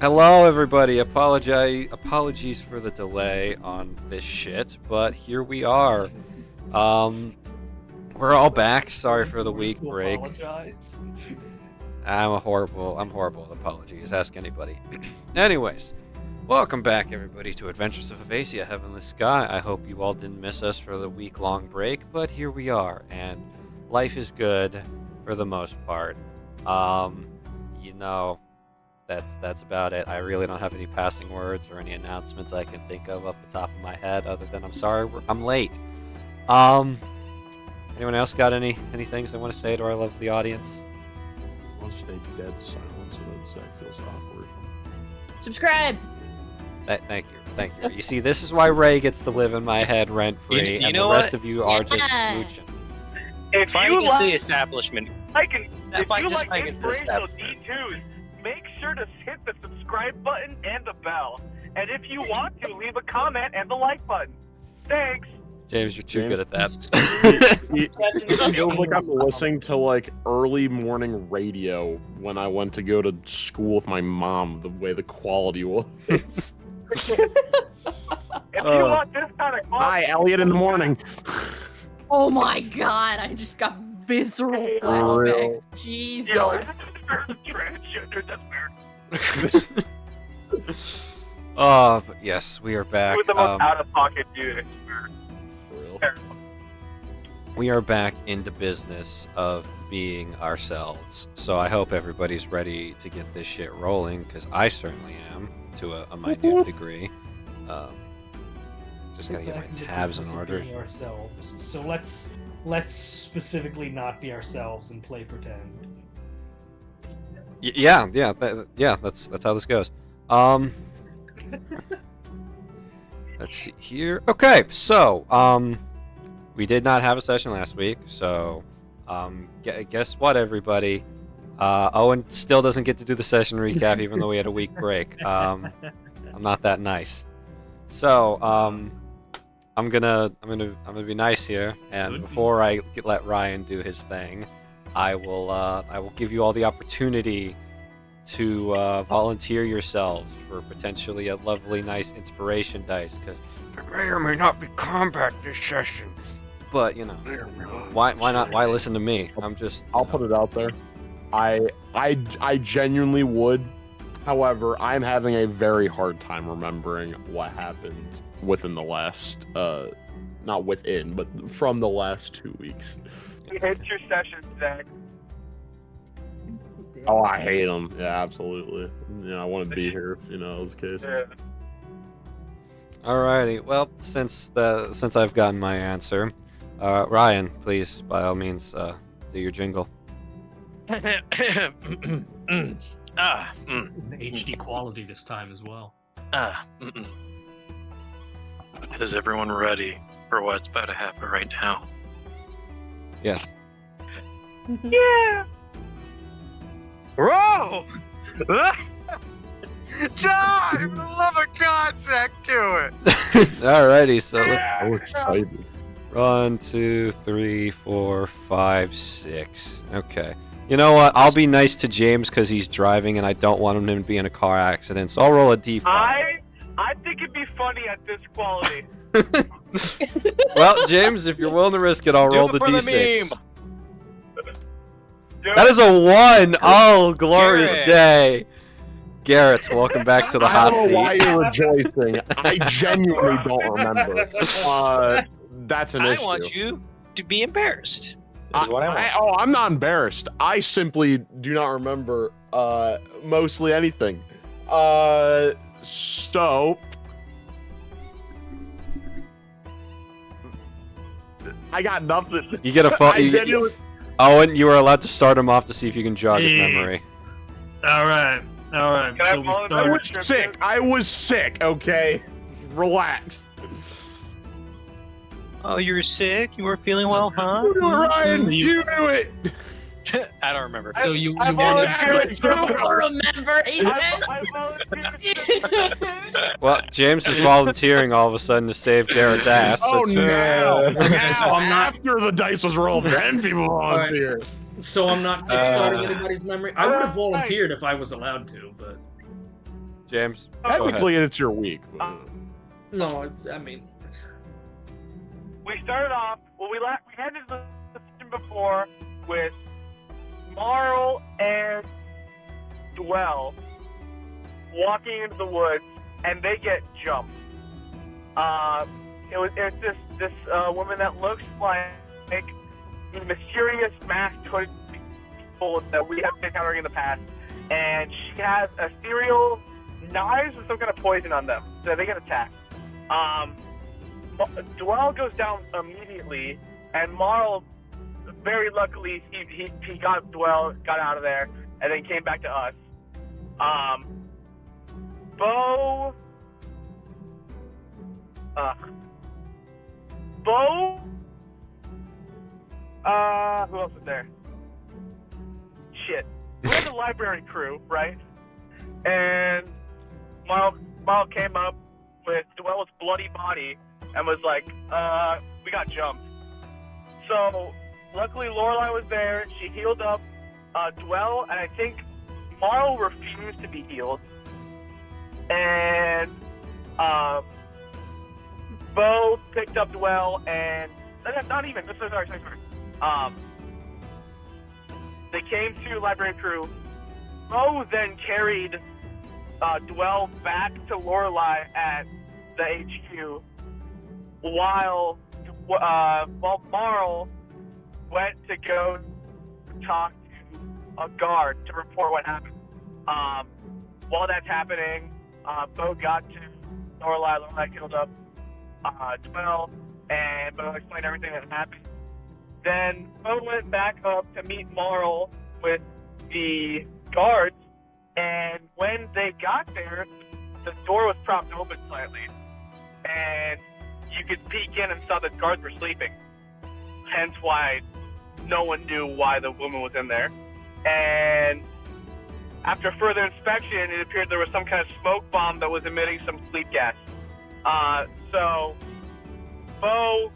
Hello, everybody. Apologies for the delay on this shit, but here we are. We're all back. Sorry for the week break. Apologize. I'm horrible at apologies. Ask anybody. Anyways, welcome back, everybody, to Adventures of Avacia, Heavenless Sky. I hope you all didn't miss us for the week-long break, but here we are, and life is good for the most part. That's about it. I really don't have any passing words or any announcements I can think of off the top of my head, other than I'm sorry I'm late. Anyone else got any things they want to say to our lovely audience? I'll stay dead silent so that feels awkward. Subscribe! Thank you. You see, this is why Ray gets to live in my head rent-free, and the rest of you are just mooching. If you like the establishment, if you like inspirational D2s, make sure to hit the subscribe button and the bell. And if you want to, leave a comment and the like button. Thanks! James, you're too good at that. It feels like I'm listening to like early morning radio when I went to go to school with my mom, the way the quality was. If you want this kind of Hi, Elliot in the morning. Oh my god, I just got visceral flashbacks. Jesus. Transgender, that's weird. But yes, we are back. Who's the most out-of-pocket dude? We are back in the business of being ourselves. So I hope everybody's ready to get this shit rolling, because I certainly am, to a minute degree. Just gotta get my tabs in order. Ourselves. So let's specifically not be ourselves and play pretend. Yeah. That's how this goes. Let's see here. Okay, so we did not have a session last week, so guess what, everybody? Owen still doesn't get to do the session recap, even though we had a week break. I'm not that nice. So I'm gonna be nice here, and before I let Ryan do his thing, I will give you all the opportunity to volunteer yourselves for potentially a lovely, nice inspiration dice, because there may or may not be combat this session. But you know, why not? Why listen to me? I'll put it out there. I genuinely would. However, I'm having a very hard time remembering what happened within the last, not within, but from the last 2 weeks. It's your session, Zach. Oh, I hate them. Yeah, absolutely. I want to be here if, that was the case. Yeah. Alrighty. Well, since I've gotten my answer, Ryan, please, by all means, do your jingle. HD quality this time as well. Is everyone ready for what's about to happen right now? Yes. Yeah! Whoa! Time! For the love of God, Zach, do it! Alrighty, so let's So excited. 1, 2, 3, 4, 5, 6. Okay. You know what? I'll be nice to James because he's driving and I don't want him to be in a car accident. So I'll roll a D5. I think it'd be funny at this quality. Well, James, if you're willing to risk it, I'll roll the for D6. the meme. That is a 1. Oh, glorious day. Garrett, welcome back to the hot I don't know why seat. you're rejoicing. I genuinely don't remember. That's an issue. I want you to be embarrassed. That's what I want. I'm not embarrassed. I simply do not remember mostly anything. So I got nothing. You get a phone. I genuinely... Owen, you are allowed to start him off to see if you can jog his memory. All right. Can So I we follow start. I was sick, okay? Relax. Oh, you were sick? You weren't feeling well, huh? You knew it, Ryan. You- You knew it. I don't remember. So you I wanted. Exactly. Remember, he I volunteered. Well, James is volunteering all of a sudden to save Garrett's ass. Oh so- no! Okay, so I'm not- After the dice was rolled, then people volunteer. So I'm not kickstarting anybody's memory. I would have volunteered if I was allowed to, but James. Go ahead. Technically, it's your week. No, I mean, We started off. Well, we ended the session before with Marl and Dwell walking into the woods, and they get jumped. It's this woman that looks like the mysterious masked hooded people that we have been encountering in the past, and she has ethereal knives with some kind of poison on them, so they get attacked. Dwell goes down immediately, and Marl, very luckily, he got out of there, and then came back to us. Bo, who else was there? Shit. We had the library crew, right? And Marl came up with Dwell's bloody body and was like, we got jumped. So, luckily Lorelei was there. She healed up Dwell, and I think Marl refused to be healed. And Bo picked up Dwell, and not even. Sorry. They came to library crew. Bo then carried Dwell back to Lorelei at the HQ, while Marl went to go talk to a guard to report what happened. While that's happening, Bo got to Lorelei. Lorelei killed up Dwell, and Bo explained everything that happened. Then Bo went back up to meet Marl with the guards, and when they got there, the door was propped open slightly, and you could peek in and saw the guards were sleeping. Hence why no one knew why the woman was in there. And after further inspection, it appeared there was some kind of smoke bomb that was emitting some sleep gas. So Bo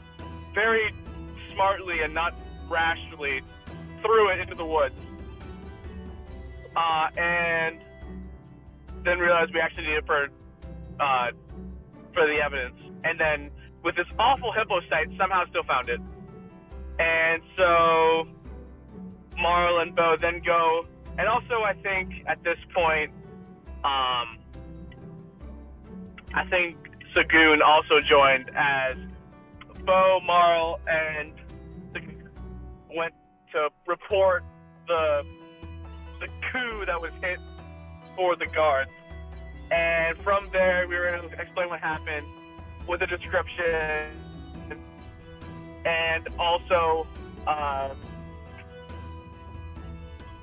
very smartly and not rashly threw it into the woods. And then realized we actually needed it for the evidence. And then with this awful hippo site, somehow still found it. And so Marl and Bo then go, and also I think at this point, I think Sagoon also joined, as Bo, Marl, and Sagoon went to report the coup that was hit for the guards. And from there, we were going to explain what happened with a description, and also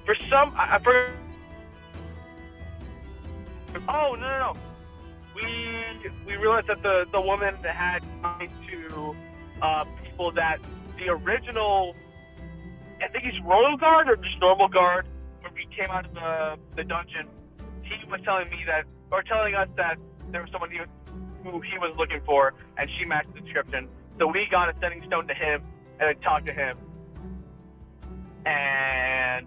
for some, I forgot. Oh no! We realized that the woman had tied to people that the original, I think he's royal guard or just normal guard, when we came out of the dungeon, he was telling me that, or telling us that there was someone who he was looking for, and she matched the description. So we got a setting stone to him and then talked to him. And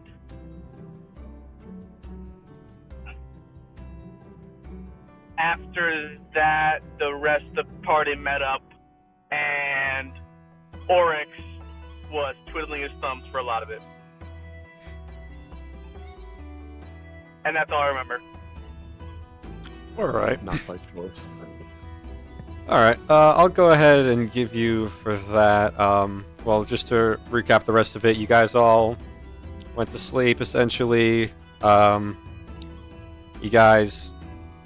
after that, the rest of the party met up, and Oryx was twiddling his thumbs for a lot of it. And that's all I remember. All right. Not by choice. All right. I'll go ahead and give you for that. Well, just to recap the rest of it, you guys all went to sleep, essentially. You guys,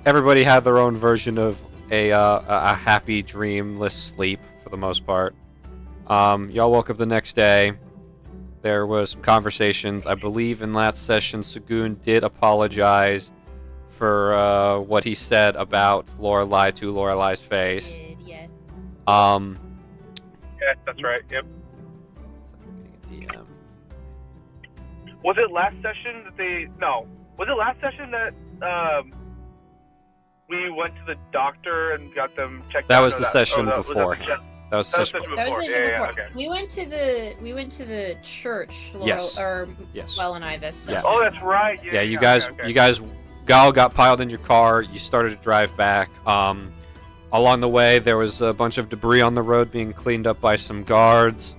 everybody had their own version of a happy, dreamless sleep for the most part. Y'all woke up the next day. There was some conversations. I believe in last session, Sagoon did apologize for what he said about Lorelei to Lorelei's face. Yes. Yes, that's right. Yep. DM. Was it last session that they? No. Was it last session that we went to the doctor and got them checked That out? was the session before. That was the session session before. That was the Yeah, before. okay. We went to the church. Laurel, Yes. Or Yes. Well and I this. Yeah. Oh, that's right. Yeah, you okay, guys, okay. you guys Gal got piled in your car. You started to drive back. Along the way, there was a bunch of debris on the road being cleaned up by some guards.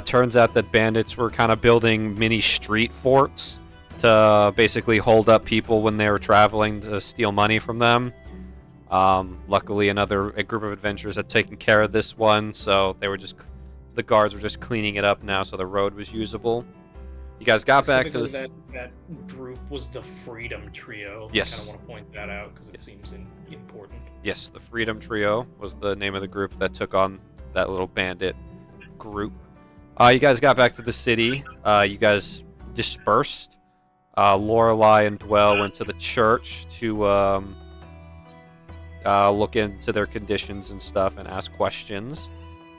Turns out that bandits were kind of building mini street forts to basically hold up people when they were traveling to steal money from them. Luckily, a group of adventurers had taken care of this one, so the guards were just cleaning it up now, so the road was usable. You guys got back to this. That group was the Freedom Trio. Yes. I kind of want to point that out because it seems important. Yes, the Freedom Trio was the name of the group that took on that little bandit group. You guys got back to the city. You guys dispersed. Lorelei and Dwell went to the church to look into their conditions and stuff and ask questions.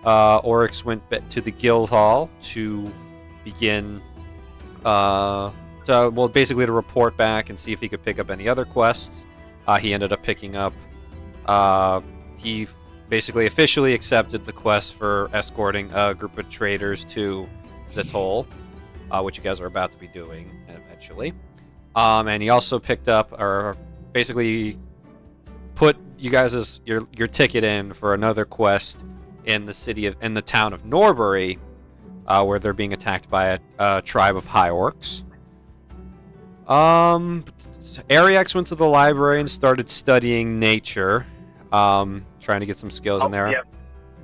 Oryx went to the guild hall to begin, basically to report back and see if he could pick up any other quests. He ended up picking up. He basically officially accepted the quest for escorting a group of traders to Zetol, which you guys are about to be doing eventually. And he also picked up, or basically put you guys' your ticket in for another quest in the town of Norbury, where they're being attacked by a tribe of high orcs. Ariax went to the library and started studying nature, trying to get some skills in there. Yep.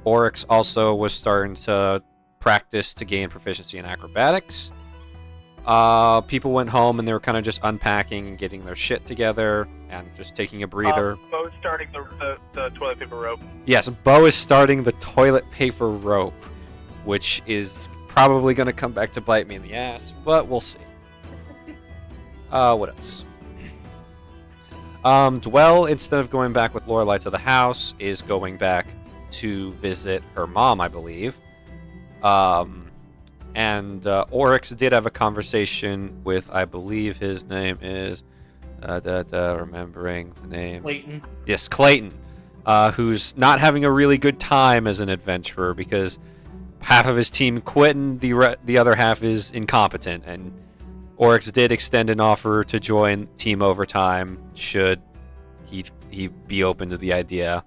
Oryx also was starting to practice to gain proficiency in acrobatics. People went home and they were kind of just unpacking and getting their shit together and just taking a breather. Bo's starting the toilet paper rope. Yes, Bo is starting the toilet paper rope, which is probably going to come back to bite me in the ass, but we'll see. What else? Dwell, instead of going back with Lorelei to the house, is going back to visit her mom, I believe. And Oryx did have a conversation with, I believe his name is, remembering the name. Clayton. Yes, Clayton, who's not having a really good time as an adventurer because half of his team quit and the other half is incompetent. And Oryx did extend an offer to join Team Overtime should he be open to the idea.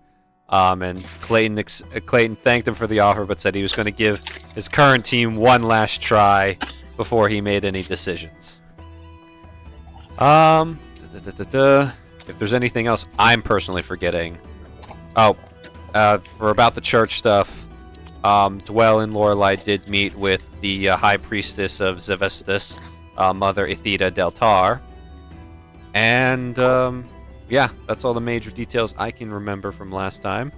And Clayton thanked him for the offer, but said he was going to give his current team one last try before he made any decisions. If there's anything else I'm personally forgetting. For about the church stuff, Dwell and Lorelei did meet with the High Priestess of Zevestus, Mother Ithida Deltar. And, yeah, that's all the major details I can remember from last time.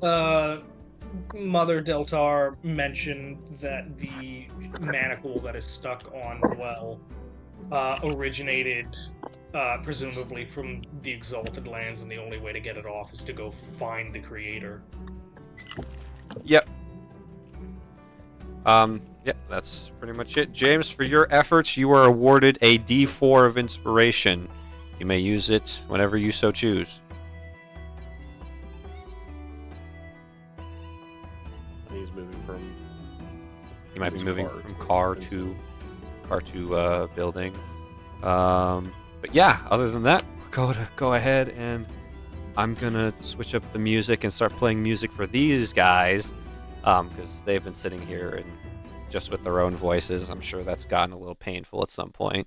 Mother Deltar mentioned that the manacle that is stuck on Dwell originated presumably from the Exalted Lands, and the only way to get it off is to go find the creator. Yep. Yeah, that's pretty much it. James, for your efforts, you are awarded a D4 of inspiration. You may use it whenever you so choose. He's moving from. You might be his moving car from to car to building. But yeah, other than that, go ahead and I'm gonna switch up the music and start playing music for these guys, because they've been sitting here and just with their own voices. I'm sure that's gotten a little painful at some point.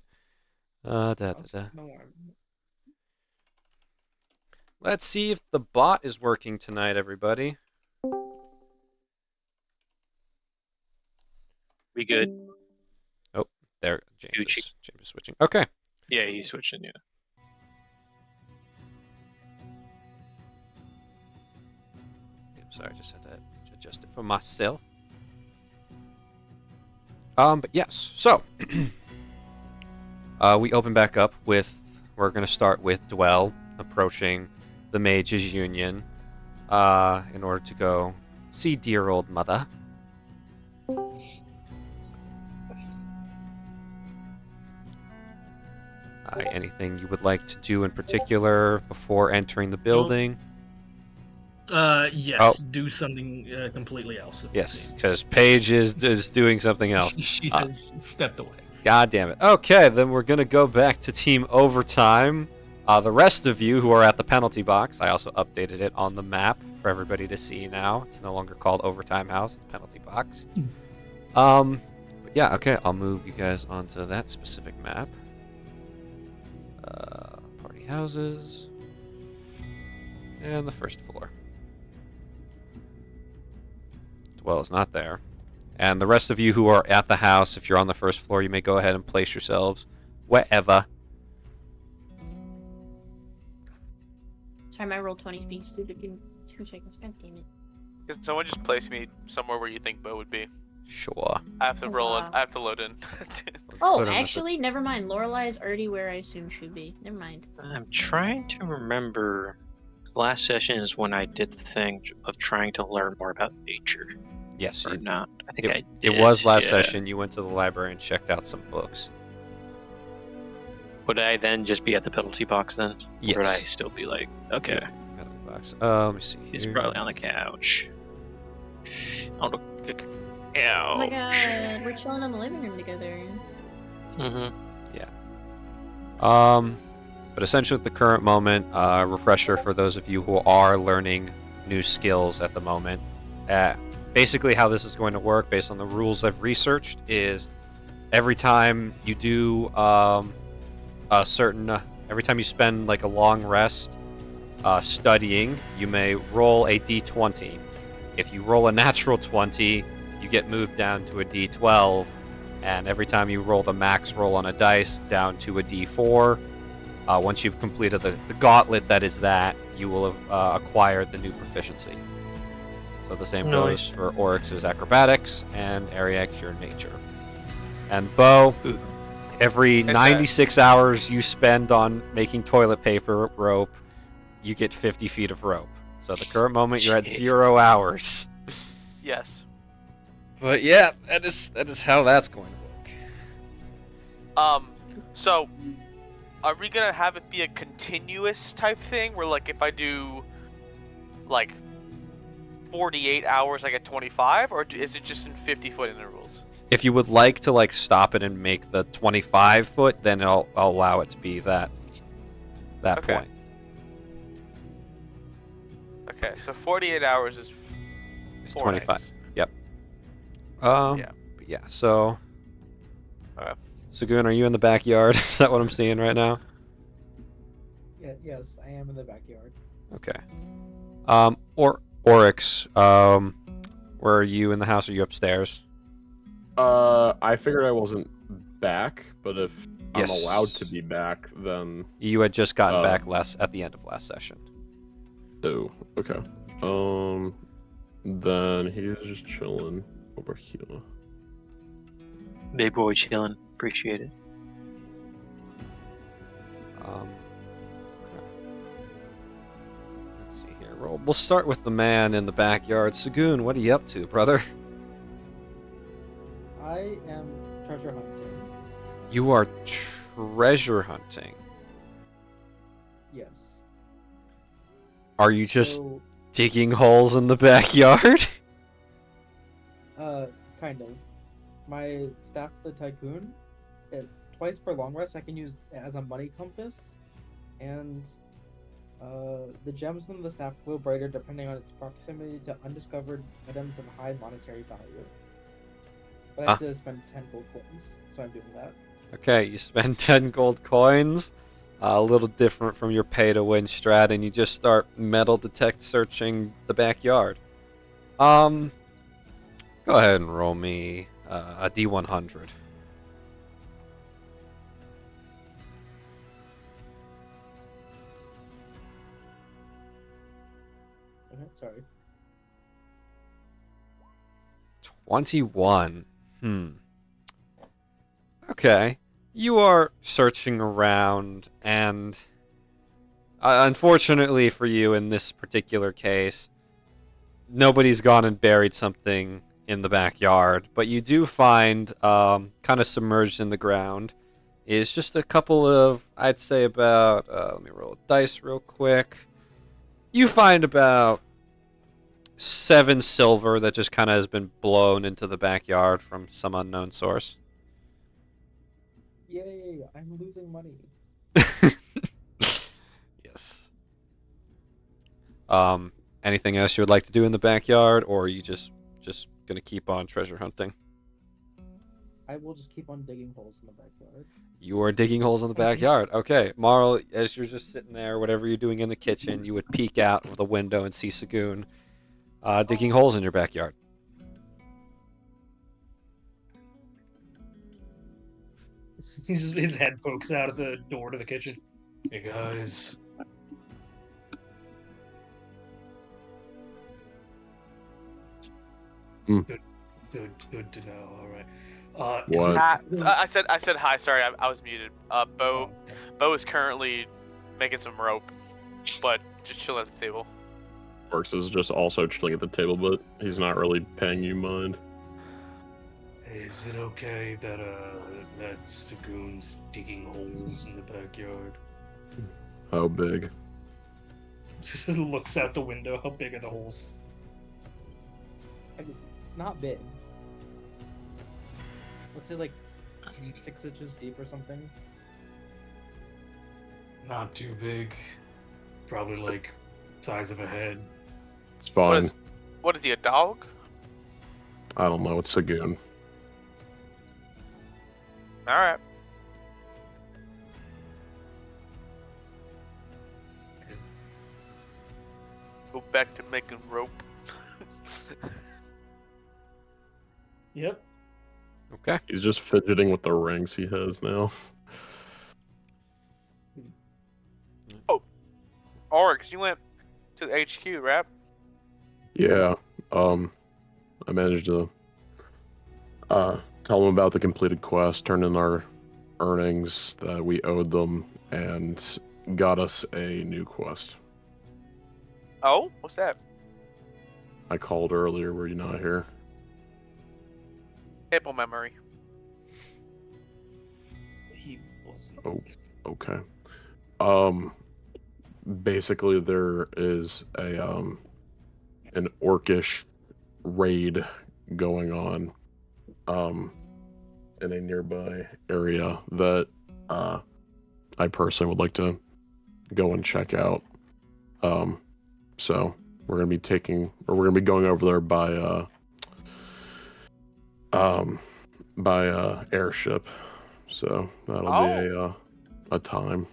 Let's see if the bot is working tonight, everybody. We good? Oh, there, James Gucci. is switching. Okay. Yeah, he's switching. Yeah. Sorry, I just had to adjust it for myself. But yes, so we open back up with, we're going to start with Dwell approaching the Mages Union in order to go see dear old mother. Anything you would like to do in particular before entering the building? Yes, Oh. do something completely else. Yes, because Paige is doing something else. She has stepped away. God damn it. Okay, then we're going to go back to team overtime. The rest of you who are at the penalty box, I also updated it on the map for everybody to see now. It's no longer called overtime house, it's penalty box. But yeah, okay, I'll move you guys onto that specific map. Party houses. And the first floor. Dwell is not there. And the rest of you who are at the house, if you're on the first floor, you may go ahead and place yourselves wherever. Sorry, my roll 20 speaks stupid. Give me 2 seconds. God damn it. Can someone just place me somewhere where you think Bo would be? Sure. I have to roll it. Wow. I have to load in. Oh, Put 'em at the- actually, never mind. Lorelei is already where I assume she'd be. Never mind. I'm trying to remember. Last session is when I did the thing of trying to learn more about nature. Yes, Or you, not. I think I it did. was last yeah. session. You went to the library and checked out some books. Would I then just be at the penalty box then? Yes. Or would I still be like, okay, Penalty box. Let me see. he's here. probably on the couch. On the couch. Oh my god, we're chilling in the living room together. Mm-hmm. But essentially at the current moment, refresher for those of you who are learning new skills at the moment. Basically how this is going to work based on the rules I've researched is every time you do every time you spend like a long rest studying, you may roll a d20. If you roll a natural 20, you get moved down to a d12, and every time you roll the max roll on a dice down to a d4. Once you've completed the gauntlet that is that, you will have acquired the new proficiency. So the same goes for Oryx's acrobatics and Ariak's your nature. And Bo, every 96 hours you spend on making toilet paper rope, you get 50 feet of rope. So at the current moment, you're at Jeez. 0 hours. Yes. But yeah, that is how that's going to work. So, are we gonna have it be a continuous type thing where, like, if I do, like, 48 hours, I get 25, or is it just in 50-foot intervals? If you would like to like stop it and make the 25 foot, then I'll allow it to be that Okay. point. Okay, so 48 hours is It's 4 25. nights. Yeah. But yeah. So, Okay. Sagoon, are you in the backyard? Is that what I'm seeing right now? Yeah, yes, I am in the backyard. Okay. Oryx, where are you in the house? Are you upstairs? I figured I wasn't back, but if I'm Yes. allowed to be back, then You had just gotten Uh, back at the end of last session. oh, okay. Then he's just chilling over here. Big boy chilling. Appreciate it. Okay. Let's see here. We'll start with the man in the backyard. Sagoon, what are you up to, brother? I am treasure hunting. You are treasure hunting. Yes. Are you just So, digging holes in the backyard? kind of. My staff, the tycoon, twice per long rest, I can use it as a money compass, and the gems in the staff glow brighter depending on its proximity to undiscovered items of high monetary value. But I have to spend 10 gold coins, so I'm doing that. Okay, you spend 10 gold coins. A little different from your pay-to-win strat, and you just start metal detect searching the backyard. Go ahead and roll me a D100. Okay, sorry. 21. Okay. You are searching around, and unfortunately for you in this particular case, nobody's gone and buried something in the backyard, but you do find, kind of submerged in the ground, is just a couple of, I'd say about, let me roll a dice real quick. You find about 7 silver that just kind of has been blown into the backyard from some unknown source. Yay! I'm losing money. Yes. Anything else you would like to do in the backyard, or are you just gonna keep on treasure hunting? I will just keep on digging holes in the backyard. You are digging holes in the backyard. Okay, Marl, as you're just sitting there, whatever you're doing in the kitchen, you would peek out of the window and see Sagoon digging holes in your backyard. His head pokes out of the door to the kitchen. Hey guys. Good to know. All right. Is What? I said hi. Sorry, I was muted. Bo is currently making some rope, but just chilling at the table. Works is just also chilling at the table, but he's not really paying you mind. Is it okay that that Sagoon's digging holes in the backyard? How big? Just looks out the window. How big are the holes? I mean, not big. Let's say like 6 inches deep or something. Not too big. Probably like size of a head. It's fine. What is he, a dog? I don't know. It's Sagoon. All right. Go back to making rope. Yep. Okay. He's just fidgeting with the rings he has now. Oryx, you went to the HQ, right? Yeah. I managed to tell them about the completed quest, turn in our earnings that we owed them, and got us a new quest. Oh, what's that? I called earlier. Were you not here? Apple memory. He wasn't. Oh, okay. Basically there is a an orcish raid going on in a nearby area that I personally would like to go and check out. So we're gonna be going over there by airship. So that'll be a time.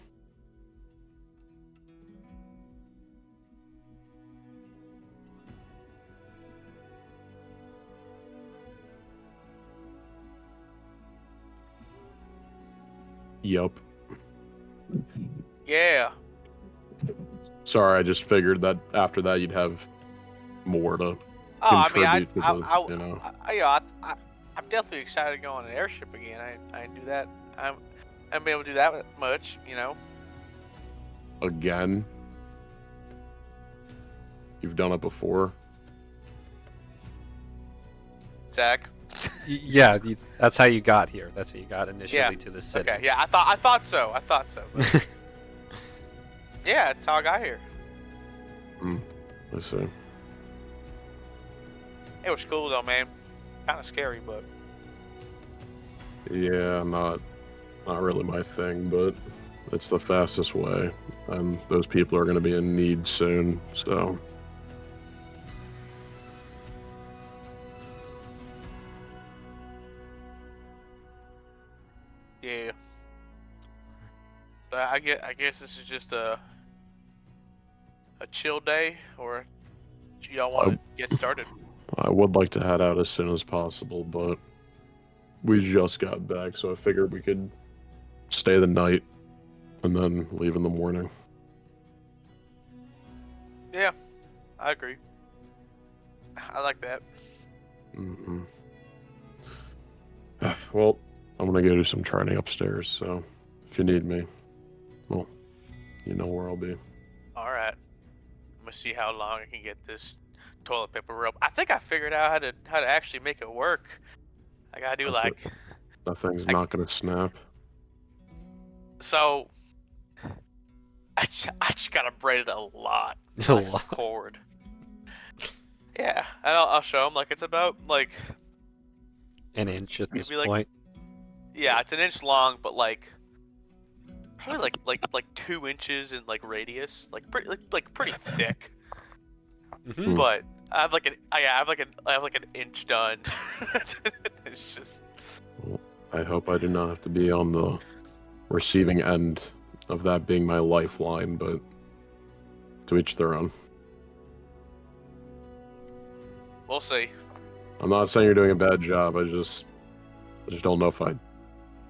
Yup. Yeah. Sorry, I just figured that after that you'd have more to Oh, I mean, contribute to the, you know. I'm definitely excited to go on an airship again. I didn't do that. I'm be able to do that much, you know. Again? You've done it before? Yeah, that's how you got here. That's how you got initially Yeah. to the city. Okay, yeah, I thought so. But yeah, that's how I got here. I see. It was cool though, man. Kind of scary, but Yeah, not really my thing, but it's the fastest way, and those people are going to be in need soon, so. yeah. But I guess this is just a chill day, or do y'all want to get started? I would like to head out as soon as possible, but we just got back, so I figured we could stay the night and then leave in the morning. Yeah, I agree. I like that. Mm-hmm. Well, I'm gonna go do some training upstairs, so if you need me, well, you know where I'll be. All right. I'm gonna see how long I can get this toilet paper rope. I think I figured out how to actually make it work. I gotta do like That thing's not gonna snap. so. I just gotta braid it a lot. A Like some lot. cord. Yeah, and I'll show them. Like it's about like An inch at Could this be like- point. Yeah, it's an inch long, but like probably like 2 inches in like radius, like pretty thick. Mhm. But I have like an inch done. It's just I hope I do not have to be on the receiving end of that being my lifeline, but to each their own. we'll see. I'm not saying you're doing a bad job. I just don't know if I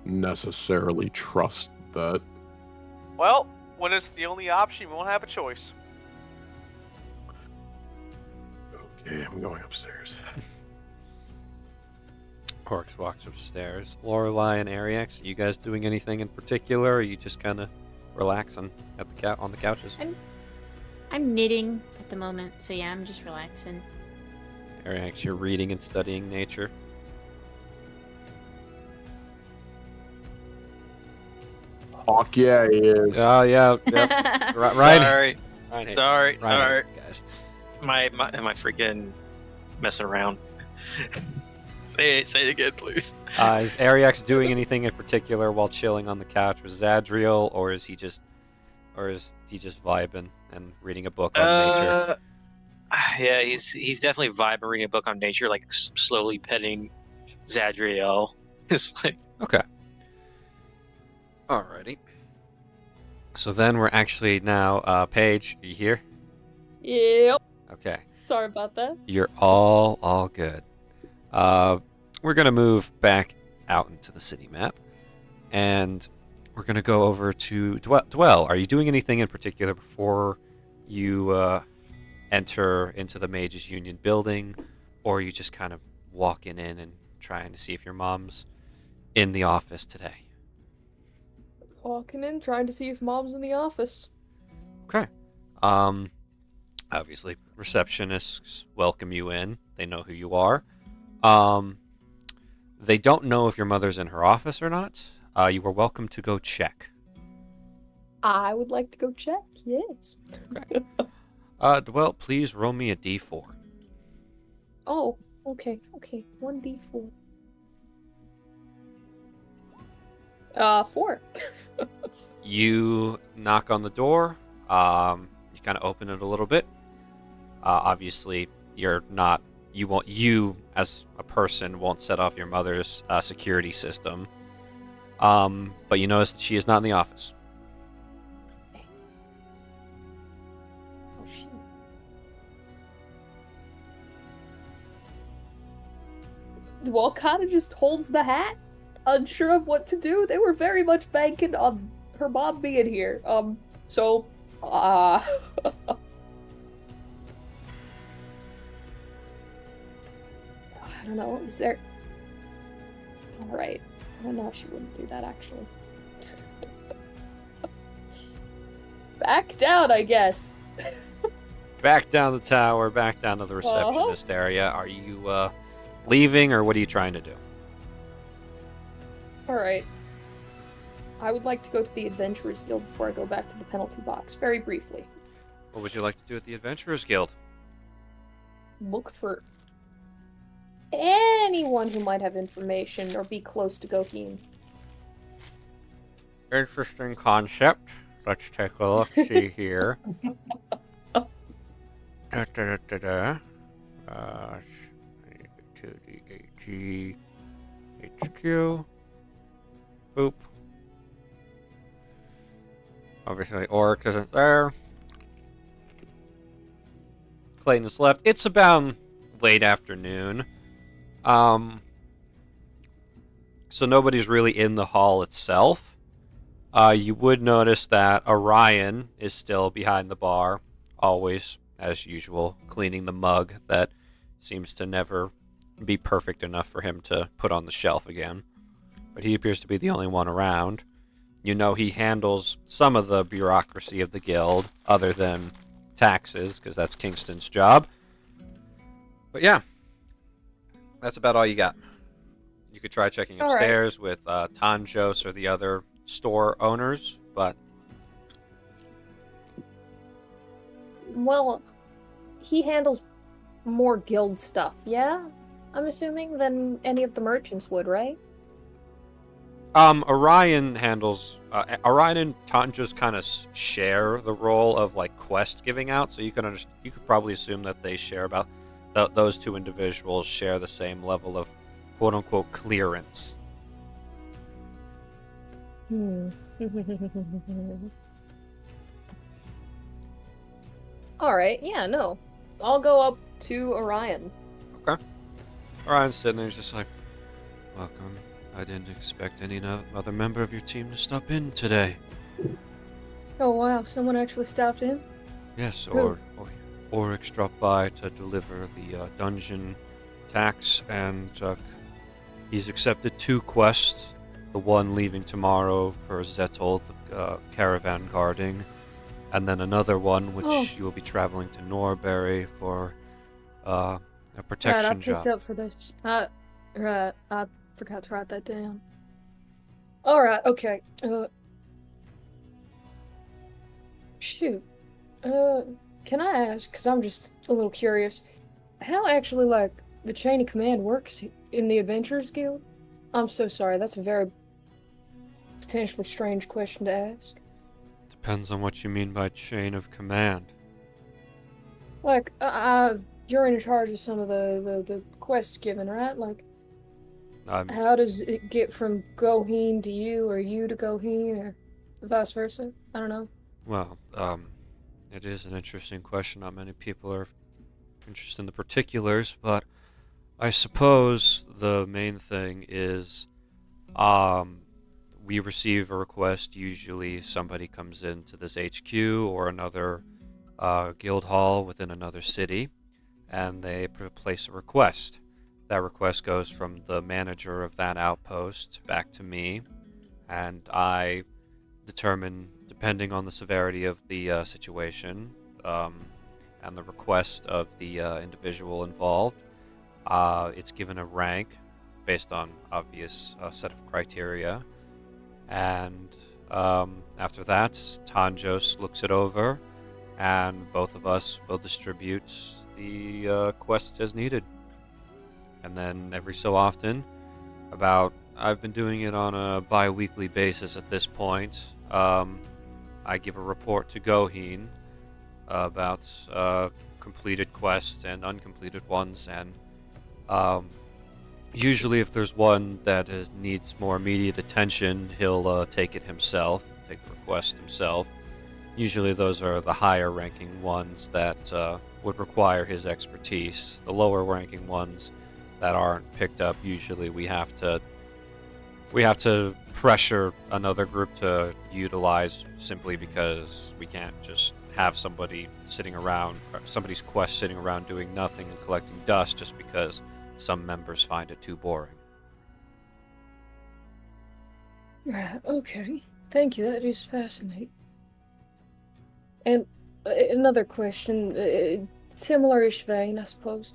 necessarily trust that. Well, when it's the only option, we won't have a choice. Okay, I'm going upstairs. Orcs walks upstairs. Lorelei and Ariax, are you guys doing anything in particular, or are you just kind of relaxing at the on the couches? I'm knitting at the moment, so yeah, I'm just relaxing. Ariax, you're reading and studying nature. Hawk, yeah, he is. Oh, yeah. Yep. Ryan. Sorry. Ryan hates Sorry, it. Ryan hates sorry. these guys. Am I freaking messing around? Say it again, please. Is Ariax doing anything in particular while chilling on the couch with Zadriel, or is he just vibing and reading a book on nature? Yeah, he's definitely vibing, reading a book on nature, like slowly petting Zadriel. It's like, Okay. Alrighty. So then we're actually now, Paige, are you here? Yep. Okay. Sorry about that. You're all good. We're gonna move back out into the city map, and we're gonna go over to Dwell. Are you doing anything in particular before you enter into the Mages Union building, or are you just kind of walking in and trying to see if your mom's in the office today? Walking in, trying to see if mom's in the office. Okay. Obviously, receptionists welcome you in. They know who you are. They don't know if your mother's in her office or not. You are welcome to go check. I would like to go check, yes. Okay. Dwell, please roll me a d4. Oh, okay. 1d4. 4. You knock on the door. You kind of open it a little bit. Obviously, you as a person won't set off your mother's security system. But you notice that she is not in the office. Oh, shit. Well, kind of just holds the hat, unsure of what to do. They were very much banking on her mom being here. I don't know, is there... Alright. I don't know if she wouldn't do that, actually. Back down, I guess. Back down the tower, back down to the receptionist area. Are you leaving, or what are you trying to do? Alright. I would like to go to the Adventurers Guild before I go back to the penalty box, very briefly. What would you like to do at the Adventurers Guild? Look for anyone who might have information or be close to Goheen. Interesting concept. Let's take a look. See here. To the AG HQ. Boop. Obviously, Orc isn't there. Clayton is left. It's about late afternoon. So nobody's really in the hall itself. You would notice that Orion is still behind the bar, always, as usual, cleaning the mug that seems to never be perfect enough for him to put on the shelf again. But he appears to be the only one around. You know he handles some of the bureaucracy of the guild, other than taxes, because that's Kingston's job. But yeah, that's about all you got. You could try checking upstairs with Tanjos or the other store owners, but... Well, he handles more guild stuff, yeah? I'm assuming than any of the merchants would, right? Orion handles. Orion and Tanja's kind of share the role of like quest giving out, so you can you could probably assume that they share about those two individuals share the same level of quote unquote clearance. All right. Yeah. No. I'll go up to Orion. Okay. Orion's sitting there, he's just like, "Welcome. I didn't expect any other member of your team to stop in today." Oh wow! Someone actually stopped in. Yes, Who? Oryx dropped by to deliver the dungeon tax, and he's accepted 2 quests. The one leaving tomorrow for Zettel, the caravan guarding, and then another one which you will be traveling to Norbury for a protection Right, I job. picked up for this. Right, I forgot to write that down. All right, okay. Shoot. Can I ask? Because I'm just a little curious. How actually, like, the chain of command works in the Adventurers Guild? I'm so sorry. That's a very potentially strange question to ask. Depends on what you mean by chain of command. Like, you're in charge of some of the quests given, right? Like, how does it get from Goheen to you, or you to Goheen, or vice versa? I don't know. Well, it is an interesting question. Not many people are interested in the particulars, but I suppose the main thing is, we receive a request. Usually somebody comes into this HQ or another guild hall within another city, and they place a request. That request goes from the manager of that outpost back to me, and I determine, depending on the severity of the situation and the request of the individual involved, it's given a rank based on obvious set of criteria. And after that, Tanjos looks it over, and both of us will distribute the quests as needed. And then every so often, I've been doing it on a bi-weekly basis at this point, I give a report to Goheen about completed quests and uncompleted ones, and usually if there's one that needs more immediate attention, he'll take it himself, take the request himself. Usually those are the higher ranking ones that would require his expertise. The lower ranking ones that aren't picked up, usually we have to pressure another group to utilize, simply because we can't just have somebody's quest sitting around doing nothing and collecting dust just because some members find it too boring. Right, okay. Thank you, that is fascinating. And another question, similar-ish vein, I suppose.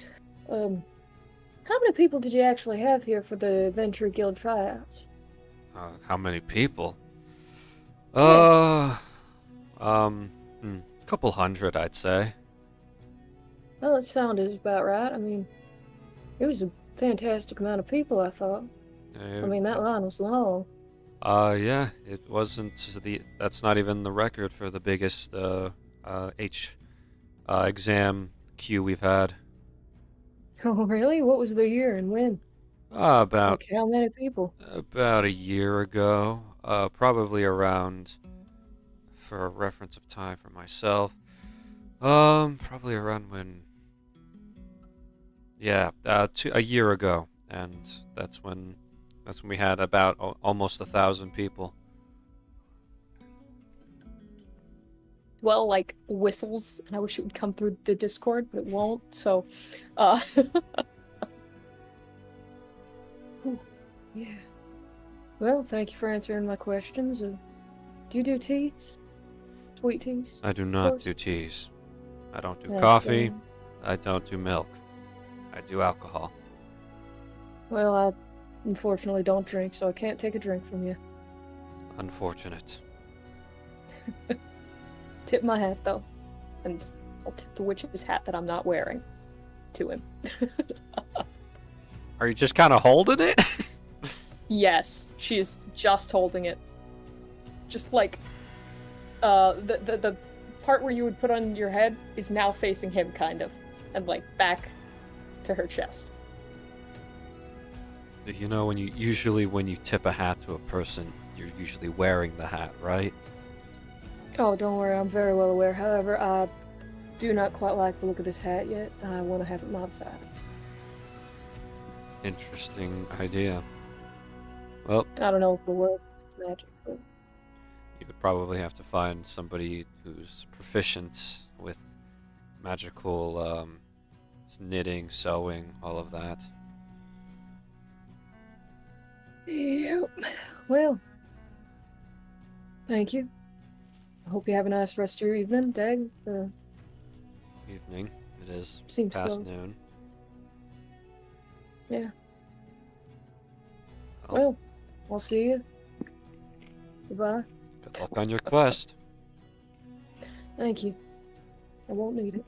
How many people did you actually have here for the Adventure Guild tryouts? How many people? Yeah. Couple hundred, I'd say. Well, it sounded about right. I mean, it was a fantastic amount of people, I thought. I mean, that line was long. Yeah, it wasn't that's not even the record for the biggest exam queue we've had. Oh, really? What was the year and when? About Like, how many people? About a year ago, probably around, for a reference of time for myself, probably around when, a year ago, and that's when we had about almost 1,000 people. Well, like whistles, and I wish it would come through the Discord, but it won't. So, Ooh, yeah. Well, thank you for answering my questions. Do you do teas? Sweet teas? I do not do teas. I don't do Yeah, coffee. yeah. I don't do milk. I do alcohol. Well, I unfortunately don't drink, so I can't take a drink from you. Unfortunate. Tip my hat, though. And I'll tip the witch's hat that I'm not wearing to him. Are you just kind of holding it? Yes, she is just holding it. Just like, the part where you would put on your head is now facing him, kind of, and like back to her chest. You know, when you tip a hat to a person, you're usually wearing the hat, right? Oh, don't worry, I'm very well aware. However, I do not quite like the look of this hat yet. I want to have it modified. Interesting idea. Well, I don't know if the word is magic, but you would probably have to find somebody who's proficient with magical knitting, sewing, all of that. yep. Well, thank you. I hope you have a nice rest of your evening, Dag. Evening. It is Seems past so. noon. Yeah. Well, Well, I'll see you. Goodbye. good luck on your quest. Thank you. I won't need it.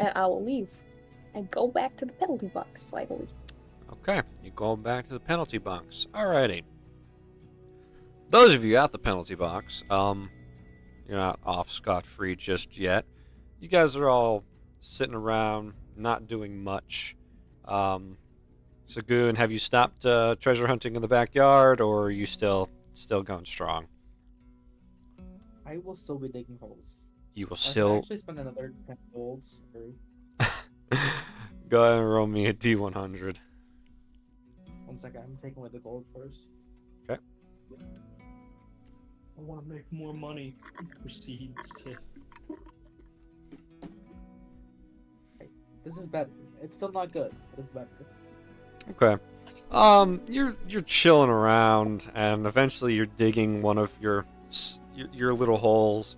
And I will leave and go back to the penalty box finally. Okay, you go back to the penalty box. Alrighty. Those of you at the penalty box, you're not off scot-free just yet. You guys are all sitting around, not doing much. Sagoon, have you stopped treasure hunting in the backyard, or are you still going strong? I will still be digging holes. You will I can still actually spend another 10 gold. go ahead and roll me a D100. 1 second, I'm taking away the gold first. Okay. I want to make more money. Proceeds to. This is better. It's still not good, but it's better. Okay. You're chilling around, and eventually you're digging one of your little holes,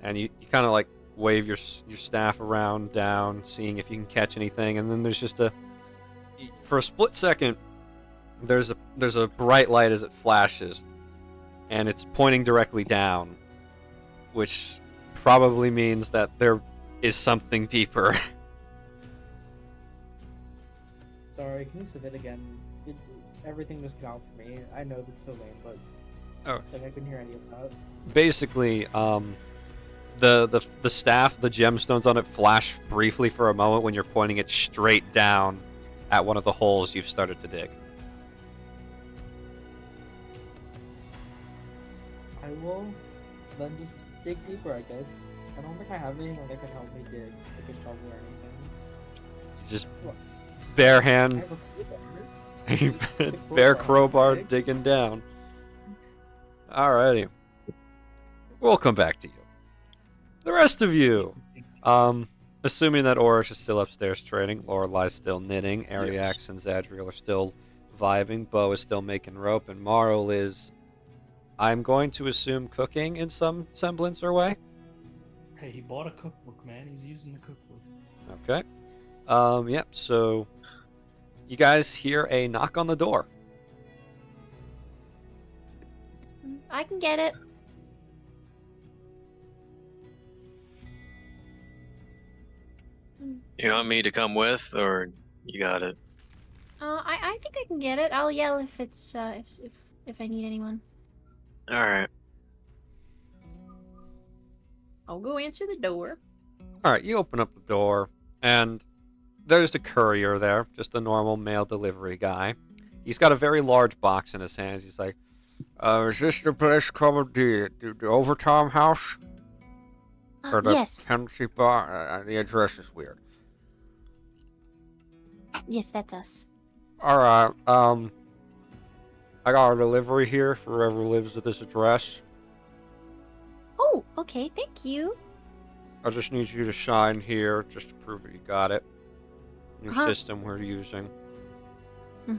and you kind of like wave your staff around down, seeing if you can catch anything, and then there's just for a split second, there's a bright light as it flashes, and it's pointing directly down, which probably means that there is something deeper. Sorry, can you say that again? Everything just cut out for me. I know that's so lame, but like I couldn't hear any of that. Basically, the staff, the gemstones on it flash briefly for a moment when you're pointing it straight down at one of the holes you've started to dig. I will then just dig deeper, I guess. I don't think I have anything that can help me dig, like a shovel or anything. You just bare I hand, have a crowbar. bare crowbar digging down. Alrighty. We'll come back to you. The rest of you, assuming that Oryx is still upstairs trading, Lorelai's still knitting, Ariax and Zadriel are still vibing, Bo is still making rope, and Marl is, I'm going to assume, cooking in some semblance or way. Hey, he bought a cookbook, man. He's using the cookbook. Okay. Yep, so you guys hear a knock on the door. I can get it. You want me to come with, or you got it? I think I can get it. I'll yell if it's if I need anyone. All right. I'll go answer the door. Alright, you open up the door, and there's the courier there, just a normal mail delivery guy. He's got a very large box in his hands. He's like, is this the place called the Overtime House? Or the Yes. penalty bar? The address is weird. Yes, that's us. Alright, I got a delivery here for whoever lives at this address. Oh, okay. Thank you. I just need you to sign here just to prove that you got it. New Uh-huh. system we're using. He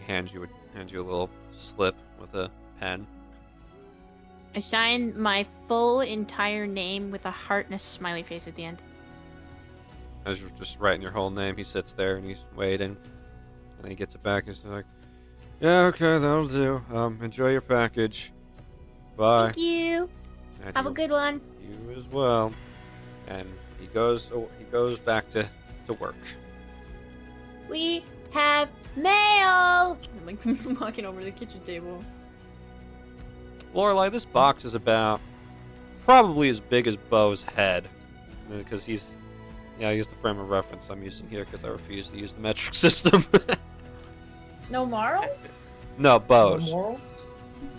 hands you a little slip with a pen. I sign my full entire name with a heart and a smiley face at the end. As you're just writing your whole name, he sits there and he's waiting. And then he gets it back and he's like, yeah, okay, that'll do. Enjoy your package. Bye. Thank you. And Have a good one. You as well. And he goes back to work. We have mail. I'm like walking over to the kitchen table. Lorelai, this box is about probably as big as Bo's head, because he's the frame of reference I'm using here because I refuse to use the metric system. No morals? No, Bo's. Morals?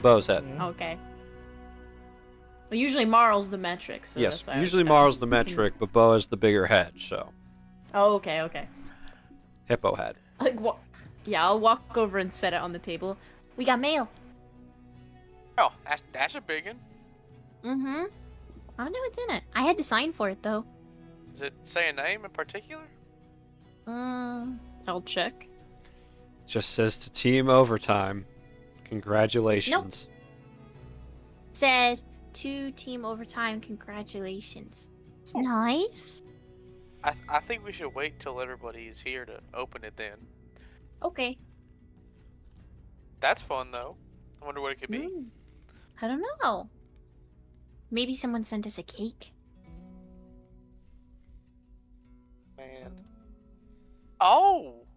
Bo's head. Okay. Well, usually Marl's the metric, so Yes, that's why I was usually asking. Marl's the metric, but Bo is the bigger head, so. Oh, okay. Hippo head. Like what? Yeah, I'll walk over and set it on the table. We got mail. Oh, that's a big one. Mm-hmm. I don't know what's in it. I had to sign for it though. Does it say a name in particular? I'll check. Just says to Team Overtime, congratulations. Says to Team Overtime, congratulations. It's nice. I think we should wait till everybody is here to open it then. Okay. That's fun though. I wonder what it could be. I don't know. Maybe someone sent us a cake. Man. Oh!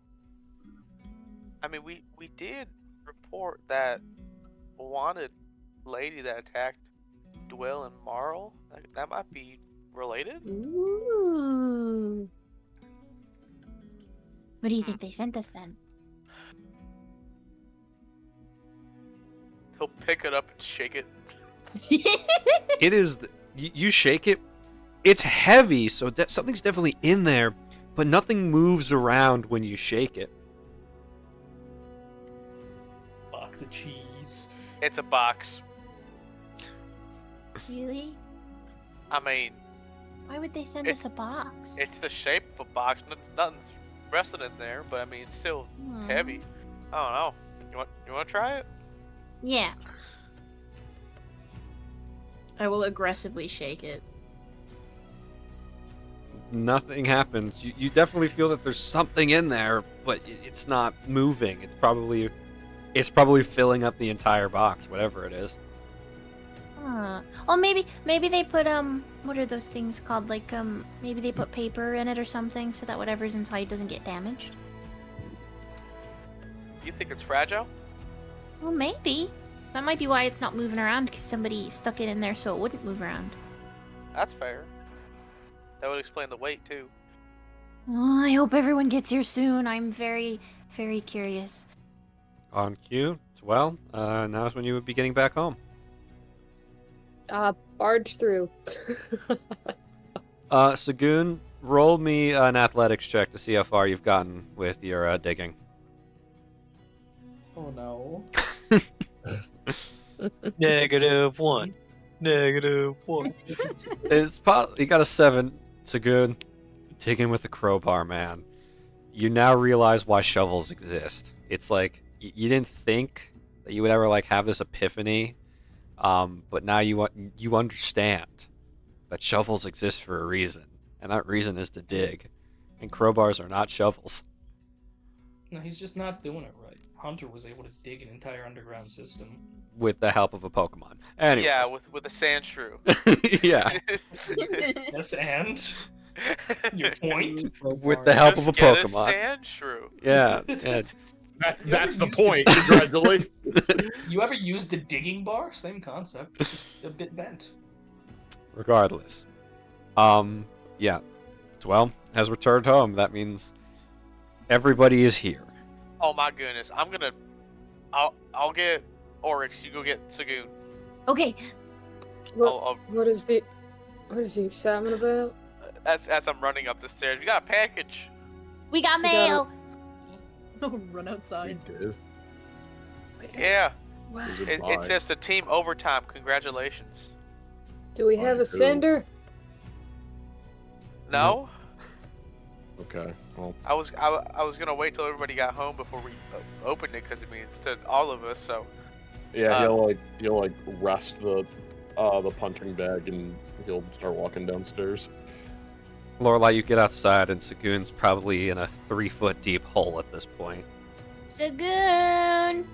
I mean, we did report that wanted lady that attacked Dwell and Marl. That might be related? Ooh. What do you think they sent us then? He'll pick it up and shake it. It is. You shake it. It's heavy, so something's definitely in there, but nothing moves around when you shake it. Box of cheese. It's a box. Really? I mean, Why would they send us a box? it's the shape of a box. Nothing's resting in there, but I mean, it's still heavy. I don't know. You want to try it? Yeah. I will aggressively shake it. Nothing happens. You definitely feel that there's something in there, but it's not moving. It's probably filling up the entire box, whatever it is. Well, maybe they put what are those things called? Like maybe they put paper in it or something so that whatever's inside doesn't get damaged. You think it's fragile? Well, maybe. That might be why it's not moving around, because somebody stuck it in there so it wouldn't move around. That's fair. That would explain the weight too. Oh, I hope everyone gets here soon. I'm very, very curious. On cue. Well, now is when you would be getting back home. Barge through. Sagoon, roll me an athletics check to see how far you've gotten with your digging. Oh no. -1. -1. You got a 7, Sagoon. Digging with the crowbar, man. You now realize why shovels exist. It's like you didn't think that you would ever have this epiphany, but now you understand that shovels exist for a reason, and that reason is to dig, and crowbars are not shovels. No, he's just not doing it right. Hunter was able to dig an entire underground system. With the help of a Pokemon. Anyways. Yeah, with a sand shrew. Yeah. Yes, and your point? With the help Just of a get Pokemon. A sand shrew. Yeah. That's the point. Congratulations. You ever used a digging bar? Same concept. It's just a bit bent. Regardless. Yeah. Dwell has returned home. That means everybody is here. Oh my goodness. I'll get Oryx, you go get Sagoon. Okay. What is the excitement about? As I'm running up the stairs, we got a package. We got mail. Run outside. did. Yeah. Wow. It says to Team Overtime. Congratulations. Do we have a sender? No. Okay. Well, I was gonna wait till everybody got home before we opened it because it means to all of us. So yeah, he'll rest the punching bag and he'll start walking downstairs. Lorelai, you get outside, and Sagoon's probably in a 3-foot deep hole at this point. Sagoon,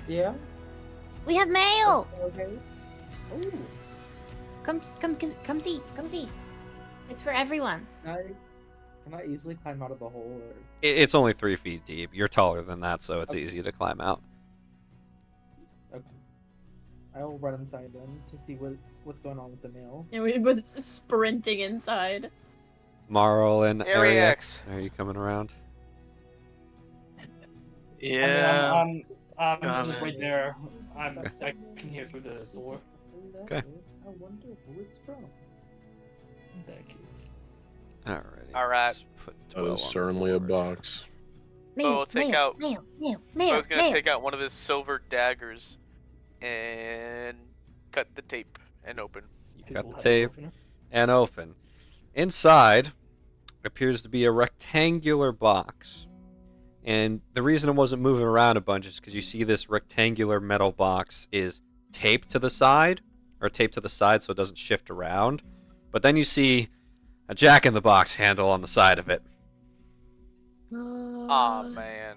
Yeah? we have mail. Okay. Ooh. Come see. It's for everyone. Can I easily climb out of the hole? Or... It's only 3 feet deep. You're taller than that, so it's Okay. easy to climb out. Okay. I will run inside then to see what's going on with the mail. And we were sprinting inside. Marl and Area Ariex, are you coming around? Yeah. I mean, I'm just Coming. right there. I can hear through the door. Okay. I wonder who it's from. Thank you. Alrighty. All right. let's Put That 12 is on the certainly a board. box. Bo will take out. mail, I was gonna take out one of his silver daggers and cut the tape and open. You've His got the letter tape opener. and open. Inside appears to be a rectangular box. And the reason it wasn't moving around a bunch is because you see this rectangular metal box is taped to the side, or taped to the side so it doesn't shift around. But then you see a jack-in-the-box handle on the side of it. Aw, man.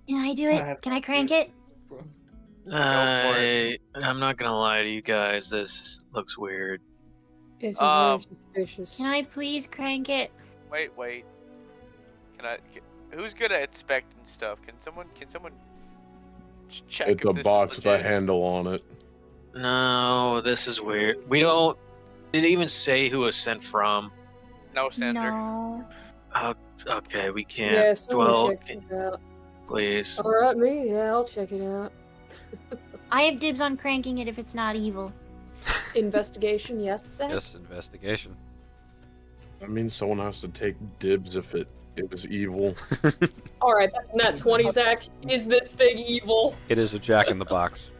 Can I do I it? have Can I to crank do it? bro. I'm not gonna lie to you guys. This looks weird. This is Um, very suspicious. Can I please crank it? Wait. Who's good at inspecting stuff? Can someone check It's if a this box is with a legit? handle on it. No, this is weird. We don't. Did it even say who was sent from? No, Sander. No. Okay, we can't. Yeah, someone Well, check it out. please. Alright, me? Yeah, I'll check it out. I have dibs on cranking it if it's not evil. Investigation, yes, Zach? Yes, investigation. That means someone has to take dibs if it is evil. Alright, that's not 20, Zach. Is this thing evil? It is a jack-in-the-box.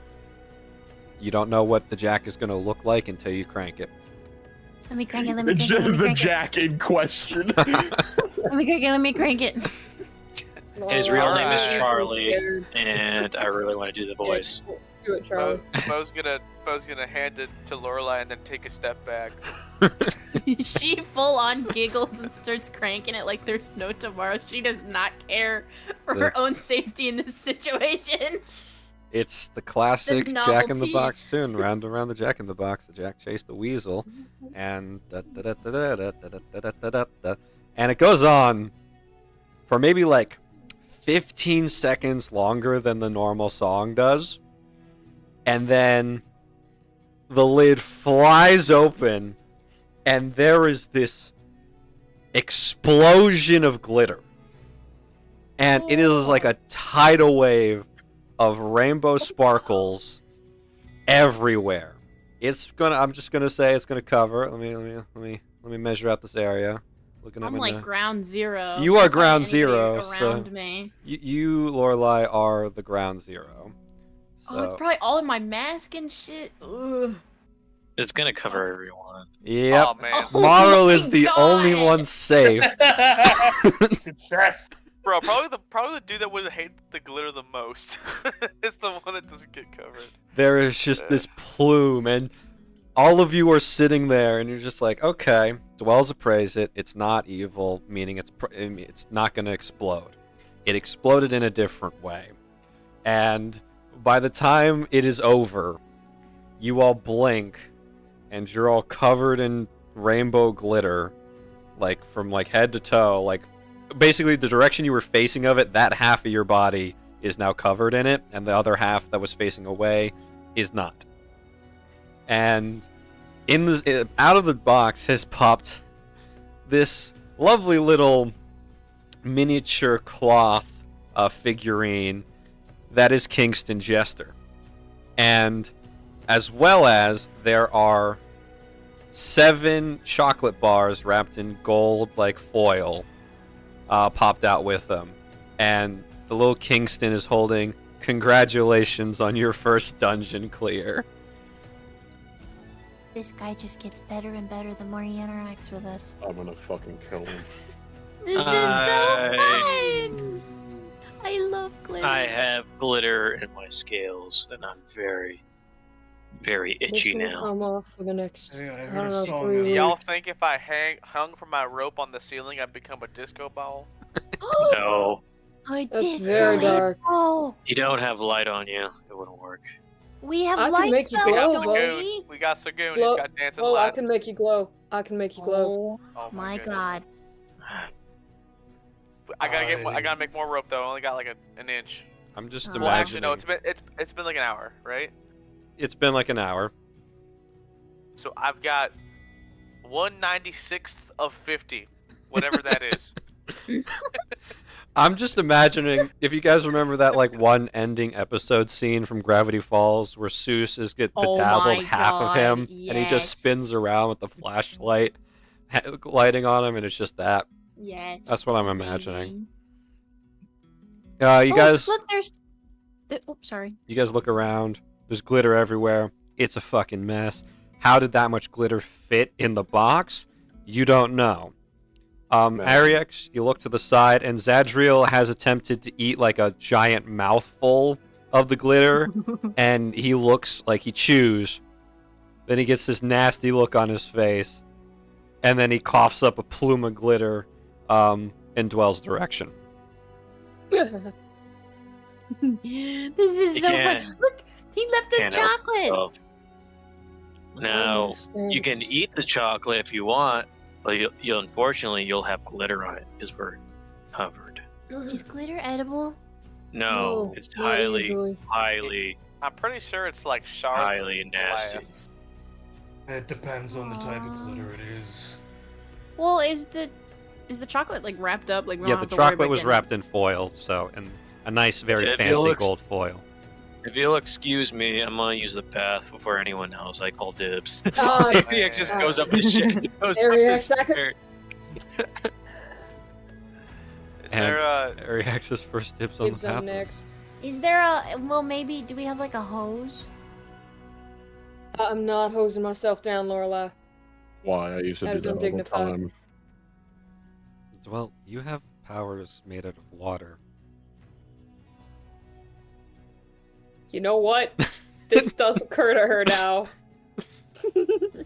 You don't know what the jack is going to look like until you crank it. Let me crank it. Let me crank it. Let me The crank it. jack in question. Let me crank it. Let me crank it. His real Alright. name is I'm Charlie, and I really want to do the voice. Do it, Charlie. Bo's gonna hand it to Lorelai and then take a step back. She full on giggles and starts cranking it like there's no tomorrow. She does not care for her own safety in this situation. It's the classic The Jack in the novelty. Box tune. Round and round the Jack in the Box. The Jack chased the weasel, and and it goes on for maybe like 15 seconds longer than the normal song does, and then the lid flies open, and there is this explosion of glitter, and it is like a tidal wave of rainbow sparkles everywhere. I'm just gonna say it's gonna cover. Let me measure out this area. Looking at I'm my like notes. ground zero. You are There's not ground anybody zero, around so- me. You Lorelai are the ground zero. Oh, it's So- probably all in my mask and shit. Ugh. It's gonna cover everyone. Yep. Oh man, Oh Marl my is the only God. one safe. Success. bro, probably the dude that would hate the glitter the most is the one that doesn't get covered. There is just this plume, and all of you are sitting there, and you're just like, okay, Dwells appraise it. It's not evil, meaning it's not going to explode. It exploded in a different way. And by the time it is over, you all blink, and you're all covered in rainbow glitter, like from like head to toe. Like basically the direction you were facing of it, that half of your body is now covered in it, and the other half that was facing away is not. And out of the box has popped this lovely little miniature cloth figurine that is Kingston Jester. And as well as there are 7 chocolate bars wrapped in gold like foil popped out with them. And the little Kingston is holding, "Congratulations on your first dungeon clear." This guy just gets better and better the more he interacts with us. I'm gonna fucking kill him. This is so fun! I love glitter. I have glitter in my scales, and I'm very, very itchy This will now. come off for the next, Yeah, I I heard don't a know, song 3 now. Do weeks. y'all think if I hung from my rope on the ceiling, I'd become a disco ball? No, A That's disco very dark. hippo. you don't have light on you. It wouldn't work. We have I can light make you spells, glow, don't Bo. we? We got Sagoon. Glow- He's got dancing Oh, I lights. can make you glow. I can make you glow. Oh Oh my goodness. god. I gotta make more rope though. I only got like an inch. I'm just Oh. Well, actually, imagining. no. It's been like an hour, right? It's been like an hour. So I've got 1/96th of 50, whatever that is. I'm just imagining if you guys remember that like one ending episode scene from Gravity Falls where Seuss is get Oh bedazzled my half of him God, and he just yes. spins around with the flashlight lighting on him and it's just that. Yes. That's what it's I'm imagining. amazing. You Oh, guys look, there's. Oops, sorry. you guys look around. There's glitter everywhere. It's a fucking mess. How did that much glitter fit in the box? You don't know. Man. Ariex, you look to the side, and Zadriel has attempted to eat like a giant mouthful of the glitter, and he looks like he chews. Then he gets this nasty look on his face, and then he coughs up a plume of glitter in Dwell's direction. This is so fun. Look, he left us Can't help chocolate. yourself. Now, you can eat the chocolate if you want, but you'll unfortunately you'll have glitter on it because we're covered. Is glitter edible? No, it's not highly, usually. highly, I'm pretty sure it's like shards highly of nasty. glass. It depends on the type of glitter it is. Well, is the chocolate like wrapped up? Like we Yeah, don't the have to worry chocolate about was getting- wrapped in foil, so and a nice, very If it fancy looks- gold foil. If you'll excuse me, I'm gonna use the path before anyone else. I call dibs. Oh, Ariax just goes up the shit. Goes up the Ariax, I could- stairs. Is And there a Ariax's first dibs on Dibs the path. on next. Is there a well? Maybe do we have like a hose? I'm not hosing myself down, Lorelai. Why? I used to That do was that all the undignified. time. Well, you have powers made out of water. You know what? This does occur to her now.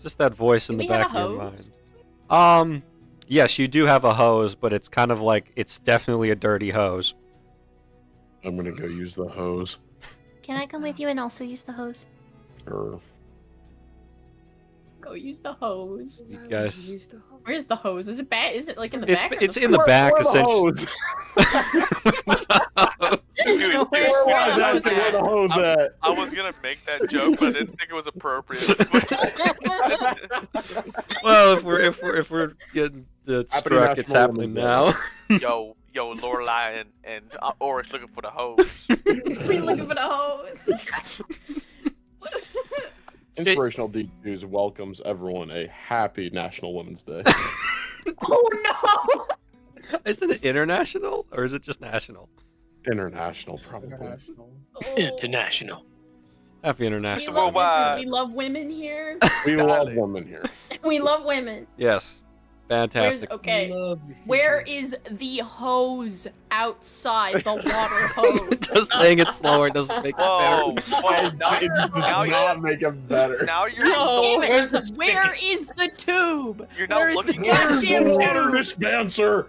Just that voice in Do the we have back a of your hose? mind. Yes, you do have a hose, but it's kind of like it's definitely a dirty hose. I'm gonna go use the hose. Can I come with you and also use the hose? Or Go use the hose. You Why would guys- use the hose? Where's the hose? Is it back? Is it like in the It's back? or it's in the front? back Where the essentially. hose? dude, Where- I where was the asking hose where the at? hose at. I was gonna make that joke, but I didn't think it was appropriate. Well, if we're getting struck, it's National happening now. Women's yo, Lorelai and Oryx looking for the hose. We looking for the hose. Inspirational D News welcomes everyone a happy National Women's Day. Oh no! Isn't it international or is it just national? International, probably. International. International. Happy We international. Well, love, listen, we love women here. We love Dale. women here. We love women. Yes, fantastic. Okay. Love your Where future. is the hose outside the water hose? Just saying it slower doesn't make it Whoa, better. whoa, now, It does now not make it better. now you're No, insulting. Where's the where is the tube? You're not Where is the looking- goddamn Water tube? dispenser.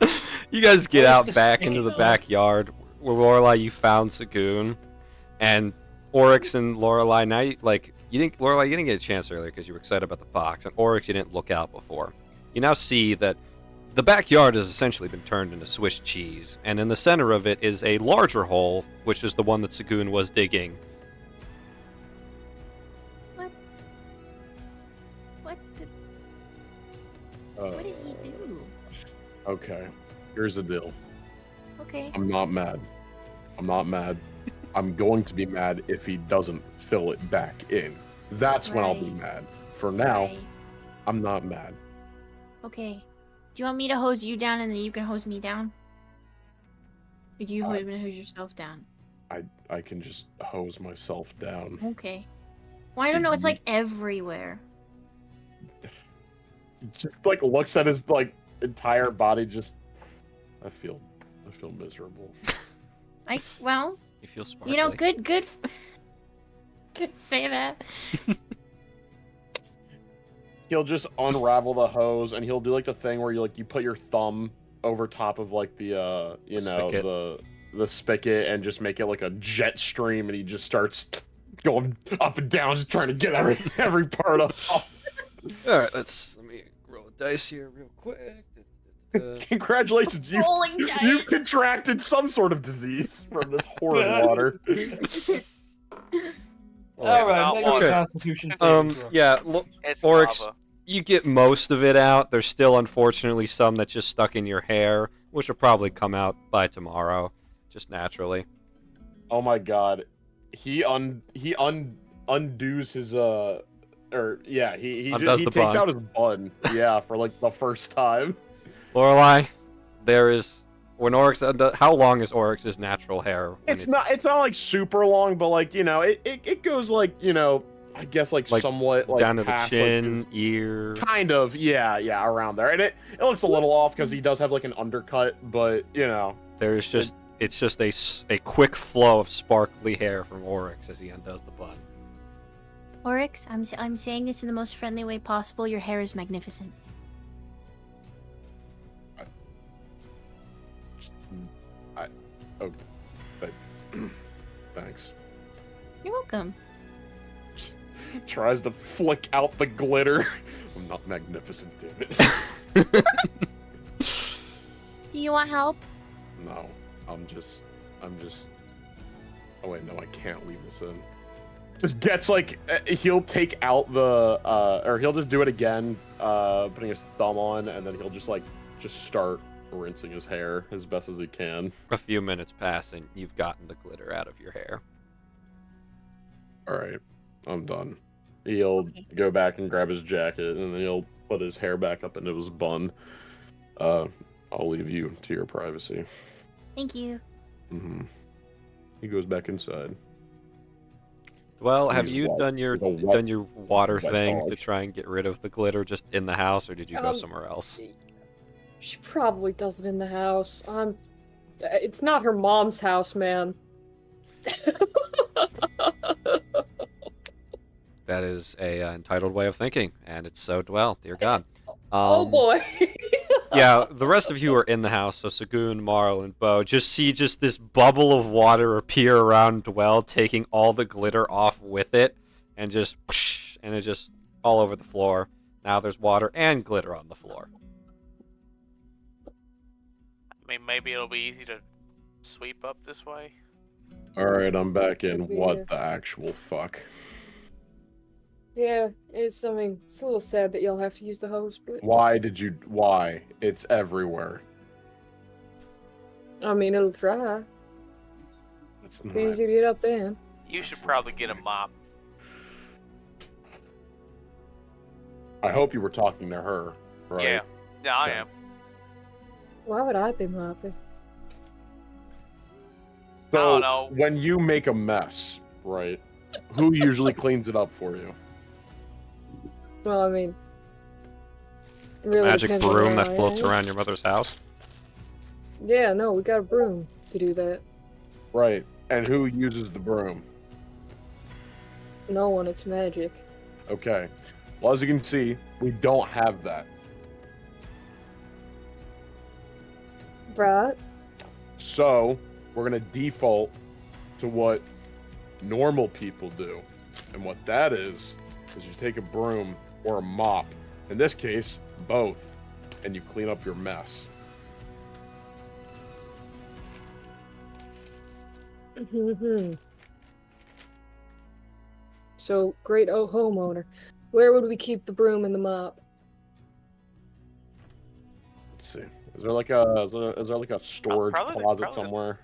You guys get Where's out the back sticky into the note? backyard where Lorelai, you found Sagoon, and Oryx and Lorelai. Now, you didn't get a chance earlier because you were excited about the box, and Oryx, you didn't look out before. You now see that the backyard has essentially been turned into Swiss cheese, and in the center of it is a larger hole, which is the one that Sagoon was digging. What Uh, did he do? okay, here's the deal. Okay. I'm not mad. I'm going to be mad if he doesn't fill it back in. That's when I'll be Right. mad. For now, Right. I'm not mad. Okay. Do you want me to hose you down and then you can hose me down? Or do you want to hose yourself down? I can just hose myself down. Okay. Well, I don't know. It's like everywhere. Just like looks at his like entire body. Just I feel miserable. Well, You feel sparkly. you know, good. Could say that. He'll just unravel the hose and he'll do like the thing where you put your thumb over top of like the Spigot. the spigot and just make it like a jet stream, and he just starts going up and down, just trying to get every part of. All right, let me roll a dice here real quick. Congratulations, Rolling dice. you've contracted some sort of disease from this horrid water. All right, not make me a water. Constitution saving throw. Yeah, It's Oryx, lava. you get most of it out. There's still, unfortunately, some that's just stuck in your hair, which will probably come out by tomorrow, just naturally. Oh my god, he undoes his he Undoes the takes bun. out his bun. Yeah, for like the first time. Lorelai, there is when Oryx. How long is Oryx's natural hair? When It's not like super long, but like it goes like I guess like somewhat like down to the past, chin, like, his, ear. kind of around there, and it looks a little off because he does have like an undercut, but There's just it's just a quick flow of sparkly hair from Oryx as he undoes the bun. Oryx, I'm saying this in the most friendly way possible. Your hair is magnificent. Thanks. You're welcome. Tries to flick out the glitter. I'm not magnificent, damn it. Do you want help? No, I'm just. Oh wait, no, I can't leave this in. Just gets like he'll take out the or he'll just do it again, putting his thumb on, and then he'll just start rinsing his hair as best as he can. A few minutes pass and you've gotten the glitter out of your hair. All right, I'm done. He'll go back and grab his jacket, and then he'll put his hair back up into his bun. I'll leave you to your privacy. Thank you. Mm-hmm. He goes back inside. Well, have He's you wet. done your He's a wet- water wet thing dog. to try and get rid of the glitter just in the house, or did you go somewhere else? She probably does it in the house. It's not her mom's house, man. That is a entitled way of thinking, and it's so Dwell, dear God. Oh boy. Yeah, the rest of you are in the house, so Sagoon, Marl, and Bo just see this bubble of water appear around Dwell, taking all the glitter off with it, and just whoosh, and it's just all over the floor. Now there's water and glitter on the floor. I mean, maybe it'll be easy to sweep up this way. All right, I'm back in. Could be, What the actual fuck? Yeah, it's a little sad that you'll have to use the hose, but Why? It's everywhere. I mean, it'll dry. It's Be not. easy to get up then. You should probably get a mop. I hope you were talking to her, right? Yeah. Yeah, I Okay. am. Why would I be mopping? So, I don't know. when you make a mess, right? Who usually cleans it up for you? Well, I mean, really Magic depends on broom where that I floats am. around your mother's house. Yeah, no, we got a broom to do that. Right. And who uses the broom? No one, it's magic. Okay. Well, as you can see, we don't have that. Right? So, we're going to default to what normal people do. And what that is you take a broom or a mop. In this case, both. And you clean up your mess. So, great homeowner. Where would we keep the broom and the mop? Let's see. Is there like a storage probably closet somewhere?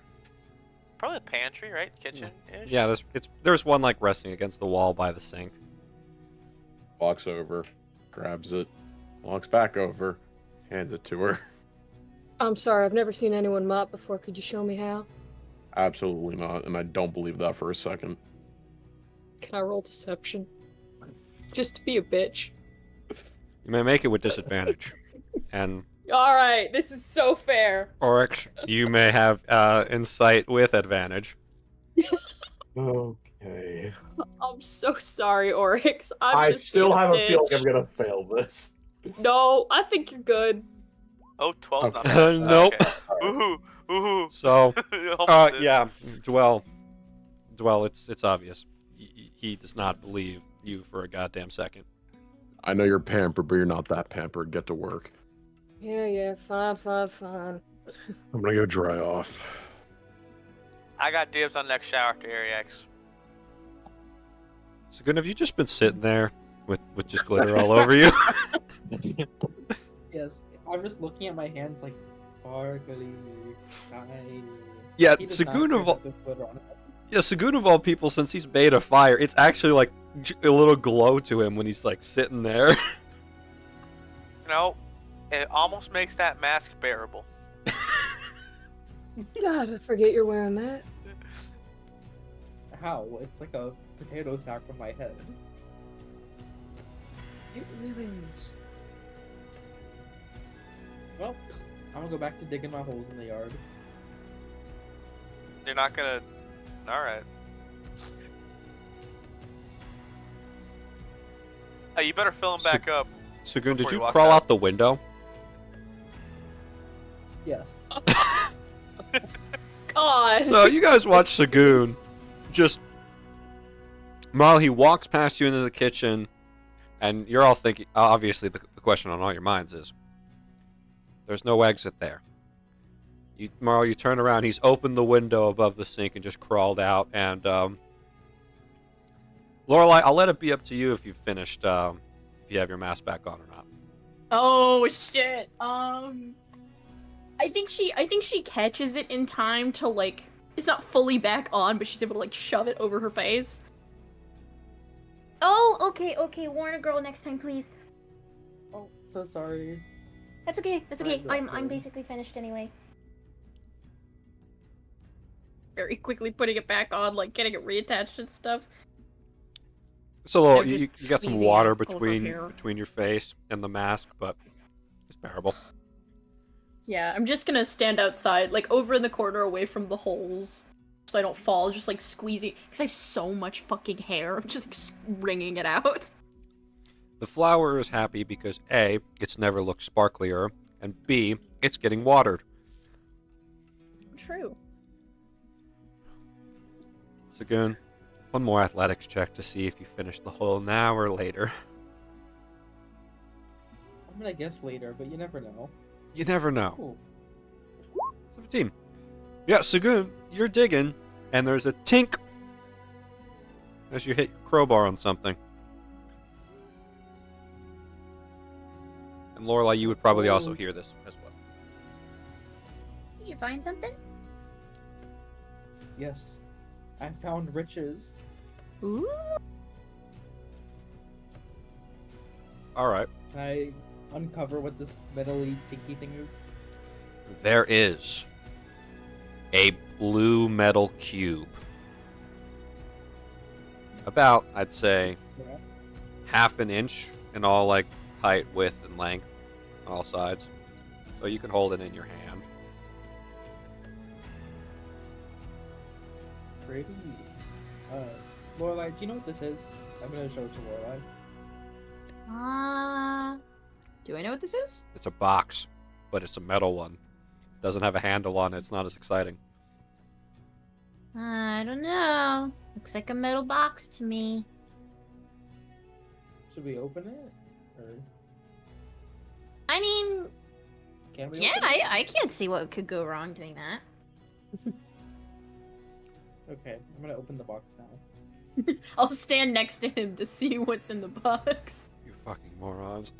Probably the pantry, right? Kitchen-ish? Yeah, there's one like resting against the wall by the sink. Walks over, grabs it, walks back over, hands it to her. I'm sorry, I've never seen anyone mop before. Could you show me how? Absolutely not, and I don't believe that for a second. Can I roll deception? Just to be a bitch. You may make it with disadvantage. And Alright, this is so fair. Oryx, you may have insight with advantage. Okay. I'm so sorry, Oryx. I just still being have a bitch. feeling I'm gonna fail this. No, I think you're good. Oh, 12's not Okay. bad. Nope. Okay. Woohoo! Woohoo! So, Almost did. yeah, Dwell, it's obvious. He does not believe you for a goddamn second. I know you're pampered, but you're not that pampered. Get to work. Yeah, fine. I'm gonna go dry off. I got dibs on next shower after Ariax. So good. Have you just been sitting there with just glitter all over you? Yes, I'm just looking at my hands like sparkly, shiny. Yeah, He does not care Sagoon of all, that there's glitter on it. yeah, Sagoon of all people, since he's made of fire, it's actually like a little glow to him when he's like sitting there. You know, it almost makes that mask bearable. God, I forget you're wearing that. How? It's like a potato sack on my head. It really is. Well, I'm gonna go back to digging my holes in the yard. You're not gonna. Alright. Hey, you better fill them back up. Sagoon, did Before you you walk crawl out. out the window? Yes. God. So you guys watch Sagoon just while he walks past you into the kitchen, and you're all thinking. Obviously, the question on all your minds is, "There's no exit there." Marl, you turn around. He's opened the window above the sink and just crawled out. And Lorelai, I'll let it be up to you if you've finished. If you have your mask back on or not. Oh shit. I think she catches it in time to like. It's not fully back on, but she's able to like shove it over her face. Oh, okay. Warn a girl next time, please. Oh, so sorry. That's okay. I'm Exactly. basically finished anyway. Very quickly putting it back on, like getting it reattached and stuff. So They're you just got some squeezing water it over between here. your face and the mask, but it's bearable. Yeah, I'm just gonna stand outside, like over in the corner away from the holes, so I don't fall, just like squeezing, because I have so much fucking hair, I'm just like wringing it out. The flower is happy because A, it's never looked sparklier, and B, it's getting watered. True. Sagoon, one more athletics check to see if you finish the hole now or later. I'm gonna guess later, but you never know. You never know. Ooh. 17. Yeah, Sagoon, you're digging, and there's a tink as you hit your crowbar on something. And Lorelai, you would probably also hear this as well. Did you find something? Yes. I found riches. Ooh. All right. Can I uncover what this metally tinky thing is? There is a blue metal cube. About, I'd say, Yeah. half an inch in all like height, width, and length on all sides. So you can hold it in your hand. Pretty. Lorelai, do you know what this is? I'm gonna show it to Lorelai. Do I know what this is? It's a box, but it's a metal one. Doesn't have a handle on it. It's not as exciting. I don't know. Looks like a metal box to me. Should we open it? Or I mean, can we yeah, open it? I can't see what could go wrong doing that. Okay, I'm gonna open the box now. I'll stand next to him to see what's in the box. You fucking morons.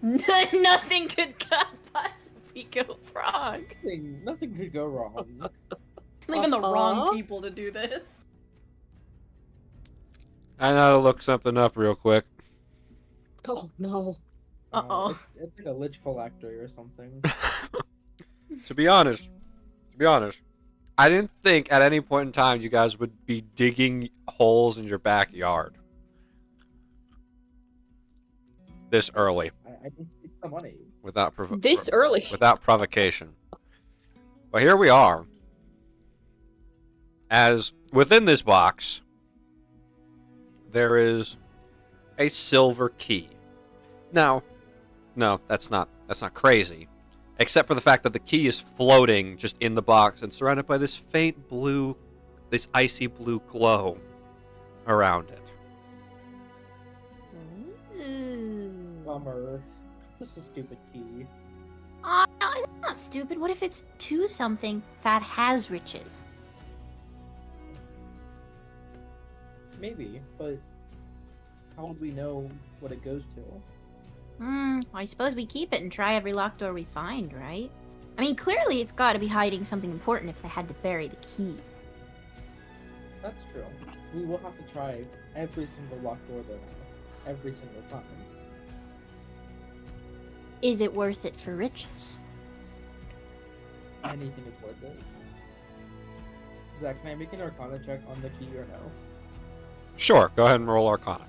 Nothing could possibly go wrong. Nothing could go wrong. I'm even the wrong people to do this. I know how to look something up real quick. Oh no. Uh-oh. It's like a lich phylactery or something. To be honest, I didn't think at any point in time you guys would be digging holes in your backyard this early I didn't speak the money. without This early. without provocation. But here we are. As within this box, there is a silver key. Now, no, that's not crazy. Except for the fact that the key is floating just in the box and surrounded by this faint blue, this icy blue glow around it. Ooh. Bummer. Just a stupid key. Oh, no, it's not stupid. What if it's to something that has riches? Maybe, but how would we know what it goes to? I suppose we keep it and try every locked door we find, right? I mean, clearly it's got to be hiding something important if they had to bury the key. That's true. We will have to try every single locked door there now. Every single time. Is it worth it for riches? Anything is worth it. Zach, can I make an Arcana check on the key or no? Sure, go ahead and roll Arcana.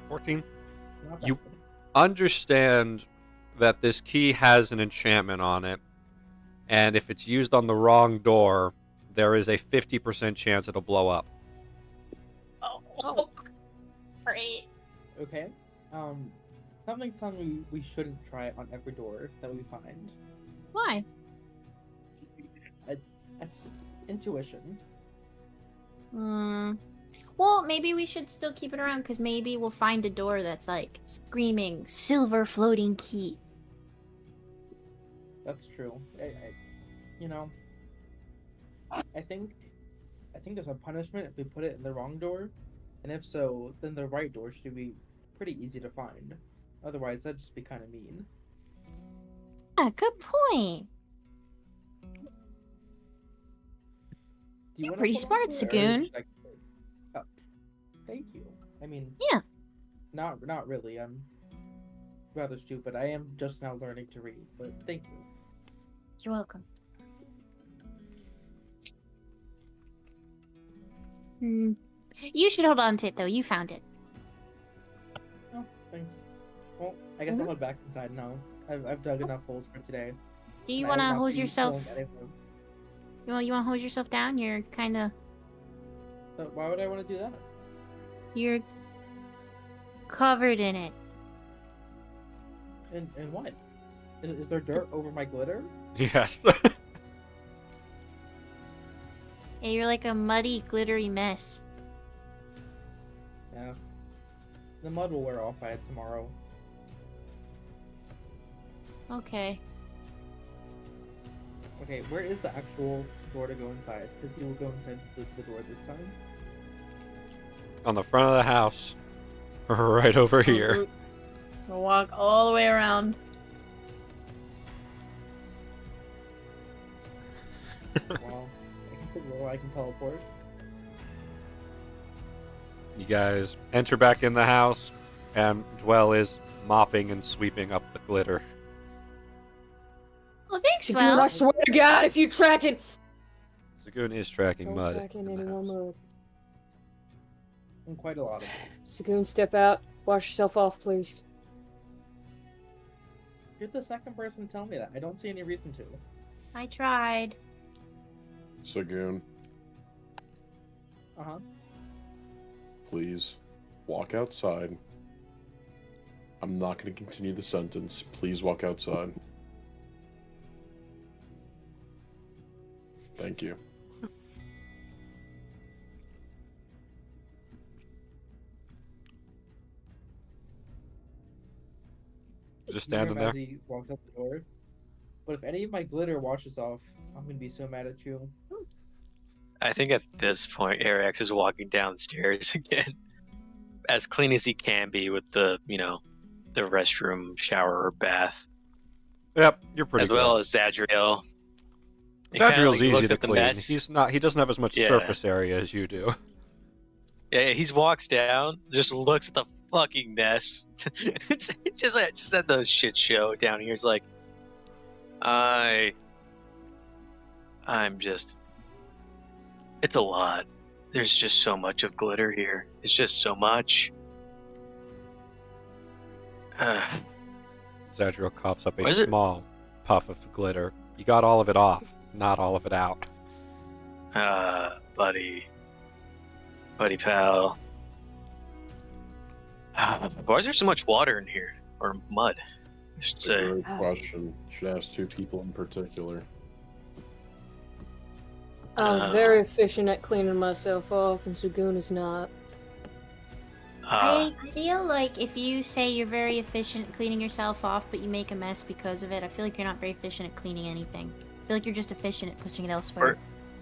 14. Not that You- good. Understand that this key has an enchantment on it, and if it's used on the wrong door, there is a 50% chance it'll blow up. Oh, great. Okay. Something's telling me we shouldn't try it on every door that we find. Why? It's intuition. Well, maybe we should still keep it around because maybe we'll find a door that's like screaming silver floating key. That's true. You know, I think there's a punishment if we put it in the wrong door, and if so, then the right door should be pretty easy to find. Otherwise, that'd just be kind of mean. Yeah, good point. Do You're wanna pretty put smart, on there, or Sagoon. should I- Oh, thank you. I mean, Yeah. Not really. I'm rather stupid. I am just now learning to read, but thank you. You're welcome. You should hold on to it though. You found it. Oh, thanks. Well, I guess I'll head back inside now. I've dug enough holes for today. Do you and I want will to not hose be yourself? going anywhere. You want to hose yourself down? You're kind of. So why would I want to do that? You're covered in it. And what? Is there dirt over my glitter? Yes. Yeah, you're like a muddy, glittery mess. Yeah. The mud will wear off by tomorrow. Okay. Okay, where is the actual door to go inside? Because he will go inside the door this time. On the front of the house. Right over here. We'll walk all the way around. Well, I can teleport. You guys enter back in the house, and Dwell is mopping and sweeping up the glitter. Well, thanks, Dude, I Well. swear to God, if you track it, Sagoon is tracking don't mud. track in in the any more house. mud. And quite a lot of it. Sagoon, step out. Wash yourself off, please. You're the second person to tell me that. I don't see any reason to. I tried. Sagoon, Uh-huh. please walk outside. I'm not going to continue the sentence. Please walk outside. Thank you. Just You hear standing him there. as he walks out the door. But if any of my glitter washes off, I'm gonna be so mad at you. I think at this point, Arax is walking downstairs again, as clean as he can be with the, the restroom, shower, or bath, Yep, you're pretty as good. well as Zadriel. He kinda, Zadriel's looked easy to at the clean. mess. He doesn't have as much Yeah. surface area as you do. Yeah, he walks down, just looks at the fucking mess. It's just at the shit show down here. It's like, I'm just. It's a lot. There's just so much of glitter here. It's just so much. Zadriel coughs up What is a it? small puff of glitter. You got all of it off, not all of it out. Buddy pal. Why is there so much water in here? Or mud, I should It's a say. great question. Should ask two people in particular. I'm very efficient at cleaning myself off, and Sagoon is not. I feel like if you say you're very efficient at cleaning yourself off, but you make a mess because of it, I feel like you're not very efficient at cleaning anything. I feel like you're just efficient at pushing it elsewhere.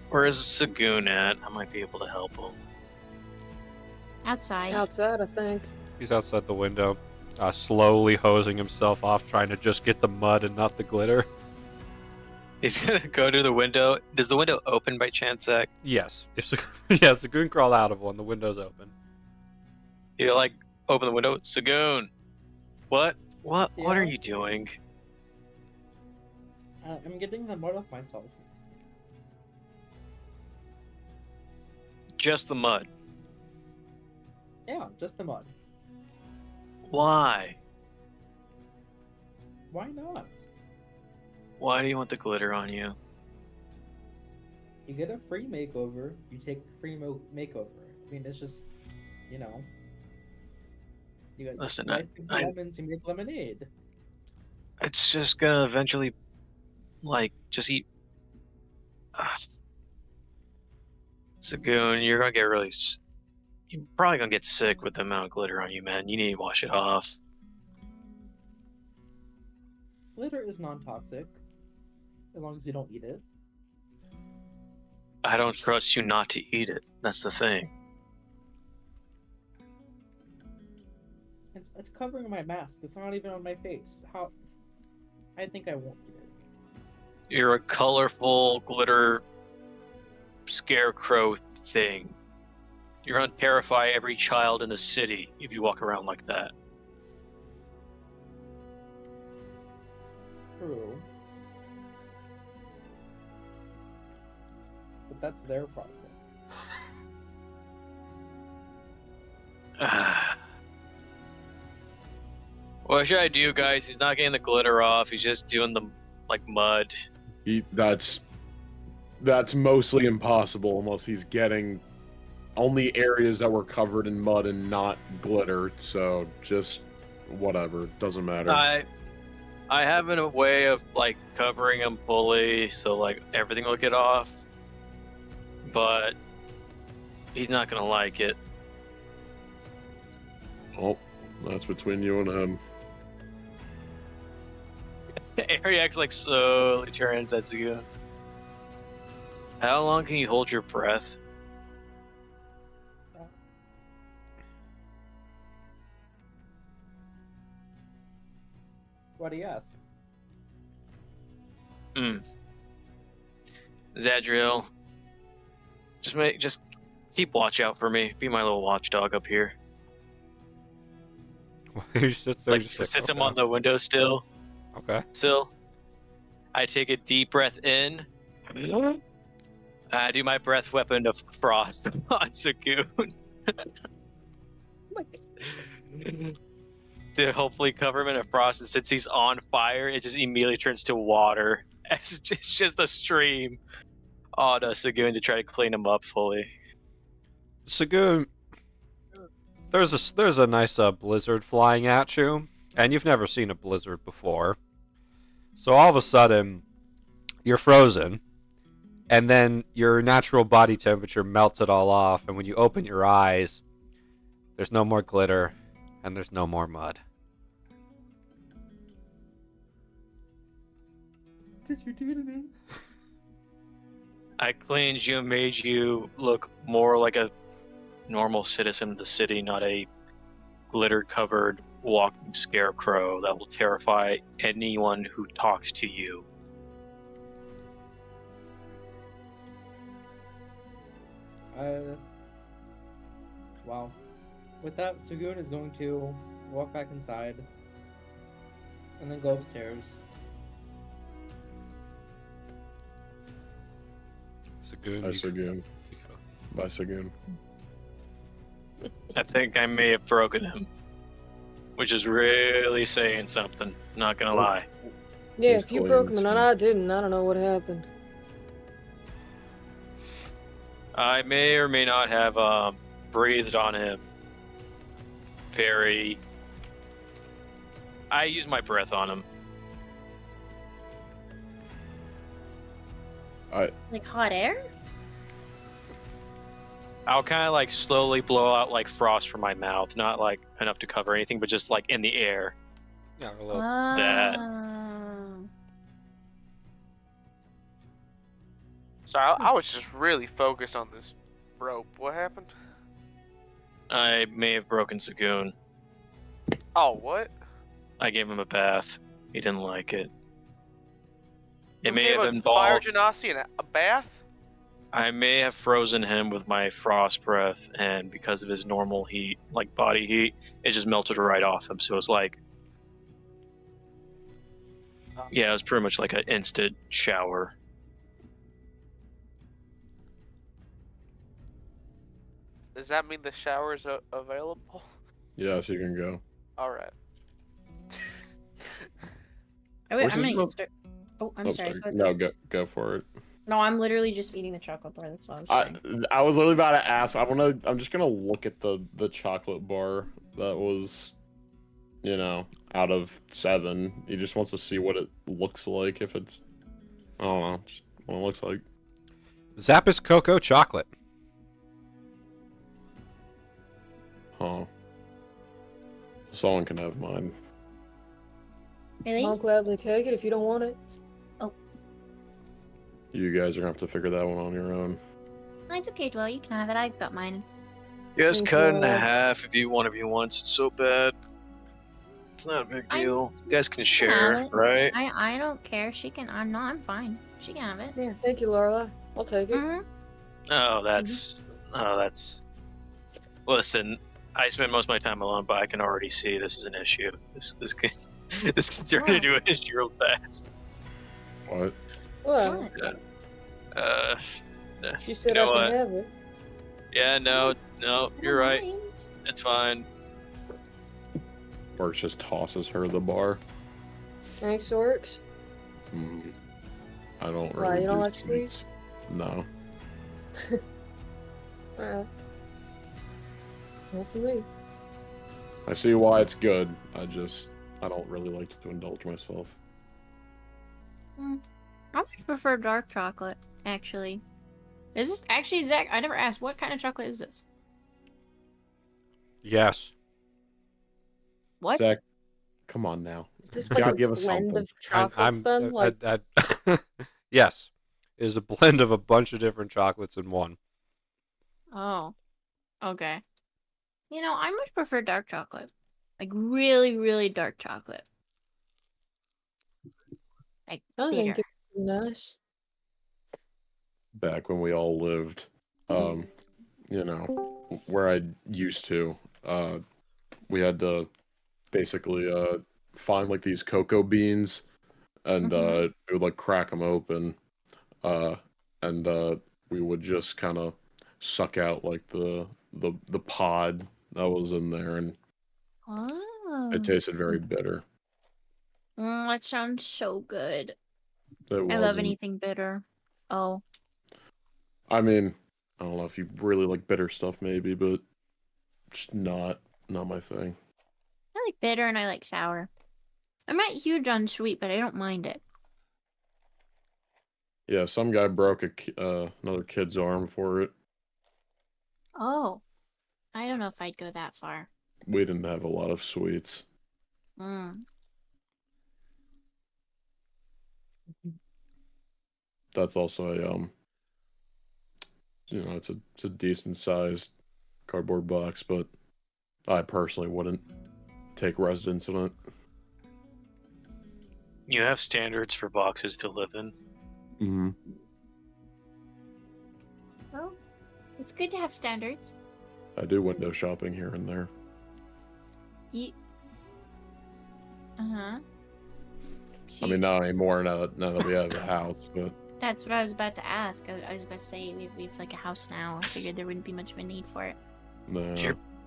Where is Sagoon at? I might be able to help him. Outside. Outside, I think. He's outside the window, slowly hosing himself off, trying to just get the mud and not the glitter. He's gonna go to the window. Does the window open by chance, Zach? Yes. If Sagoon crawl out of one, the window's open. You like open the window, Sagoon. What are you doing? I'm getting the mud off myself. Just the mud. Yeah, just the mud. Why? Why not? Why do you want the glitter on you? You get a free makeover, you take the free makeover. I mean, it's just, you know. You got Listen, lemons, you make lemonade. It's just gonna eventually, just eat. Sagoon, you're gonna get really. You're probably gonna get sick with the amount of glitter on you, man. You need to wash it off. Glitter is non-toxic, as long as you don't eat it. I don't trust you not to eat it. That's the thing. It's covering my mask. It's not even on my face. How? I think I won't eat it. You're a colorful glitter scarecrow thing. You're gonna terrify every child in the city if you walk around like that. True. But that's their problem. What should I do, guys? He's not getting the glitter off. He's just doing the mud. That's mostly impossible unless he's getting only areas that were covered in mud and not glitter. So just whatever, doesn't matter. I have a way of covering him fully, so everything will get off. But he's not gonna like it. Oh, that's between you and him. Ariax slowly turns at Sagoon. How long can you hold your breath? What do you ask? Zadriel, just keep watch out for me. Be my little watchdog up here. He sits there, Sits him on the window still. Okay. Still. I take a deep breath in. I do my breath weapon of frost on Sagoon. To hopefully cover him in a frost, and since he's on fire, it just immediately turns to water. It's just a stream on Sagoon to try to clean him up fully. Sagoon, there's a nice blizzard flying at you, and you've never seen a blizzard before. So all of a sudden, you're frozen, and then your natural body temperature melts it all off, and when you open your eyes, there's no more glitter, and there's no more mud. Did you do to me? I cleaned you and made you look more like a normal citizen of the city, not a glitter-covered walking scarecrow that will terrify anyone who talks to you. Wow. With that, Sagoon is going to walk back inside and then go upstairs. Sagoon. Bye, Sagoon. Bye, Sagoon. I think I may have broken him, which is really saying something, not gonna lie. Yeah, He's if you fully broke him and insane. I didn't, I don't know what happened. I may or may not have breathed on him. I used my breath on him. Like hot air? I'll kind of like slowly blow out like frost from my mouth, not like enough to cover anything, but just like in the air. Yeah, a little. That. Sorry, I was just really focused on this rope. What happened? I may have broken Sagoon. Oh, what? I gave him a bath. He didn't like it. It You may gave have a involved. Fire Genasi and a bath? I may have frozen him with my frost breath, and because of his normal heat, like body heat, it just melted right off him. So it's like, yeah, it was pretty much like an instant shower. Does that mean the shower is available? Yes, you can go. All right. Oh, wait, Where's I'm his gonna rope? start. Oh, I'm Oh, sorry. Go No, ahead. go for it. No, I'm literally just eating the chocolate bar. That's all I was saying. I was literally about to ask. I'm just gonna look at the chocolate bar that was, out of 7. He just wants to see what it looks like. If it's, I don't know, just what it looks like. Zappis Cocoa Chocolate. Huh. Someone can have mine. Really? I'll gladly take it if you don't want it. You guys are gonna have to figure that one on your own. No, it's okay, Dwell. You can have it. I've got mine. You guys Thank cut it in you. half if you one of you wants it so bad. It's not a big deal. You guys can have share, it. right? I don't care. She can. I'm fine. She can have it. Yeah, thank you, Lorelai. I'll take it. Mm-hmm. Oh, that's. Listen, I spend most of my time alone, but I can already see this is an issue. This can this can turn Wow. into an issue real fast. What? Well, if you said know I what? can have it. Yeah, no, you're right. It's fine. Orcs just tosses her the bar. Thanks, Orcs. I don't Why, really you don't do like sweets? No. Alright. Not for me. I see why it's good. I don't really like to indulge myself. I much prefer dark chocolate, actually. Is this actually, Zach? I never asked. What kind of chocolate is this? Yes. What? Zach, come on now. Is this Gotta like a give us blend something. of chocolates then? Like, Yes. It is a blend of a bunch of different chocolates in one. Oh, okay. I much prefer dark chocolate. Like really, really dark chocolate. Like I bitter. think it's nice. Back when we all lived, where I used to, we had to basically find like these cocoa beans and we would like crack them open and we would just kind of suck out like the pod that was in there, and Oh. it tasted very bitter. That sounds so good. It I love wasn't. anything bitter. Oh. I mean, I don't know if you really like bitter stuff, maybe, but just not my thing. I like bitter and I like sour. I'm not huge on sweet, but I don't mind it. Yeah, some guy broke another kid's arm for it. Oh. I don't know if I'd go that far. We didn't have a lot of sweets. Mm. That's also it's a decent sized cardboard box, but I personally wouldn't take residence in it. You have standards for boxes to live in. Mm-hmm. Well, it's good to have standards. I do window shopping here and there. Uh-huh. I mean, not anymore now that we have a house, but That's what I was about to ask. I was about to say we've like a house now. I figured there wouldn't be much of a need for it. no.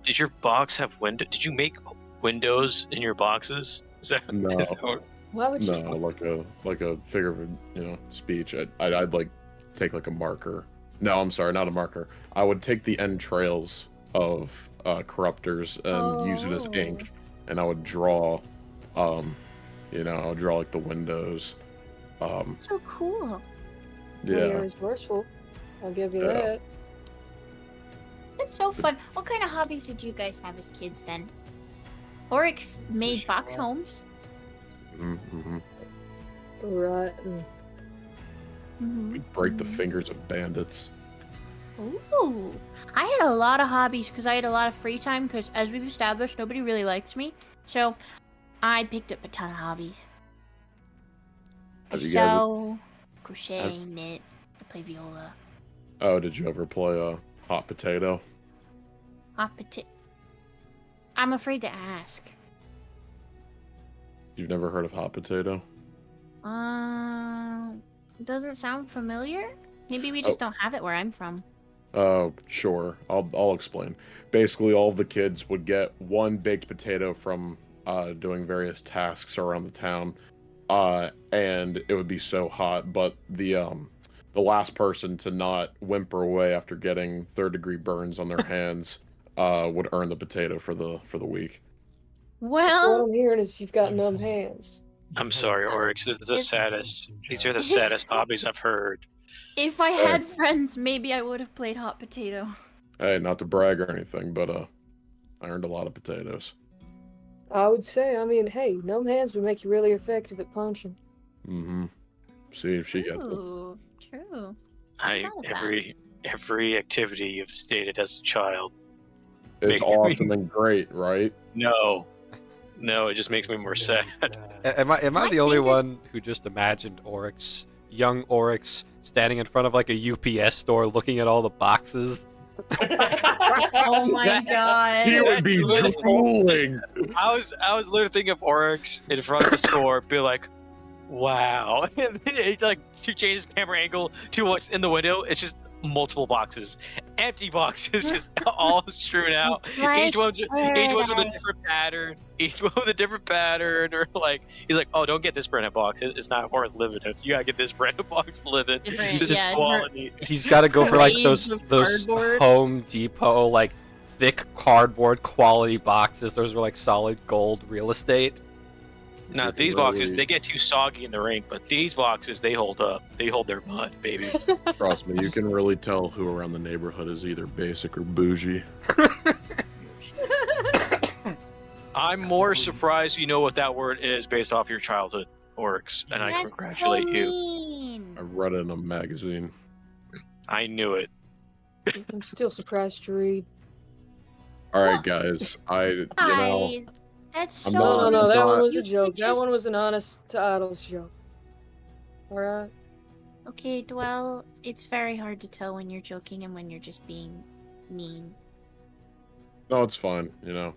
Did your box have window? Did you make windows in your boxes? Is that No. is that what- Why would you? No, like a figure of speech. I'd like take like a marker. No, I'm sorry, not a marker. I would take the entrails of corruptors and use it as ink, and I would draw, I would draw like the windows. So cool. Well, Yeah, you're resourceful. I'll give you Yeah. that. That's so fun. What kind of hobbies did you guys have as kids then? Oryx made box homes. Mm-hmm. Right. Mm-hmm. Break the fingers of bandits. Ooh. I had a lot of hobbies because I had a lot of free time because, as we've established, nobody really liked me. So I picked up a ton of hobbies. I Have you guys- sew, crochet, knit, I play viola. Oh, did you ever play hot potato? Hot potato. I'm afraid to ask. You've never heard of hot potato? Doesn't sound familiar. Maybe we just don't have it where I'm from. Oh, sure. I'll explain. Basically, all of the kids would get one baked potato from doing various tasks around the town, and it would be so hot. But the last person to not whimper away after getting third-degree burns on their hands would earn the potato for the week. So what Well, I'm hearing is you've got numb hands. I'm sorry, Oryx. This is the If- saddest. These are the saddest hobbies I've heard. if I had friends, maybe I would have played hot potato. Hey, not to brag or anything, but I earned a lot of potatoes. I would say, I mean, hey, numb hands would make you really effective at punching. Mm-hmm. See if she gets it. Ooh, true. thought of that. Every activity you've stated as a child. It's Make- awesome and great, right? No, it just makes me more sad. Am I My the only favorite- one who just imagined Oryx, young Oryx, standing in front of like a UPS store looking at all the boxes? Oh my god. He would be drooling. I was literally thinking of Oryx in front of the store, be like, wow. And then it like to change his camera angle to what's in the window, it's just multiple boxes. Empty boxes just all strewn out. Like each one with a paradise. different pattern. Each one with a different pattern. Or like he's like, oh, don't get this branded box. It's not worth living in. You gotta get this branded box to live in. Different- This is yeah, quality. He's got to go for like Grades those of those cardboard. Home Depot like thick cardboard quality boxes. Those were like solid gold real estate. Now You can these boxes really- they get too soggy in the rink, but these boxes they hold up. They hold their mud, baby. Trust me, you can really tell who around the neighborhood is either basic or bougie. I'm more surprised you know what that word is based off your childhood, Oryx, and I That's congratulate so you. mean. I read it in a magazine. I knew it. I'm still surprised to read. All right, guys. Guys, that's I'm so. not- No, that not- one was a You joke. could That just- one was an honest to idols joke. Alright? Okay, Dwell, it's very hard to tell when you're joking and when you're just being mean. No, it's fine. You know,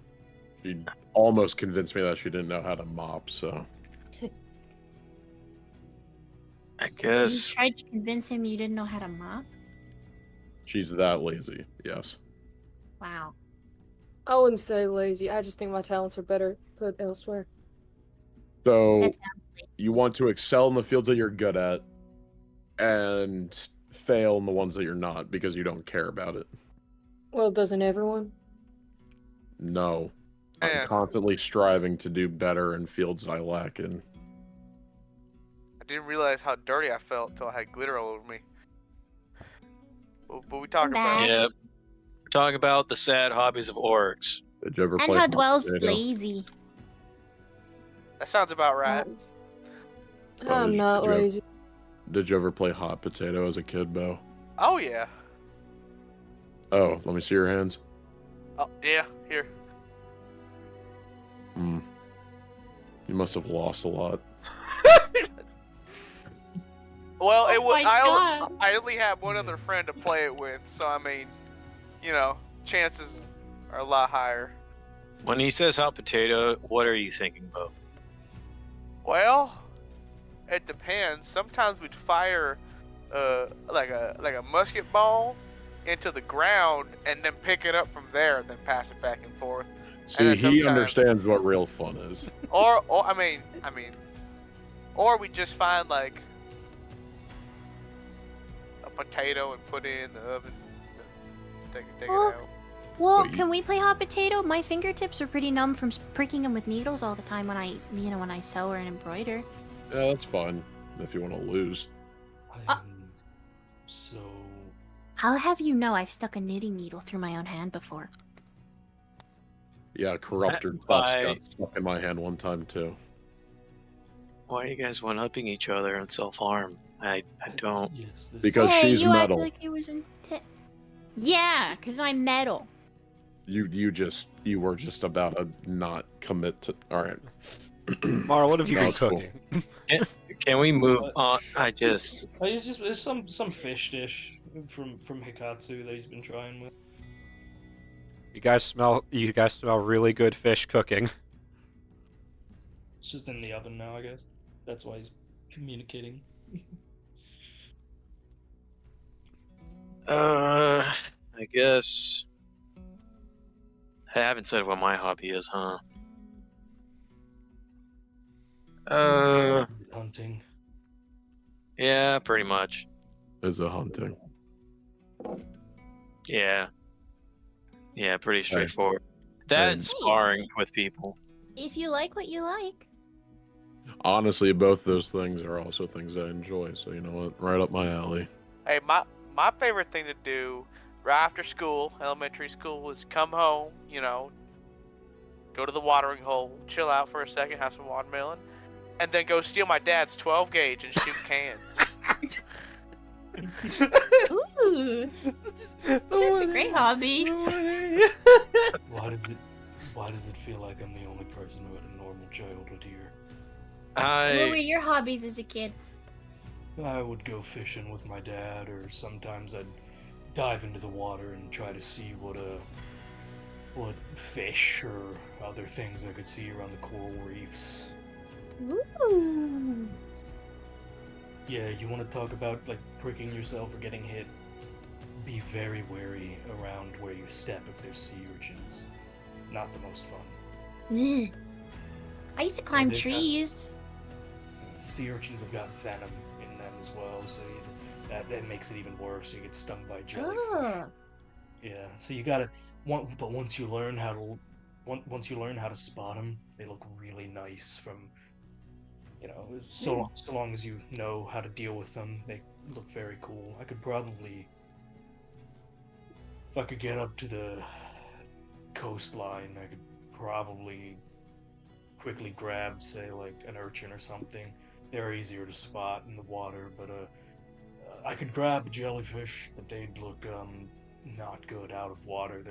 she almost convinced me that she didn't know how to mop. So I You guess. tried to convince him you didn't know how to mop? she's that lazy. Yes. Wow. I wouldn't say lazy. I just think my talents are better put elsewhere. So That sounds like you want to excel in the fields that you're good at, and fail in the ones that you're not because you don't care about it. Well, doesn't everyone? No. Yeah. I'm constantly striving to do better in fields that I lack in. I didn't realize how dirty I felt until I had glitter all over me. But we talking about Bad. Yep. We're talking about the sad hobbies of Oryx. Did you ever And play how hot Dwell's potato? lazy. that sounds about right. I'm did not you- lazy. Did you ever play hot potato as a kid, Bo? Oh yeah. Oh, let me see your hands. Oh yeah. Here. Hmm. You must have lost a lot. Well, it Oh was. my God. I only had one other friend to play it with, so I mean, you know, chances are a lot higher. When he says hot potato, what are you thinking about? Well, it depends. Sometimes we'd fire, like a musket ball into the ground and then pick it up from there and then pass it back and forth. See, then he sometimes- understands what real fun is. Or I mean, or we just find like a potato and put it in the oven. Take it Oh. out. Well, But you- can we play hot potato? My fingertips are pretty numb from pricking them with needles all the time when I sew or embroider. Yeah, that's fine if you want to lose. Uh. I'm so I'll have you know I've stuck a knitting needle through my own hand before. Yeah, corruptor dust got stuck in my hand one time too. Why are you guys one-upping each other on self-harm? I don't. Because hey, she's you metal. act like it was Yeah, because I'm metal. You were just about to not commit to. All right. Mara, what have you No, been it's cool. cooking? Can we move on? It's some fish dish from Hikatsu that he's been trying with. You guys smell really good fish cooking. It's just in the oven now, I guess. That's why he's communicating. I guess. I haven't said what my hobby is, huh? Hunting. Yeah, pretty much. Is a hunting. Yeah. Yeah, pretty Right. straightforward. That and Right. sparring with people. If you like what you like. Honestly, both those things are also things I enjoy. So you know what? Right up my alley. Hey, my favorite thing to do right after school, elementary school, was come home, you know, go to the watering hole, chill out for a second, have some watermelon, and then go steal my dad's 12 gauge and shoot cans. Ooh, that's a great hobby. Why does it feel like I'm the only person who had a normal childhood here? What were your hobbies as a kid? I would go fishing with my dad, or sometimes I'd dive into the water and try to see what fish or other things I could see around the coral reefs. Ooh. Yeah, you want to talk about like pricking yourself or getting hit? Be very wary around where you step if there's sea urchins. Not the most fun. Ugh. I used to climb they've got- trees. Sea urchins have got venom in them as well, so that makes it even worse. You get stung by jellyfish. Oh. Yeah, so you gotta. But once you learn how to spot them, they look really nice. From so long as you know how to deal with them, they look very cool. I could probably, if I could get up to the coastline, I could probably quickly grab, say, like an urchin or something. They're easier to spot in the water, but I could grab a jellyfish, but they'd look not good out of water.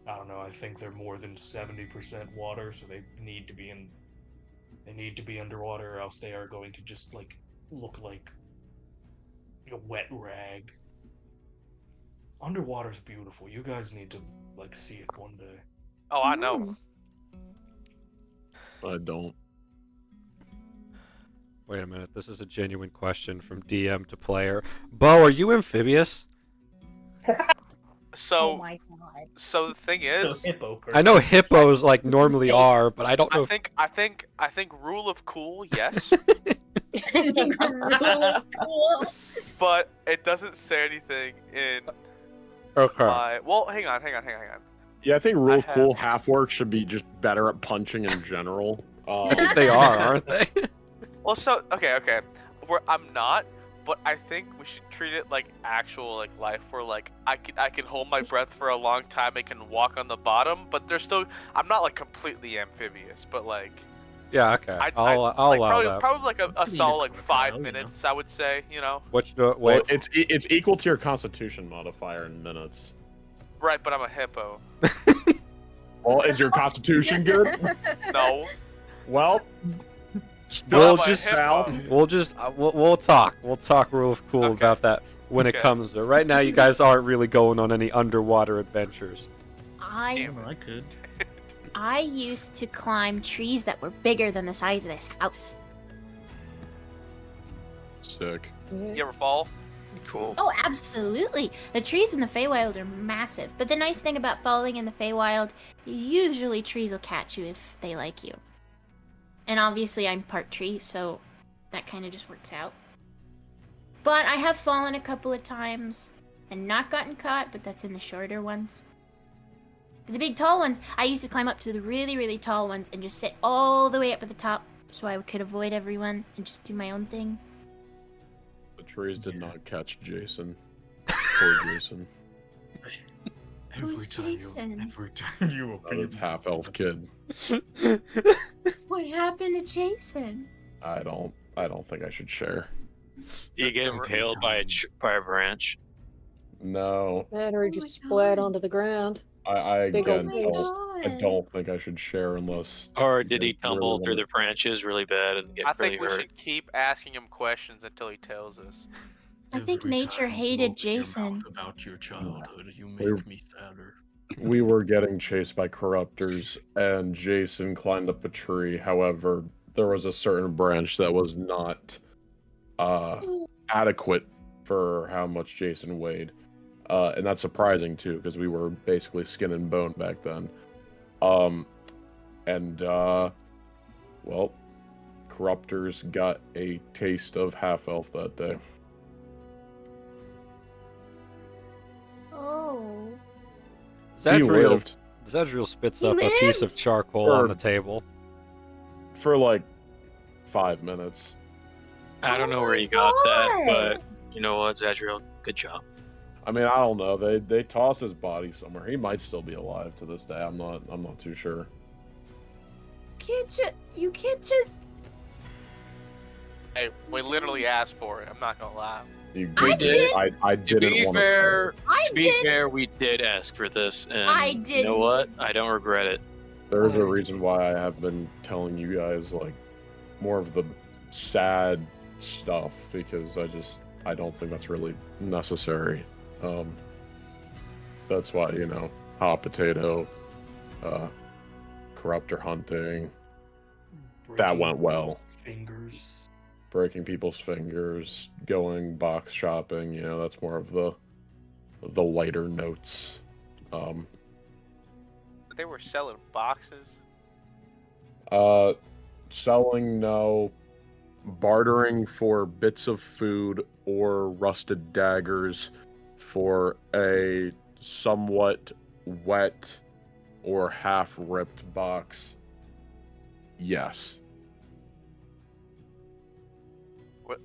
I don't know, I think they're more than 70% water, so they need to be underwater, or else they are going to just like look like a wet rag. Underwater's beautiful. You guys need to like see it one day. Oh, I know. I don't. Wait a minute, this is a genuine question from DM to player. Bo, are you amphibious? So, Oh my god. so the thing is, Hippo person. I know hippos like normally are, but I don't know. I think rule of cool, yes, Cool. but it doesn't say anything in Okay. my. Well, hang on. Yeah, I think rule of have- cool half orcs should be just better at punching in general. I think they are, aren't they? Well, so okay. I'm not, but I think we should treat it like actual like life, where like I can hold my breath for a long time. I can walk on the bottom, but there's still. I'm not like completely amphibious, but like. Yeah, okay. I'll like, allow that. probably like a Still solid need like a 5 crocodile, you minutes, I would say. You know. Wait. Well, it's equal to your Constitution modifier in minutes. Right, but I'm a hippo. Well, is your Constitution good? No. Well, We'll I'm a just hippo. we'll talk. We'll talk real cool Okay. about that when it Okay. comes to. Right now, you guys aren't really going on any underwater adventures. I Well, I could. I used to climb trees that were bigger than the size of this house. sick. You ever fall? Cool. Oh, absolutely. The trees in the Feywild are massive, but the nice thing about falling in the Feywild, usually trees will catch you if they like you. And obviously I'm part tree, so that kind of just works out. But I have fallen a couple of times and not gotten caught, but that's in the shorter ones. The big tall ones, I used to climb up to the really, really tall ones and just sit all the way up at the top so I could avoid everyone and just do my own thing. The trees did not catch Jason. poor Jason. Who's Jason? Every time you Oh, this half-elf kid. What happened to Jason? I don't think I should share. You get impaled by a branch. No, That or he Oh my just splat God. onto the ground. I Big again old Oh face. my I don't think I should share unless. Or did he you tumble really through wanna- the branches really bad and get I really think we hurt? should keep asking him questions until he tells us. I think nature hated Jason. About your childhood, you We're- make me sadder. We were getting chased by corruptors, and Jason climbed up a tree. However, there was a certain branch that was not adequate for how much Jason weighed. And that's surprising, too, because we were basically skin and bone back then. Well, corruptors got a taste of half-elf that day. Oh. He Zadriel, lived Zadriel spits He up a piece of lived? charcoal on Or- the table. for like 5 minutes. I don't Oh know where my you got that, God. but you know what, Zadriel? Good job. I mean, I don't know. They tossed his body somewhere. He might still be alive to this day. I'm not too sure. You can't just. Hey, we literally asked for it. I'm not gonna lie. We did. I To didn't be want fair, I to be did. fair, we did ask for this, and I you know didn't. what? I don't regret it. There's a reason why I have been telling you guys like more of the sad stuff because I don't think that's really necessary. That's why, hot potato, corruptor hunting, that went well. Fingers. Breaking people's fingers, going box shopping, that's more of the lighter notes. They were selling boxes. Selling, no. Bartering for bits of food or rusted daggers for a somewhat wet or half-ripped box. Yes.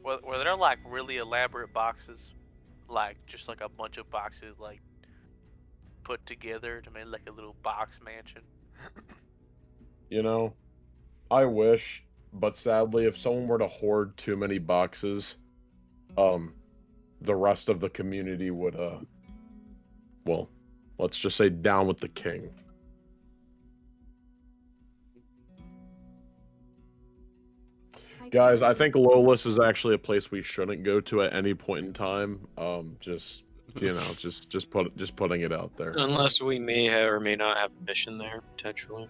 Were there like really elaborate boxes, like just like a bunch of boxes like put together to make like a little box mansion? I wish, but sadly, if someone were to hoard too many boxes, the rest of the community would, well, let's just say down with the king. Guys, I think Lolis is actually a place we shouldn't go to at any point in time. Just putting it out there. Unless we may have or may not have a mission there, potentially.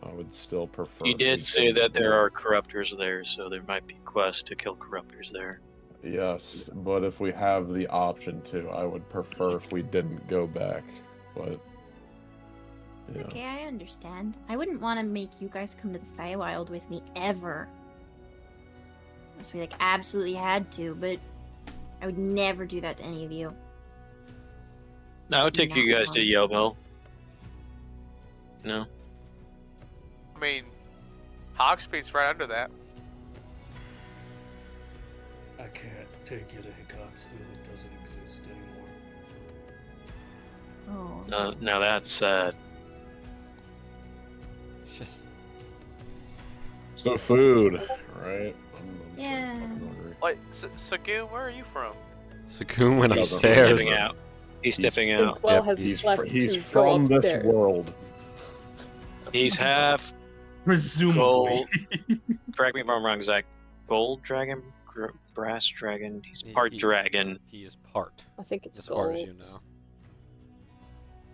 I would still prefer. You if we did say didn't that there go. are corruptors there, so there might be quests to kill corruptors there. Yes, but if we have the option to, I would prefer if we didn't go back. But It's yeah. okay, I understand. I wouldn't want to make you guys come to the Feywild with me ever. Unless we absolutely had to, but I would never do that to any of you. Now I would take you guys to Yellville. No? I mean, Hogspeed's right under that. I can't take you to Hickoxville. It doesn't exist anymore. Oh. Now that's sad. It's just So food, right? I'm Yeah. fucking hungry. Wait, Sagoon, where are you from? Sagoon went He's He's upstairs. stepping out. He's He's- stepping Think out. well Yep, has he's left he's to from go this upstairs. world. He's half Presumably. gold. Correct me if I'm wrong, Zach. Gold dragon, brass dragon. He's part He- dragon. He is part, I think it's as gold. far as you know.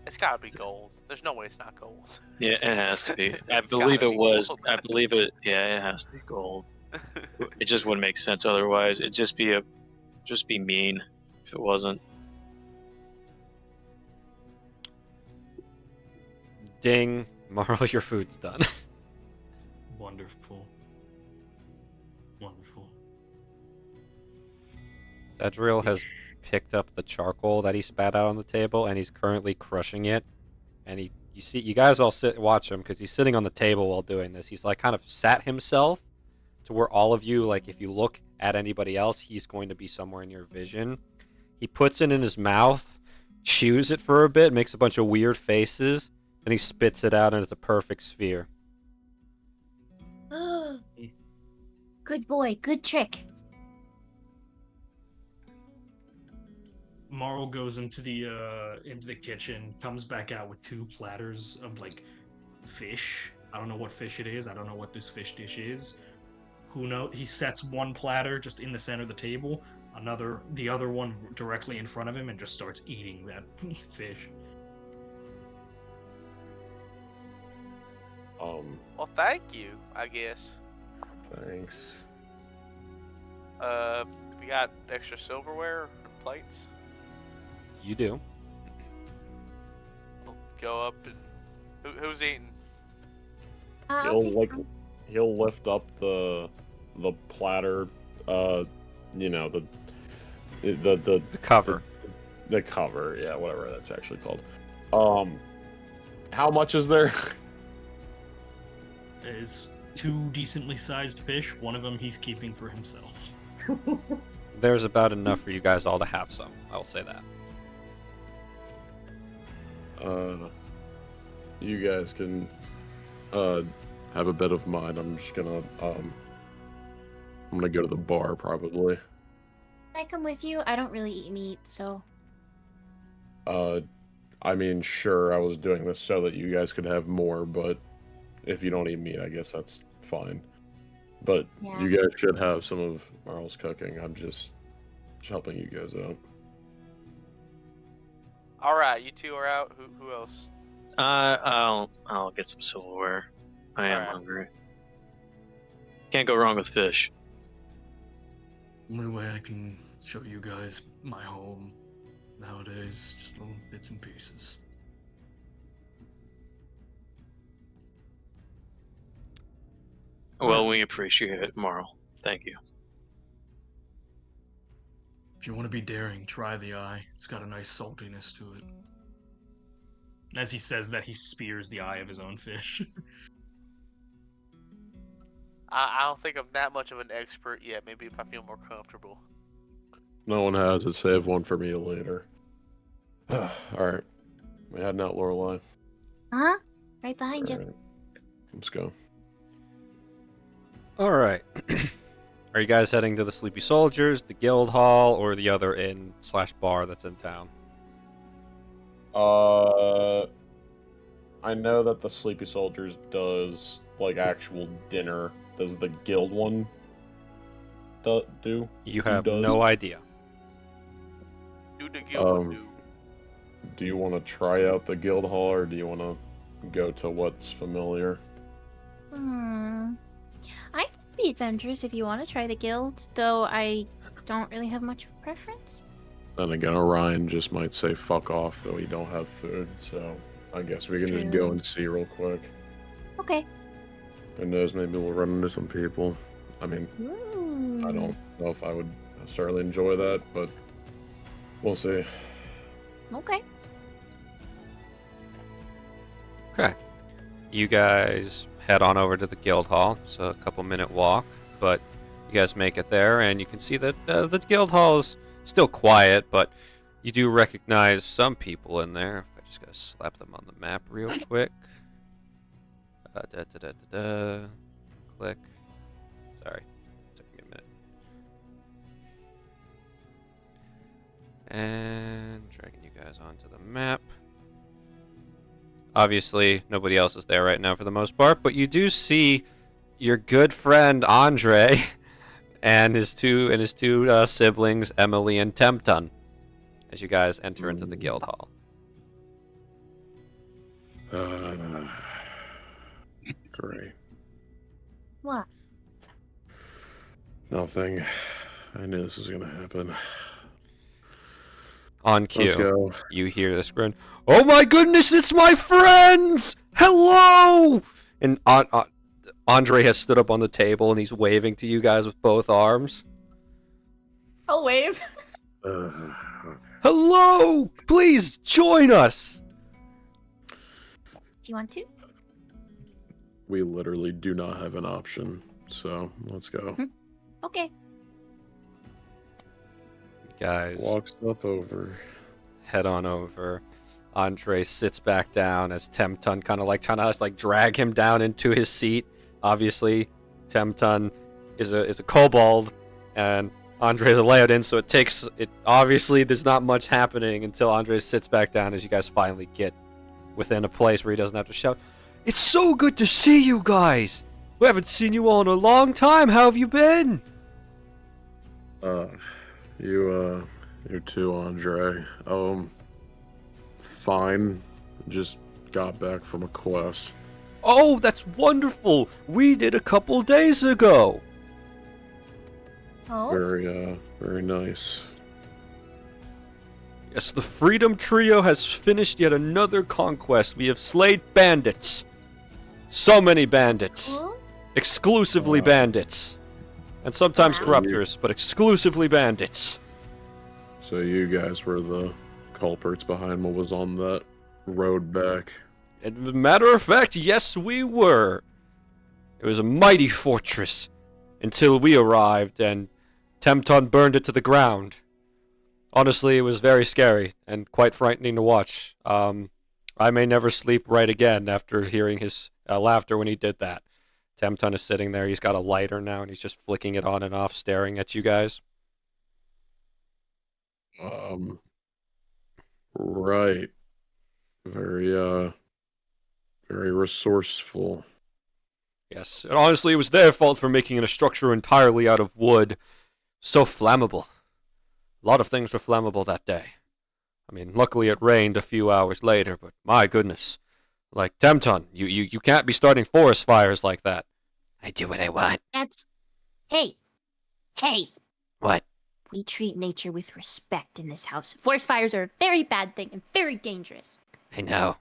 It's gotta be gold. There's no way it's not gold. Yeah, it has to be. I It's believe gotta it be was. gold. I believe it. Yeah, it has to be gold. It just wouldn't make sense otherwise. It'd just be mean if it wasn't. Ding, Marl, your food's done. Wonderful. Wonderful. Zadriel has picked up the charcoal that he spat out on the table, and he's currently crushing it. And you guys all watch him because he's sitting on the table while doing this. He's like kind of sat himself to where all of you, like if you look at anybody else, he's going to be somewhere in your vision. He puts it in his mouth, chews it for a bit, makes a bunch of weird faces, then he spits it out and it's a perfect sphere. Good boy, good trick. Marl goes into the kitchen, comes back out with 2 platters of like fish. I don't know what fish it is. I don't know what this fish dish is. Who knows? He sets one platter just in the center of the table, the other one directly in front of him, and just starts eating that fish. Well, thank you, I guess. Thanks. We got extra silverware and plates. You do. We'll go up and who's eating? I'll take some. He'll lift up the platter, you know, the cover. The cover, yeah, whatever that's actually called. How much is there? There's 2 decently sized fish. One of them he's keeping for himself. There's about enough for you guys all to have some. I will say that. You guys can have a bit of mine. I'm just gonna I'm gonna go to the bar probably. Can I come with you? I don't really eat meat, so. I mean, sure, I was doing this so that you guys could have more, but if you don't eat meat, I guess that's fine. But Yeah. you guys should have some of Marl's cooking. I'm just helping you guys out. All right, you 2 are out. Who else? I'll get some silverware. I am Alright. hungry. Can't go wrong with fish. Only way I can show you guys my home nowadays, just little bits and pieces. Well, we appreciate it, Marl. Thank you. If you want to be daring, try the eye. It's got a nice saltiness to it. As he says that, he spears the eye of his own fish. I don't think I'm that much of an expert yet. Maybe if I feel more comfortable. No one has it. Save one for me later. All right, we heading out, Lorelei. Huh? Right behind you. All right. Let's go. All right. Are you guys heading to the Sleepy Soldiers, the Guild Hall, or the other inn/bar that's in town? I know that the Sleepy Soldiers does like actual dinner. Does the guild one do? You Who have does? no idea. Do the guild do. Do you want to try out the guild hall, or do you want to go to what's familiar? I can be adventurous if you want to try the guild, though I don't really have much of a preference. Then again, Orion just might say fuck off, though he don't have food, so I guess we can just go True. and see real quick. Okay. Who knows, maybe we'll run into some people. I mean, Ooh. I don't know if I would necessarily enjoy that, but we'll see. Okay. Okay. You guys head on over to the guild hall. It's a couple-minute walk, but you guys make it there, and you can see that the guild hall is still quiet, but you do recognize some people in there. If I just gotta slap them on the map real quick. Click. Sorry. Took me a minute. And dragging you guys onto the map. Obviously, nobody else is there right now for the most part, but you do see your good friend Andre and his two siblings, Emily and Tempton, as you guys enter into the guild hall. Great. What? Nothing. I knew this was gonna happen. On Let's cue, go. you hear this grin. Oh my goodness, it's my friends! Hello! And Andre has stood up on the table and he's waving to you guys with both arms. I'll wave. Hello! Please join us! Do you want to? We literally do not have an option, so let's go. Okay. Guys, Walks up over. head on over. Andre sits back down as Temtun kind of like trying to like drag him down into his seat. Obviously, Temtun is a kobold, and Andre is a Leodin, so it takes it. Obviously, there's not much happening until Andre sits back down as you guys finally get within a place where he doesn't have to shout. It's so good to see you guys. We haven't seen you all in a long time. How have you been? You too, Andre. Fine. Just got back from a quest. Oh, that's wonderful. We did a couple days ago. Oh, Very nice. Yes, the Freedom Trio has finished yet another conquest. We have slayed bandits. So many bandits. cool. Exclusively bandits. And sometimes Wow. corruptors, but exclusively bandits. So you guys were the culprits behind what was on that road back. As a matter of fact, yes, we were. It was a mighty fortress until we arrived and Temton burned it to the ground. Honestly, it was very scary and quite frightening to watch. I may never sleep right again after hearing his laughter when he did that. Temton is sitting there. He's got a lighter now, and he's just flicking it on and off, staring at you guys. Right. Very resourceful. Yes, and honestly, it was their fault for making a structure entirely out of wood. So flammable. A lot of things were flammable that day. I mean, luckily it rained a few hours later, but my goodness. Like, Temton, you can't be starting forest fires like that. I do what I want. That's. Hey. Hey. What? We treat nature with respect in this house. Forest fires are a very bad thing and very dangerous. I know.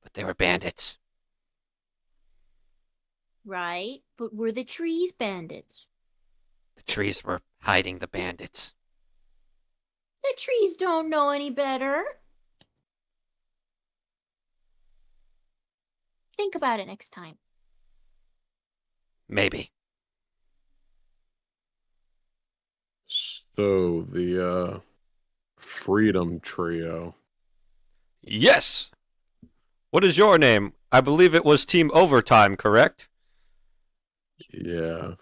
But they were bandits. Right? But we're the trees bandits. The trees were hiding the bandits. The trees don't know any better. Think about it next time. Maybe. So the Freedom Trio. Yes! What is your name? I believe it was Team Overtime, correct? Yeah.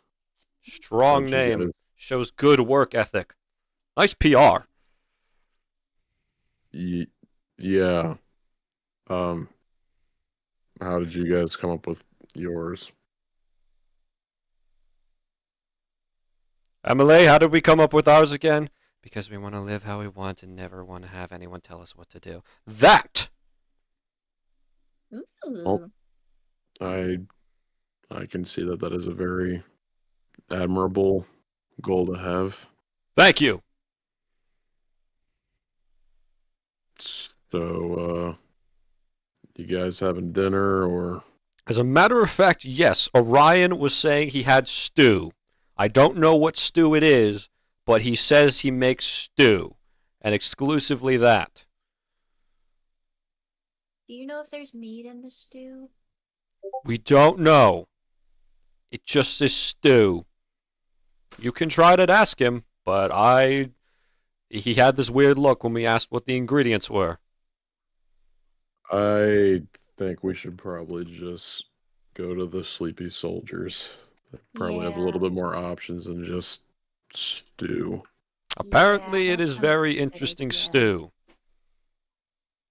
Strong How'd you get name. it? Shows good work ethic. Nice PR. Yeah. How did you guys come up with yours? Emily, how did we come up with ours again? Because we want to live how we want and never want to have anyone tell us what to do. That! Ooh. Oh. I can see that is a very admirable goal to have. Thank you! So, you guys having dinner or? As a matter of fact, yes, Orion was saying he had stew. I don't know what stew it is, but he says he makes stew, and exclusively that. Do you know if there's meat in the stew? We don't know. It just says stew. You can try to ask him, but he had this weird look when we asked what the ingredients were. I think we should probably just go to the Sleepy Soldiers. They probably have a little Yeah. bit more options than just stew. Apparently, Yeah, it that is sounds very like a good interesting idea. stew.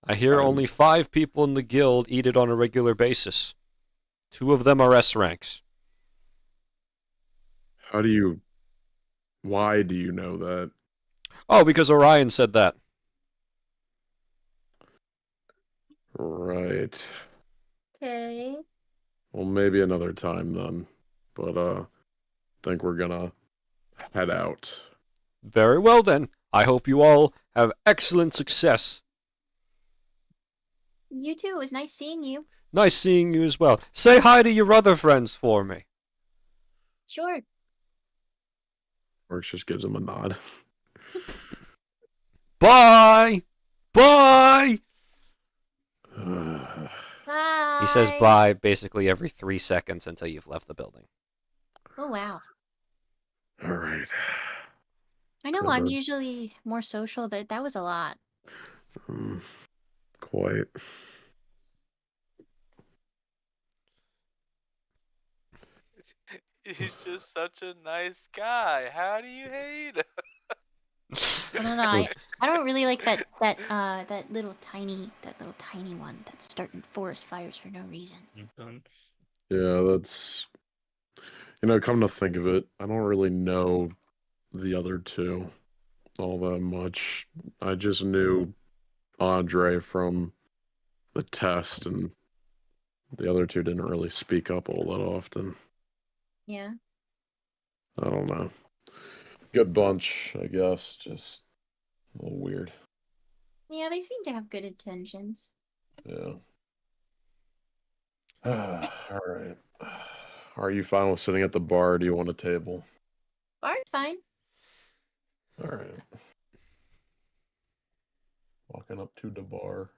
I hear Um, only 5 people in the guild eat it on a regular basis. 2 of them are S ranks. Why do you know that? Oh, because Orion said that. Right. Okay. Well, maybe another time then. But, think we're gonna head out. Very well then. I hope you all have excellent success. You too. It was nice seeing you. Nice seeing you as well. Say hi to your other friends for me. Sure. Orcs just gives him a nod. Bye! Bye! Bye. He says bye basically every 3 seconds until you've left the building. Oh wow. All right. I know I'm Covered. usually more social. That was a lot. Quite. He's just such a nice guy. How do you hate him? I don't know. I don't really like that little tiny one that's starting forest fires for no reason. Done. Yeah, that's. Come to think of it, I don't really know the other two all that much. I just knew Andre from the test, and the other two didn't really speak up all that often. Yeah. I don't know. Good bunch, I guess. Just a little weird. Yeah, they seem to have good intentions. Yeah. All right. Are you fine with sitting at the bar? Or do you want a table? Bar's fine. All right. Walking up to the bar.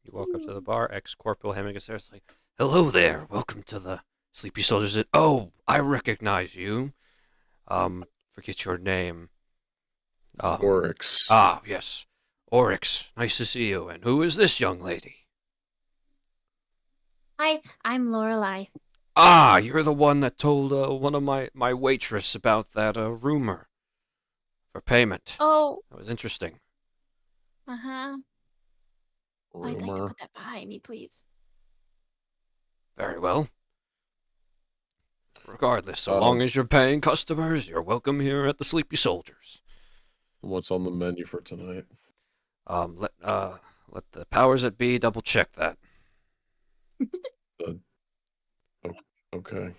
You walk up to the bar. Ex-Corporal Hemming is there. It's like, hello there. Welcome to the Sleepy Soldiers. Oh, I recognize you. Forget your name. Oryx. Ah, yes. Oryx, nice to see you. And who is this young lady? Hi, I'm Lorelei. Ah, you're the one that told one of my waitress about that rumor for payment. Oh. That was interesting. Uh-huh. I'd like to Rumor. put that behind me, please. Very well. Regardless, so long as you're paying customers, you're welcome here at the Sleepy Soldiers. What's on the menu for tonight? Let the powers that be double check that. Okay.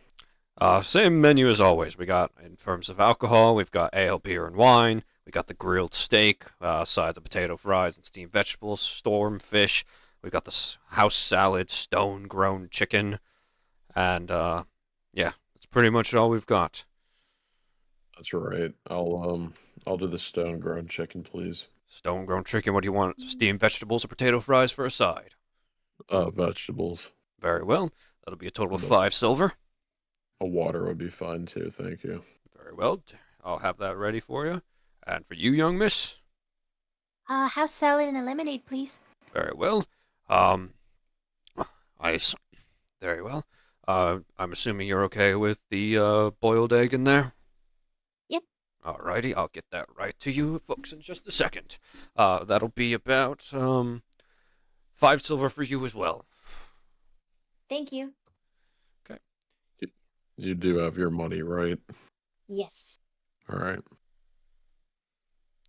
Same menu as always. We got, in terms of alcohol, we've got ale, beer, and wine. We got the grilled steak, sides of potato fries and steamed vegetables, storm fish. We got the house salad, stone-grown chicken, and yeah, that's pretty much all we've got. That's right. I'll do the stone-grown chicken, please. Stone-grown chicken. What do you want? Steamed vegetables or potato fries for a side? Vegetables. Very well. That'll be a total of 5 silver. A water would be fine too, thank you. Very well. I'll have that ready for you. And for you, young miss? House salad and a lemonade, please. Very well. Very well. I'm assuming you're okay with the boiled egg in there? Yep. Alrighty, I'll get that right to you folks in just a second. That'll be about 5 silver for you as well. Thank you. Okay. You do have your money, right? Yes. All right.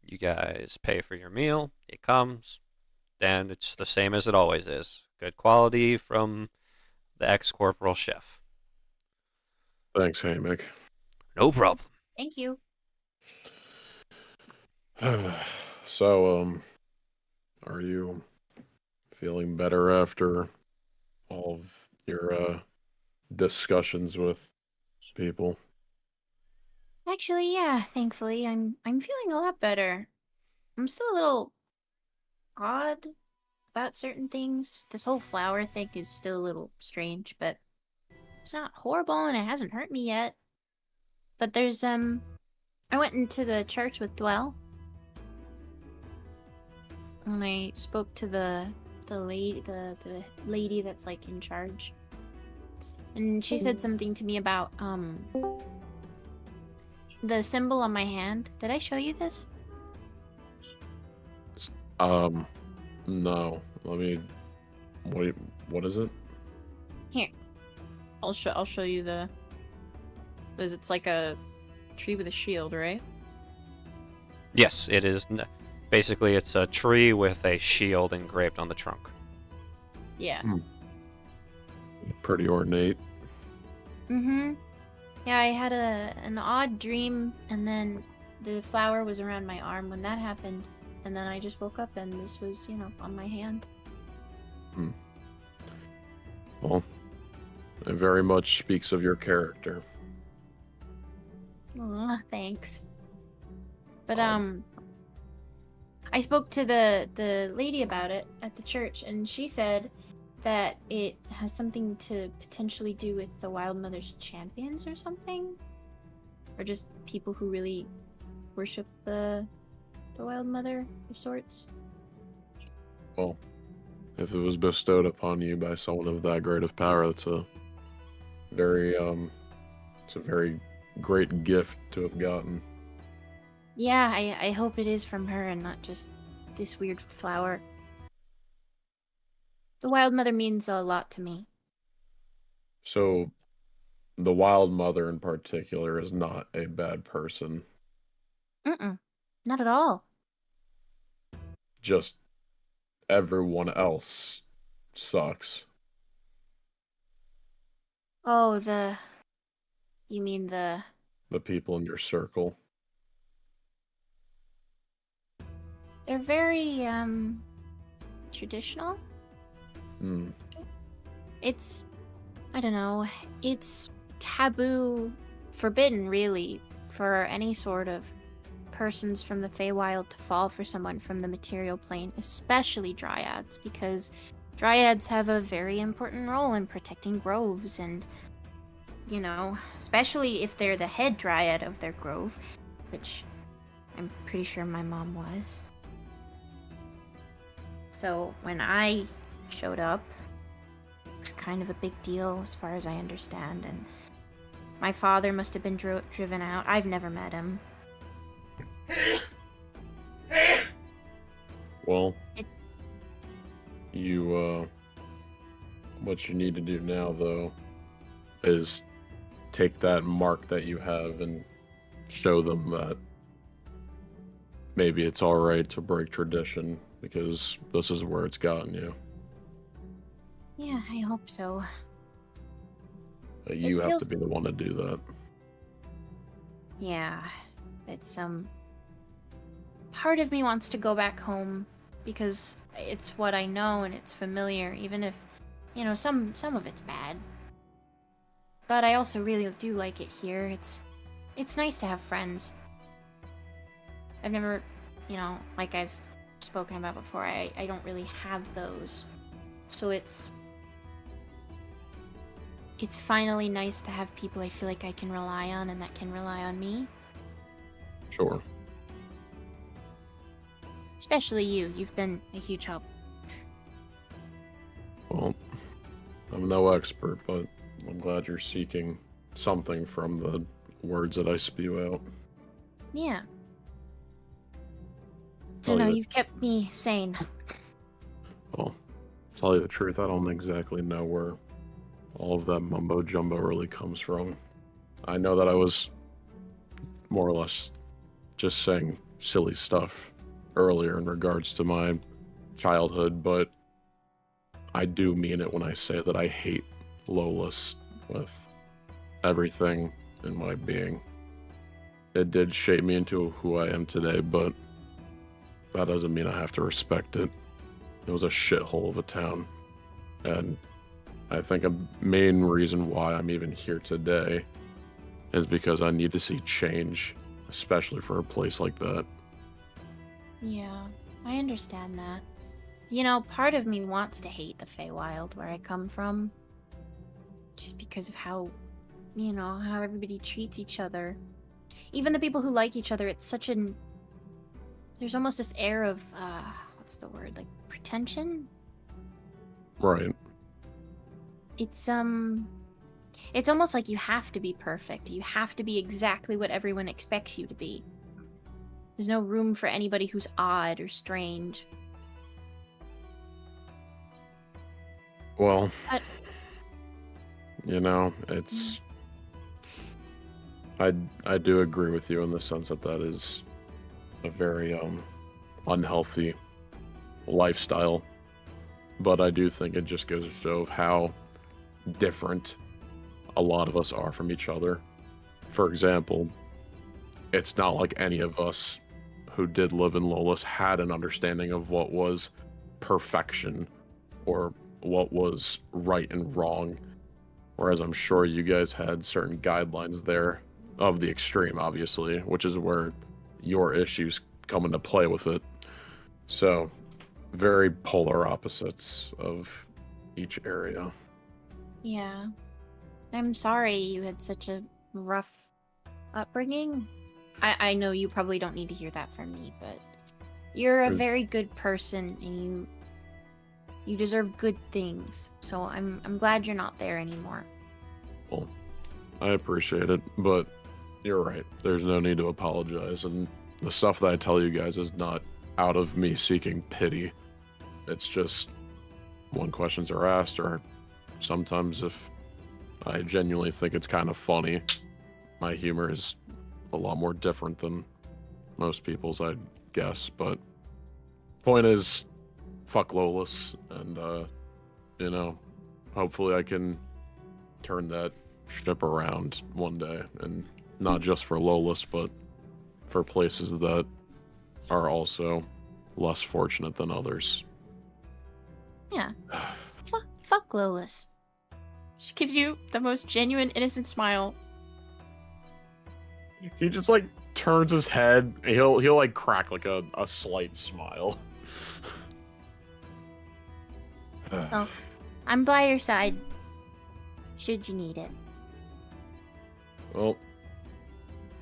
You guys pay for your meal. It comes. And it's the same as it always is. Good quality from the ex-corporal chef. Thanks, Hamick. No problem. Thank you. So, are you feeling better after all of your discussions with people? Actually, yeah, thankfully, I'm feeling a lot better. I'm still a little odd about certain things. This whole flower thing is still a little strange, but it's not horrible and it hasn't hurt me yet. But there's I went into the church with Dwell. And I spoke to the lady that's like in charge. And she said something to me about the symbol on my hand. Did I show you this? No. Let me. What is it? Here. I'll show you the. Because it's like a tree with a shield, right? Yes, it is. Basically, it's a tree with a shield engraved on the trunk. Yeah. Pretty ornate. Mm-hmm. Yeah, I had an odd dream, and then the flower was around my arm when that happened, and then I just woke up and this was, on my hand. Well, it very much speaks of your character. Aw, thanks. But I spoke to the lady about it at the church, and she said that it has something to potentially do with the Wild Mother's champions or something, or just people who really worship the Wild Mother of sorts. Well, if it was bestowed upon you by someone of that great of power, it's a very great gift to have gotten. Yeah, I hope it is from her and not just this weird flower. The Wild Mother means a lot to me. So, the Wild Mother in particular is not a bad person. Mm-mm. Not at all. Just everyone else sucks. Oh, you mean the... The people in your circle. They're very, traditional? Hmm. It's... I don't know. It's taboo, forbidden, really, for any sort of persons from the Feywild to fall for someone from the material plane, especially dryads, because dryads have a very important role in protecting groves and, especially if they're the head dryad of their grove, which I'm pretty sure my mom was. So when I showed up, it was kind of a big deal as far as I understand, and my father must have been driven out. I've never met him. Well, what you need to do now, though, is take that mark that you have and show them that maybe it's alright to break tradition, because this is where it's gotten you. Yeah, I hope so. You have to be the one to do that. Yeah, it's part of me wants to go back home because it's what I know and it's familiar, even if, some of it's bad. But I also really do like it here. It's nice to have friends. I've never, like I've spoken about before, I don't really have those. So it's finally nice to have people I feel like I can rely on and that can rely on me. Sure. Especially you. You've been a huge help. Well, I'm no expert, but I'm glad you're seeking something from the words that I spew out. Yeah. I know, you've kept me sane. Well, to tell you the truth, I don't exactly know where all of that mumbo jumbo really comes from. I know that I was more or less just saying silly stuff earlier in regards to my childhood, but I do mean it when I say that I hate Lolas with everything in my being. It did shape me into who I am today, but that doesn't mean I have to respect it. It was a shithole of a town, and I think a main reason why I'm even here today is because I need to see change, especially for a place like that. Yeah, I understand that. Part of me wants to hate the Feywild where I come from. Just because of how everybody treats each other. Even the people who like each other, it's such an... There's almost this air of, what's the word? Like, pretension? Right. It's almost like you have to be perfect. You have to be exactly what everyone expects you to be. There's no room for anybody who's odd or strange. Well, it's... I do agree with you in the sense that that is a very unhealthy lifestyle, but I do think it just goes to show how different a lot of us are from each other. For example, it's not like any of us who did live in Lolas had an understanding of what was perfection or what was right and wrong, whereas I'm sure you guys had certain guidelines there of the extreme, obviously, which is where your issues come into play with it. So, very polar opposites of each area. Yeah. I'm sorry you had such a rough upbringing. I know you probably don't need to hear that from me, but you're a Good. very good person, and you deserve good things. So I'm glad you're not there anymore. Well, I appreciate it, but you're right. There's no need to apologize, and the stuff that I tell you guys is not out of me seeking pity. It's just when questions are asked, or sometimes if I genuinely think it's kind of funny. My humor is a lot more different than most people's, I'd guess, but point is, fuck Lolis, and, hopefully I can turn that ship around one day, and not just for Lolis, but for places that are also less fortunate than others. Yeah. Fuck Lolis. She gives you the most genuine, innocent smile. He just like turns his head, and he'll like crack like a slight smile. Well, I'm by your side, should you need it. Well,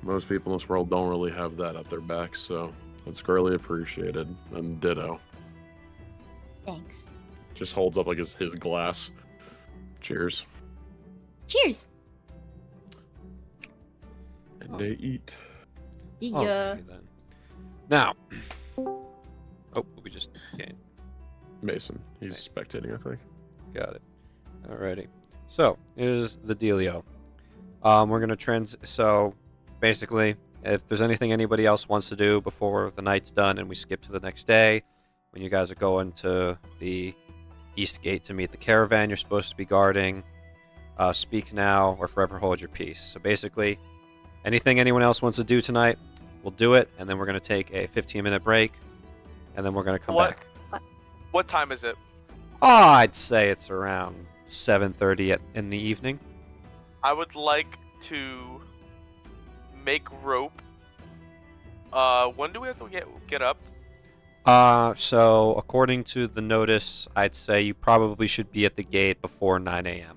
most people in this world don't really have that at their backs, so that's greatly appreciated. And ditto. Thanks. Just holds up like his glass. Cheers. Cheers! And they eat. Yeah. Alrighty then. Now. Oh, we just can't. Mason, he's spectating, I think. Got it. Alrighty. So, here's the dealio. We're gonna so basically, if there's anything anybody else wants to do before the night's done and we skip to the next day, when you guys are going to the east gate to meet the caravan you're supposed to be guarding, speak now or forever hold your peace. So basically, anything anyone else wants to do tonight, we'll do it, and then we're gonna take a 15-minute break, and then we're gonna come back. What time is it? Oh, I'd say it's around 7:30 in the evening. I would like to make rope. When do we have to get up? So according to the notice, I'd say you probably should be at the gate before 9 a.m.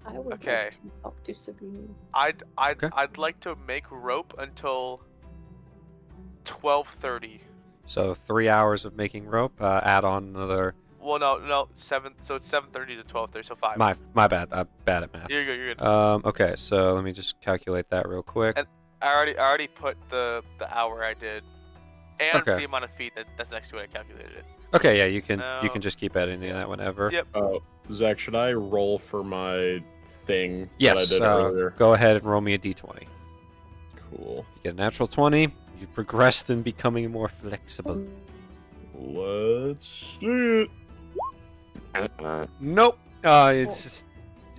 I would Okay. like to talk to Sagoon. Okay. I'd like to make rope until 12:30. So 3 hours of making rope. Add on another. Well, no, 7. So it's 7:30 to 12:30. So 5. My bad. I'm bad at math. You're good. You're good. Okay, so let me just calculate that real quick. And- I already put the hour I did, and Okay. the amount of feet that's next to it. I calculated it. Okay, yeah, you can No. just keep editing that whenever. Yep. Zach, should I roll for my thing Yes. that I did earlier? Go ahead and roll me a d20. Cool. You get a natural 20. You progressed in becoming more flexible. Let's see it. Nope. It's just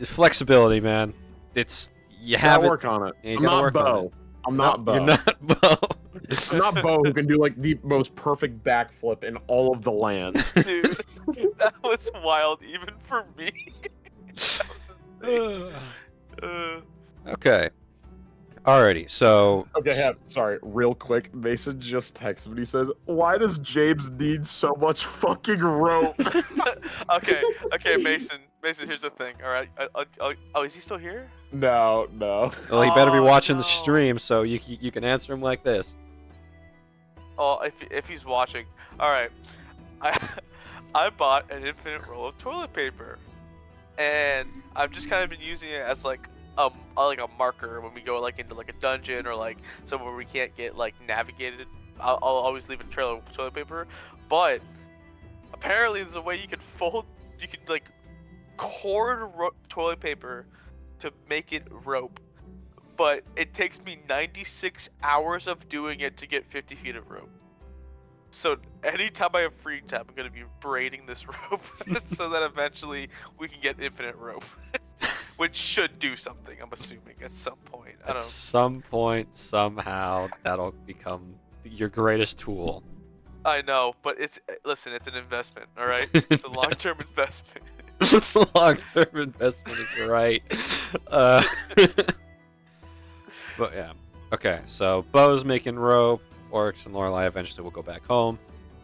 flexibility, man. It's you have Gotta it. work on it. Yeah, you I'm gotta not work on Bo. it. I'm not No, Bo. You're not Bo. I'm not Bo, who can do like the most perfect backflip in all of the lands. Dude, that was wild, even for me. Okay. Alrighty. So. Okay, sorry, real quick. Mason just texted me. He says, "Why does James need so much fucking rope?" okay, Mason, here's the thing. All right, oh, is he still here? No. Well, he better be Oh, watching the no. stream, so you can answer him like this. Oh, if he's watching, all right. I bought an infinite roll of toilet paper, and I've just kind of been using it as like a marker when we go like into like a dungeon or like somewhere we can't get like navigated. I'll always leave a trail of toilet paper, but apparently there's a way you can like cord toilet paper to make it rope, but it takes me 96 hours of doing it to get 50 feet of rope. So anytime I have free time, I'm gonna be braiding this rope so that eventually we can get infinite rope, which should do something. I'm assuming at some point. I At don't. some point, somehow, that'll become your greatest tool. I know, but it's an investment. All right, it's a long-term investment. Long-term investment is right. But yeah. Okay, so Bo's making rope. Oryx and Lorelei eventually will go back home.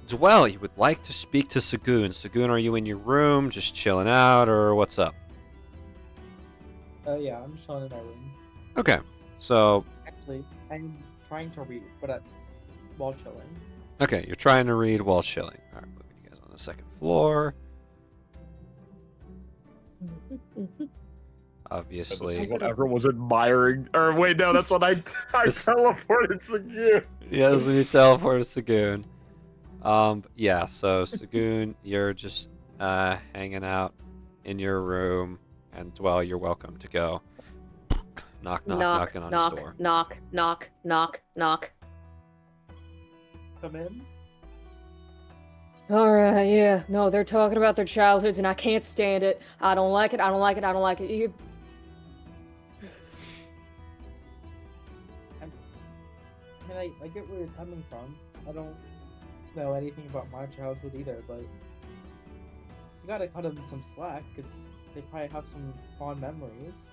Dwell, you would like to speak to Sagoon. Sagoon, are you in your room, just chilling out, or what's up? Yeah, I'm just chilling in my room. Okay. So, Actually, I'm trying to read, but while chilling. okay, you're trying to read while chilling. All right, moving you guys on the second floor. This Obviously. is what everyone was admiring. Or wait, no, that's what I This- teleported Sagu. Yeah, this is when you teleport Sagoon. Yeah, so Sagoon, you're just hanging out in your room, and well, you're welcome to go. Knocking on his door. knock. Come in. Alright, yeah. No, they're talking about their childhoods and I can't stand it. I don't like it. You... I mean, I get where you're coming from. I don't know anything about my childhood either, but you gotta cut them some slack. They probably have some fond memories.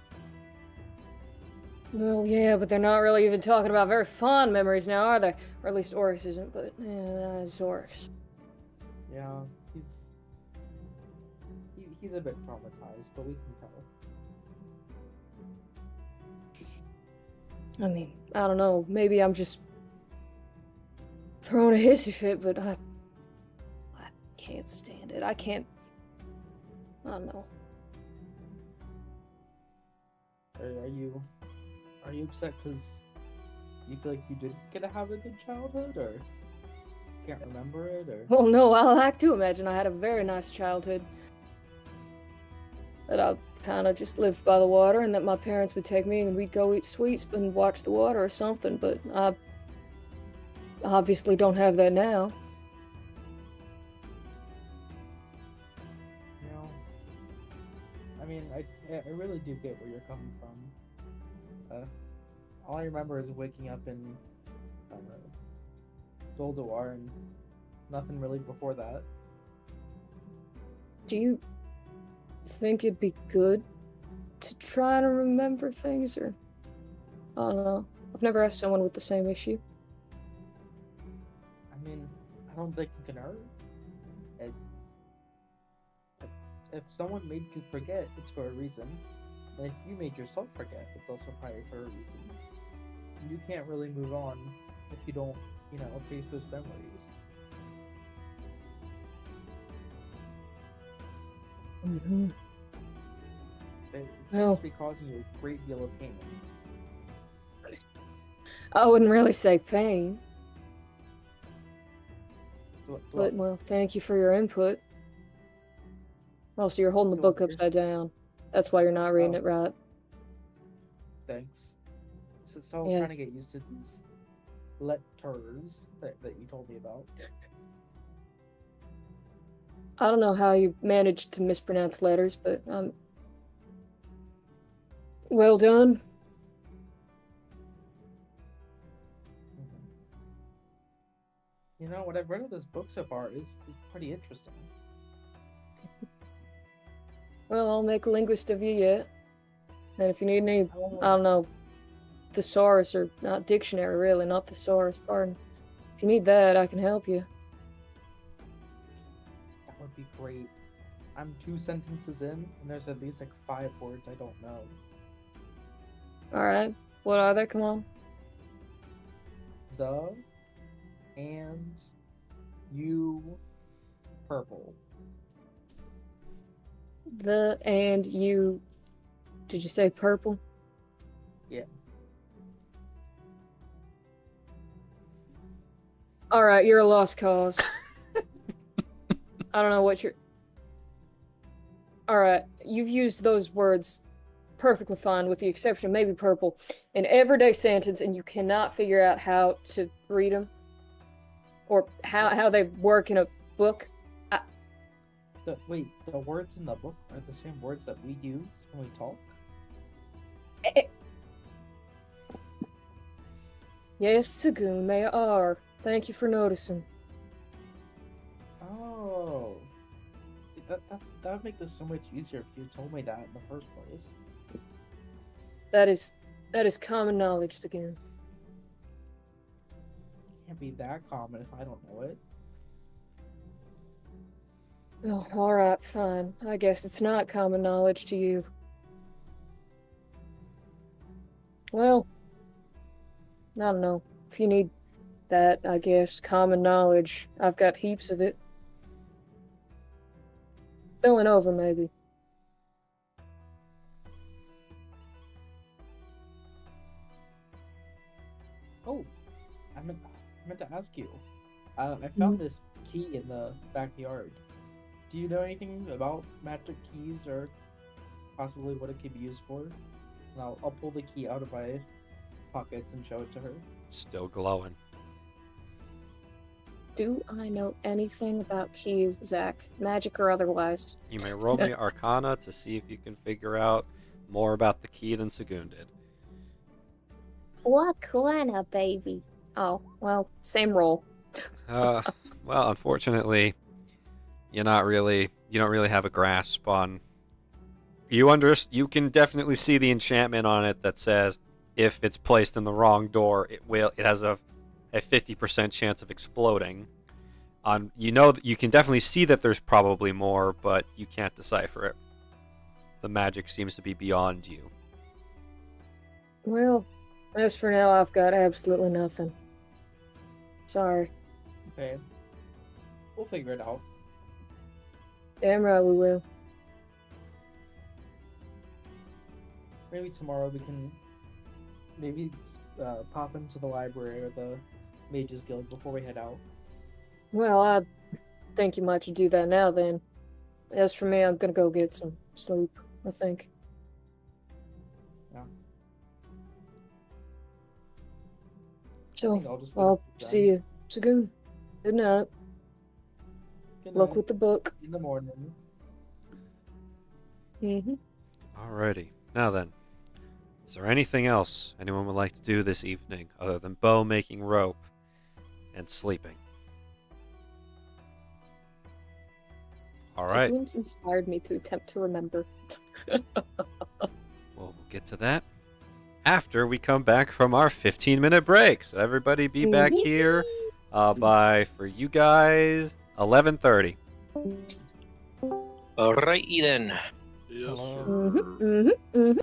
Well, yeah, but they're not really even talking about very fond memories now, are they? Or at least Oryx isn't, but it's Oryx. Yeah, he's a bit traumatized, but we can tell. I mean, I don't know. Maybe I'm just throwing a hissy fit, but I can't stand it. I don't know. Are you upset because you feel like you didn't get to have a good childhood, or can't remember it, or? Well, no, I like to imagine I had a very nice childhood. That I kind of just lived by the water, and that my parents would take me and we'd go eat sweets and watch the water or something, but I obviously don't have that now. You know, I mean, I really do get where you're coming from. All I remember is waking up in Doldoar and nothing really before that. Do you think it'd be good to try to remember things, or I don't know. I've never asked someone with the same issue. I mean, I don't think you can hurt. If someone made you forget, it's for a reason. And if you made yourself forget, it's also probably for a reason. You can't really move on if you don't, face those memories. Mm-hmm. It No. seems to be causing you a great deal of pain. I wouldn't really say pain, Do- do- but well, thank you for your input. Also, you're holding the Do book yours. upside down. That's why you're not reading Oh. it right. Thanks. So I was Yeah. trying to get used to these letters that you told me about. I don't know how you managed to mispronounce letters, but well done. What I've read of this book so far is pretty interesting. Well, I'll make a linguist of you yet. And if you need any, I I don't know, thesaurus or not dictionary, really, not thesaurus, pardon. If you need that, I can help you. That would be great. I'm 2 sentences in, and there's at least like 5 words I don't know. Alright, what are they? Come on. The and you purple. The and you. Did you say purple? Yeah. Alright, you're a lost cause. I don't know what you're. Alright, you've used those words perfectly fine, with the exception of maybe purple, in everyday sentence, and you cannot figure out how to read them. Or how they work in a book. Wait, the words in the book are the same words that we use when we talk? Yes, Sagoon, they are. Thank you for noticing. Oh. See, that would make this so much easier if you told me that in the first place. That is common knowledge, Sagoon. Can't be that common if I don't know it. Well, alright, fine. I guess it's not common knowledge to you. Well, don't know. If you need that, I guess, common knowledge, I've got heaps of it. Spilling over, maybe. Oh, I meant to ask you. I found this key in the backyard. Do you know anything about magic keys or possibly what it could be used for? And I'll pull the key out of my pockets and show it to her. Still glowing. Do I know anything about keys, Zach? Magic or otherwise? You may roll me Arcana to see if you can figure out more about the key than Sagoon did. What kind, baby? Oh, well, same roll. Well, unfortunately, you don't really have a grasp on. You can definitely see the enchantment on it that says if it's placed in the wrong door, it has a 50% chance of exploding. You can definitely see that there's probably more, but you can't decipher it. The magic seems to be beyond you. Well, as for now, I've got absolutely nothing. Sorry. Okay. We'll figure it out. Damn right we will. Maybe tomorrow we can pop into the library or the Mages Guild before we head out. Well, I think you might should do that now then. As for me, I'm gonna go get some sleep, I think. Yeah. So, I'll just go I'll to sleep see then. you, Sagoon. Good night. Good Luck night. with the book. In the morning. Mm-hmm. Alrighty. Now then, is there anything else anyone would like to do this evening other than bow making rope and sleeping? Alright. Sagoon's inspired me to attempt to remember. Well, we'll get to that after we come back from our 15-minute break. So everybody be back here by, for you guys, 11:30. Alrighty then. Yes, Hello. sir. Mm-hmm, mm-hmm.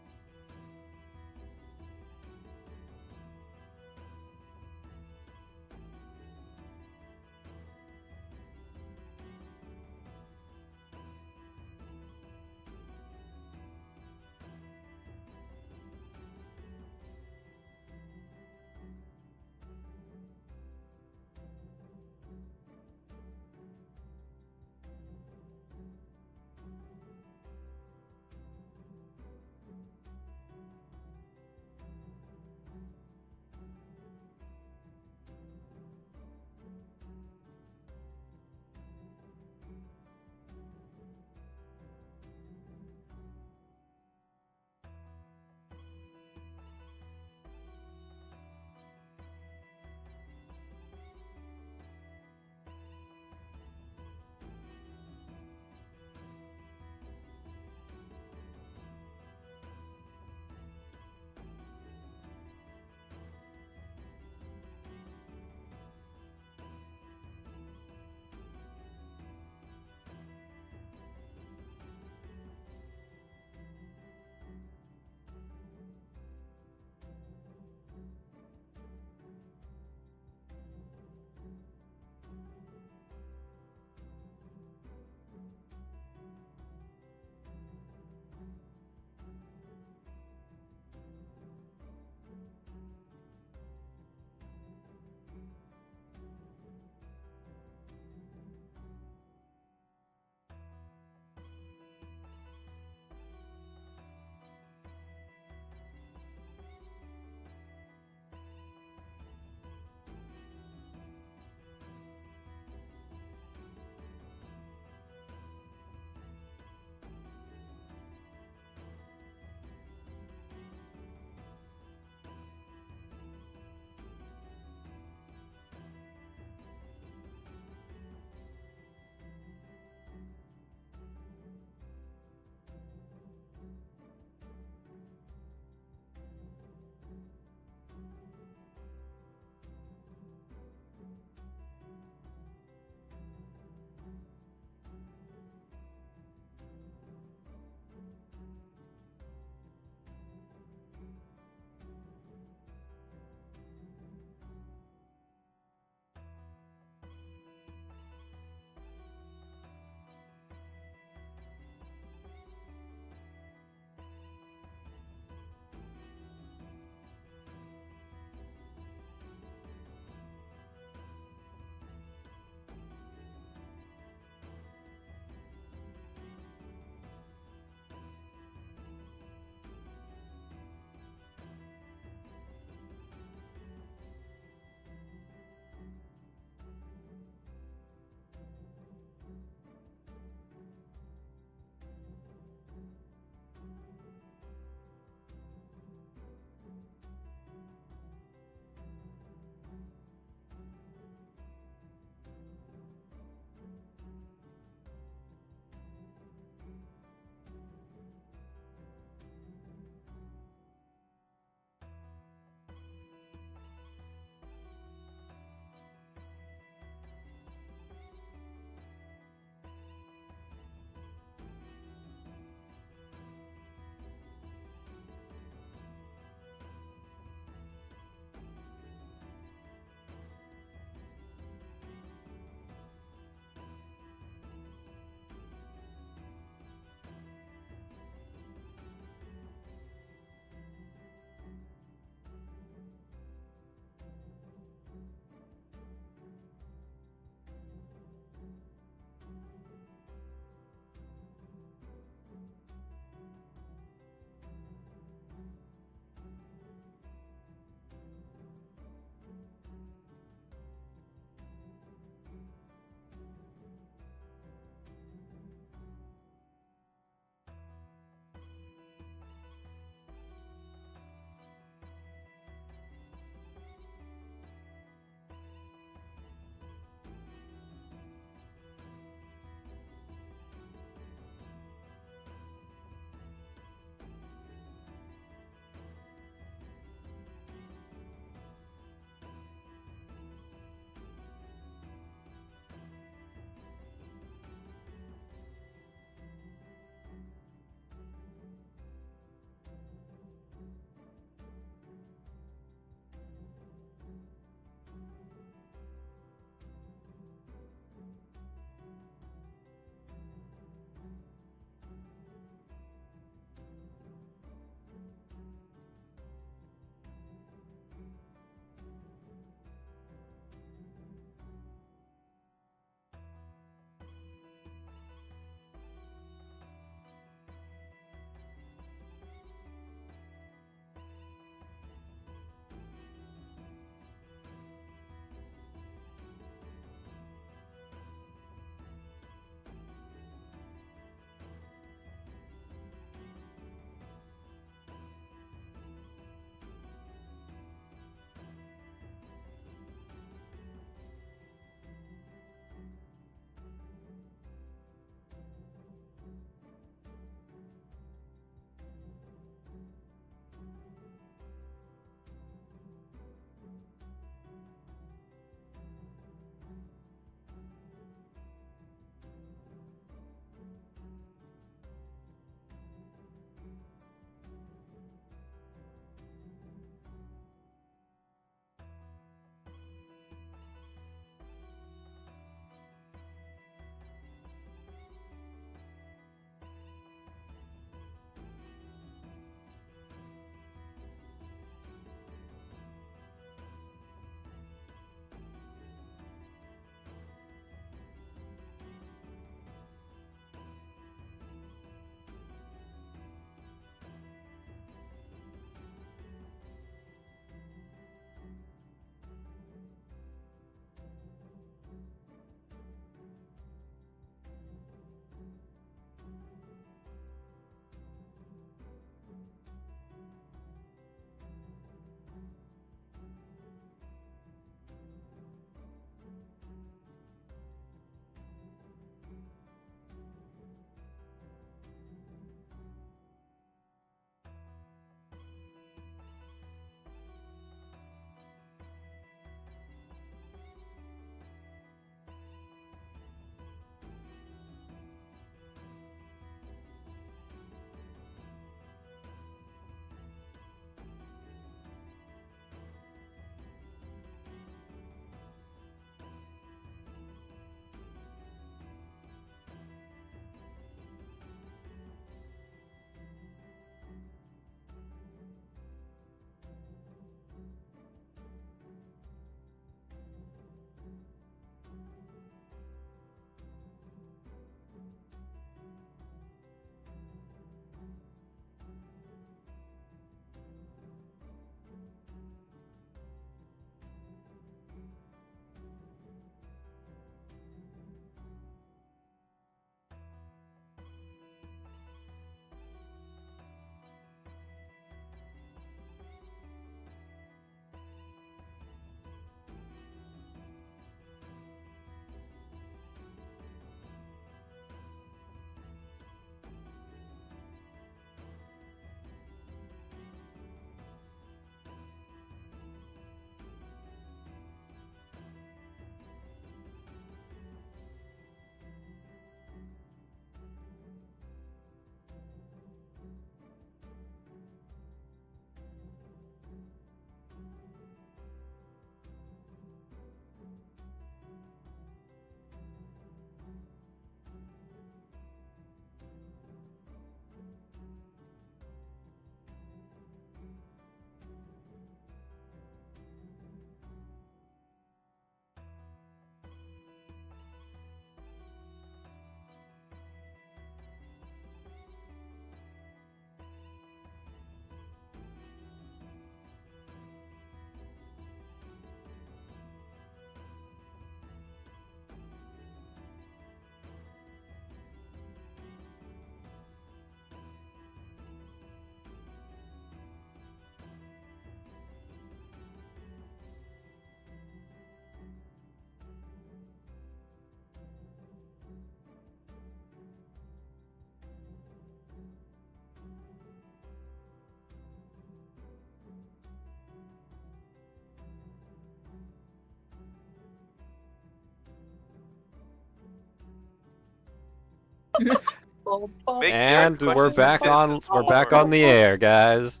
Big And Jared we're questions back his on. citizens We're back more. on the air, guys.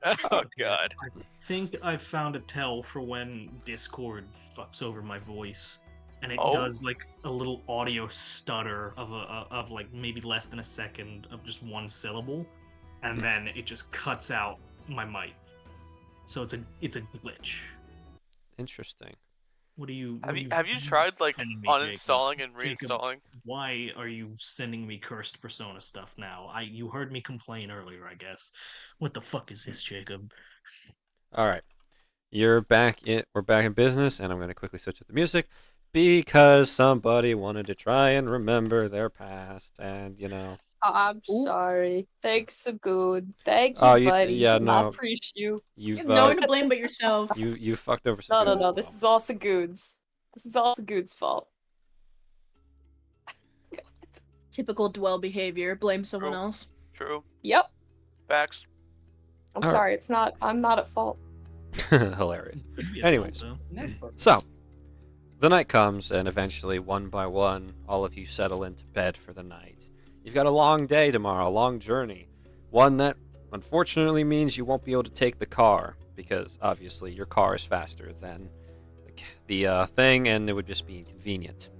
Oh god. I think I found a tell for when Discord fucks over my voice, and it Oh. does like a little audio stutter of like maybe less than a second of just one syllable, and then it just cuts out my mic. So it's a glitch. Interesting. What do you? Have you tried like sending me, uninstalling and Jacob, reinstalling? why are you sending me cursed Persona stuff now? You heard me complain earlier, I guess. What the fuck is this, Jacob? All right. We're back in business, and I'm going to quickly switch up the music because somebody wanted to try and remember their past, and I'm sorry. Thanks, so good. Thank you, Oh, buddy. yeah, I no. appreciate you. You You've have no one to blame but yourself. you fucked over No, some. no, dudes no. as This well. is all Sagoon's. This is all Sagoon's fault. Typical dwell behavior. Blame someone True. else. True. Yep. Facts. I'm All right. sorry. It's not. I'm not at fault. Hilarious. Could be a Anyways. fault, though. So, the night comes, and eventually, one by one, all of you settle into bed for the night. You've got a long day tomorrow, a long journey. One that, unfortunately, means you won't be able to take the car, because, obviously, your car is faster than the thing, and it would just be inconvenient.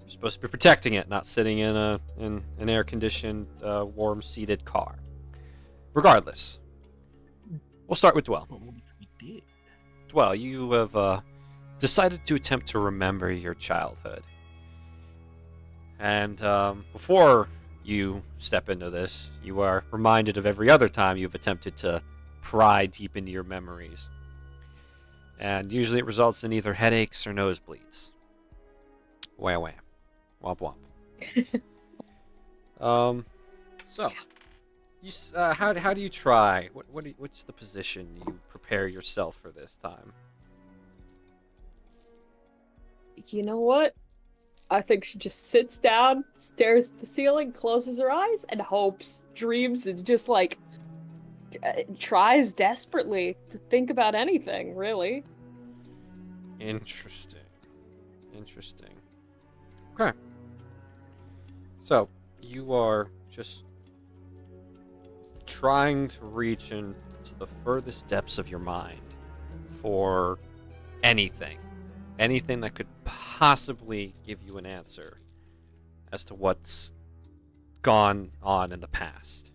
You're supposed to be protecting it, not sitting in an air-conditioned, warm-seated car. Regardless, we'll start with Dwell. But what if we did? Dwell, you have decided to attempt to remember your childhood. And before you step into this, you are reminded of every other time you've attempted to pry deep into your memories. And usually it results in either headaches or nosebleeds. Wah wah. Womp womp. So, how do you try? What's the position you prepare yourself for this time? You know what? I think she just sits down, stares at the ceiling, closes her eyes, and hopes, dreams, and just like tries desperately to think about anything, really. Interesting. Okay. So, you are just trying to reach into the furthest depths of your mind for anything. Anything that could possibly give you an answer as to what's gone on in the past.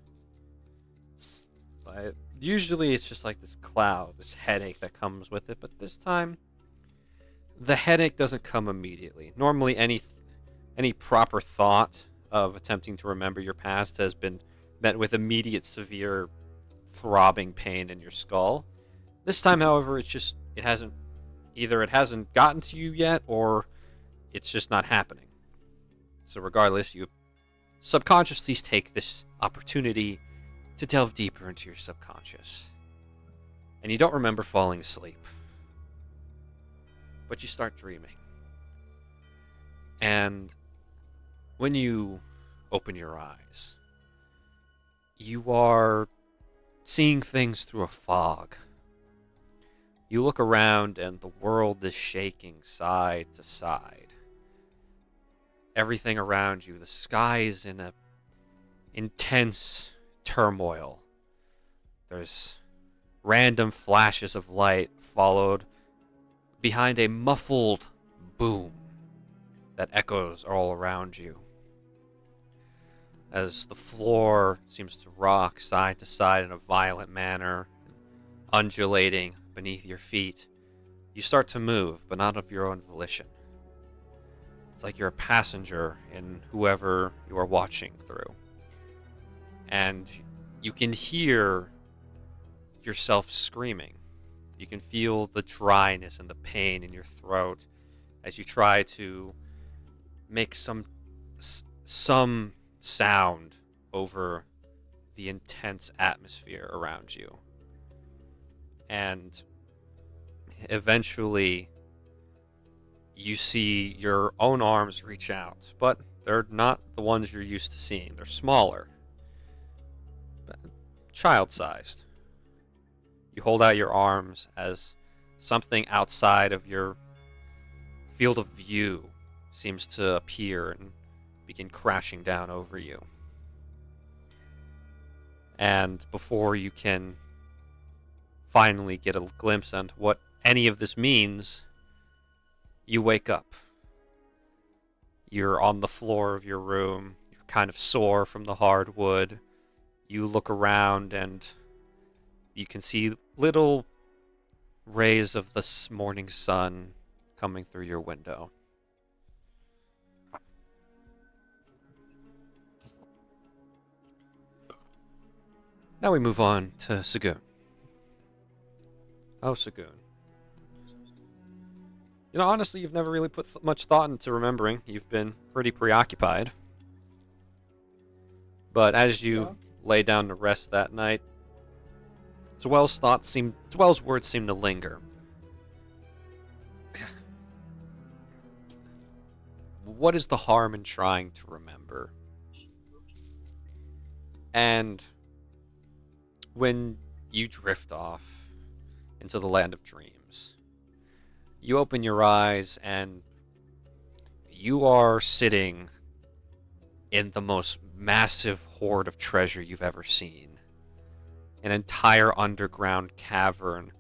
Usually it's just like this cloud, this headache that comes with it, but this time the headache doesn't come immediately. Normally any proper thought of attempting to remember your past has been met with immediate severe throbbing pain in your skull. This time, however, it hasn't gotten to you yet, or it's just not happening. So regardless, you subconsciously take this opportunity to delve deeper into your subconscious. And you don't remember falling asleep, but you start dreaming. And when you open your eyes, you are seeing things through a fog. You look around and the world is shaking side to side. Everything around you, the sky is in a intense turmoil. There's random flashes of light followed behind a muffled boom that echoes all around you. As the floor seems to rock side to side in a violent manner, undulating beneath your feet, you start to move, but not of your own volition. It's like you're a passenger in whoever you are watching through. And you can hear yourself screaming. You can feel the dryness and the pain in your throat as you try to make some sound over the intense atmosphere around you. And eventually you see your own arms reach out, but they're not the ones you're used to seeing. They're smaller, child-sized. You hold out your arms as something outside of your field of view seems to appear and begin crashing down over you. And before you can finally get a glimpse into what any of this means, you wake up. You're on the floor of your room. You're kind of sore from the hardwood. You look around and you can see little rays of the morning sun coming through your window. Now we move on to Sagoon. Oh, Sagoon. You know, honestly, you've never really put much thought into remembering. You've been pretty preoccupied. But as you lay down to rest that night, Dwell's words seem to linger. What is the harm in trying to remember? And when you drift off into the land of dreams, you open your eyes and you are sitting in the most massive hoard of treasure you've ever seen. An entire underground cavern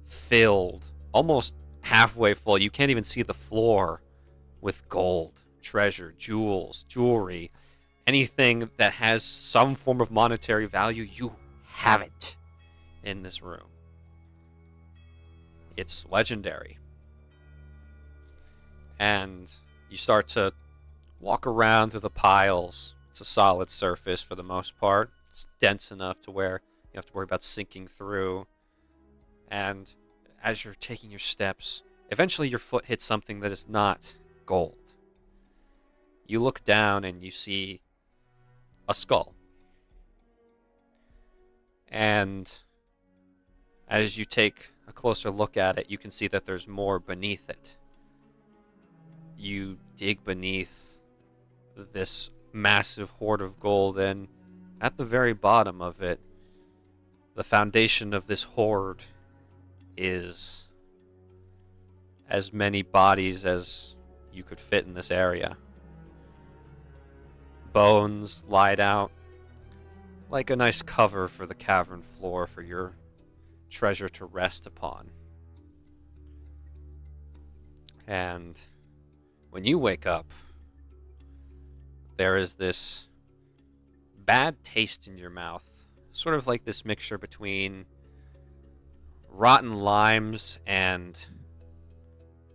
filled, almost halfway full. You can't even see the floor, with gold, treasure, jewels, jewelry, anything that has some form of monetary value. You have it in this room. It's legendary. And you start to walk around through the piles. It's a solid surface for the most part. It's dense enough to where you have to worry about sinking through. And as you're taking your steps, eventually your foot hits something that is not gold. You look down and you see a skull. And as you take a closer look at it, you can see that there's more beneath it. You dig beneath this massive hoard of gold, and at the very bottom of it, the foundation of this hoard is as many bodies as you could fit in this area. Bones lied out like a nice cover for the cavern floor for your treasure to rest upon. And when you wake up, there is this bad taste in your mouth, sort of like this mixture between rotten limes and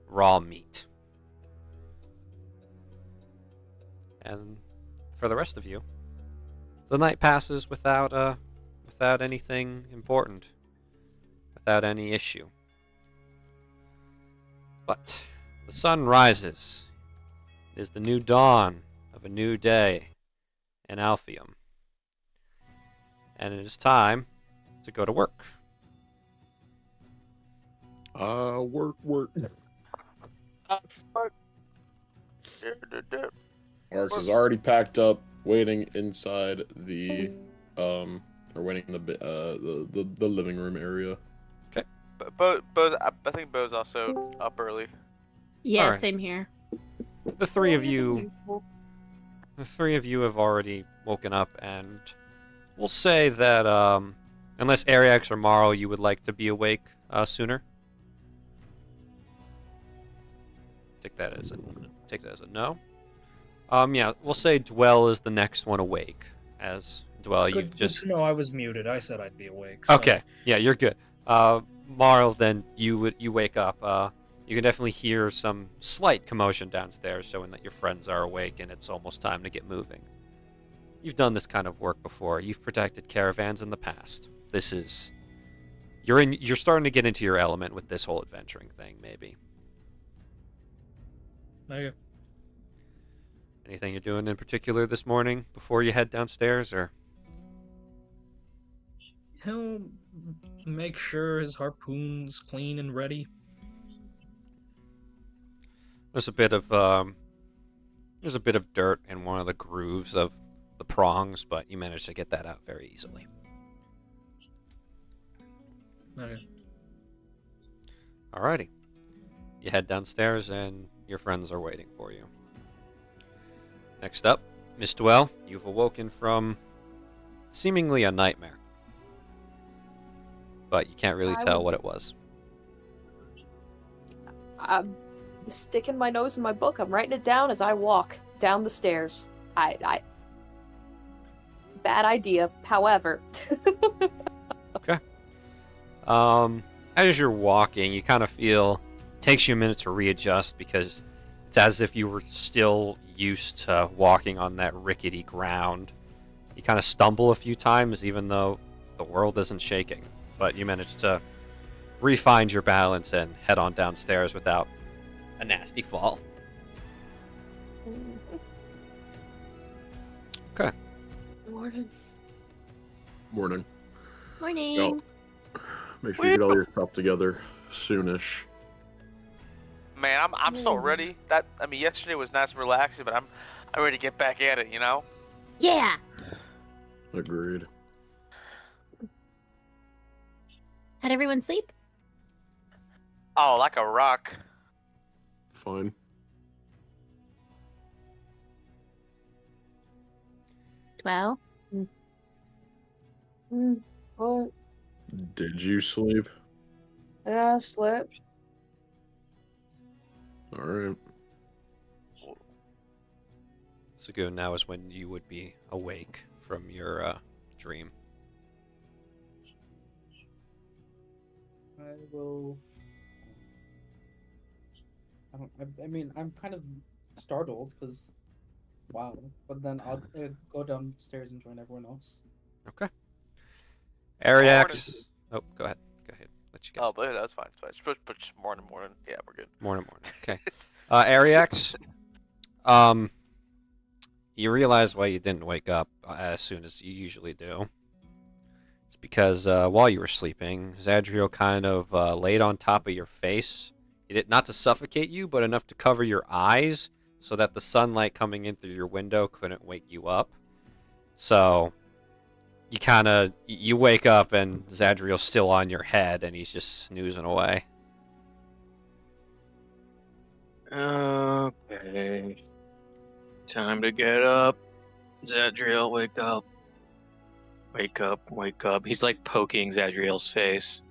raw meat. And for the rest of you, the night passes without anything important, without any issue. But the sun rises. It is the new dawn of a new day in Alpheum. And it is time to go to work. Work. Marks is already packed up, waiting inside the or waiting in the living room area. I think Bo's also up early. Yeah, Alright. same here. The three of you have already woken up, and we'll say that unless Ariax or Marl, you would like to be awake sooner. Take that as a no. Yeah, we'll say Dwell is the next one awake. As Dwell, you just No, I was muted. I said I'd be awake. So. okay. Yeah, you're good. Marl, then you wake up. You can definitely hear some slight commotion downstairs, showing that your friends are awake and it's almost time to get moving. You've done this kind of work before. You've protected caravans in the past. You're starting to get into your element with this whole adventuring thing, maybe. Okay. Anything you're doing in particular this morning before you head downstairs, or? He'll make sure his harpoon's clean and ready. There's a bit of dirt in one of the grooves of the prongs, but you managed to get that out very easily. Okay. Alrighty. You head downstairs and your friends are waiting for you. Next up, Miss Dwell, you've awoken from seemingly a nightmare. But you can't really tell what it was. I'm sticking my nose in my book. I'm writing it down as I walk down the stairs. Bad idea. However. Okay. As you're walking, you kind of feel it takes you a minute to readjust because it's as if you were still used to walking on that rickety ground. You kind of stumble a few times, even though the world isn't shaking. But you manage to re-find your balance and head on downstairs without a nasty fall. Okay. Morning. Morning. Morning. Yo, make sure you get all your stuff together soonish. Man, I'm so ready. Yesterday was nice and relaxing, but I'm ready to get back at it. Yeah. Agreed. Had everyone sleep? Oh, like a rock. Fine. Well, What? Did you sleep? Yeah, I slept. All right. Sagoon, now is when you would be awake from your dream. I will. I mean, I'm kind of startled because, wow. But then I'll go downstairs and join everyone else. Okay. Ariax. Oh, go ahead. Go ahead. Let you guys. Oh, but that's fine. It's fine. Just morning. Yeah, we're good. Morning. Okay. Ariax. You realize why you didn't wake up as soon as you usually do. It's because while you were sleeping, Zadriel kind of laid on top of your face. He did not to suffocate you, but enough to cover your eyes so that the sunlight coming in through your window couldn't wake you up. So you wake up and Zadriel's still on your head and he's just snoozing away. Okay. Time to get up. Zadriel, wake up. Wake up, wake up. He's like poking Zadriel's face.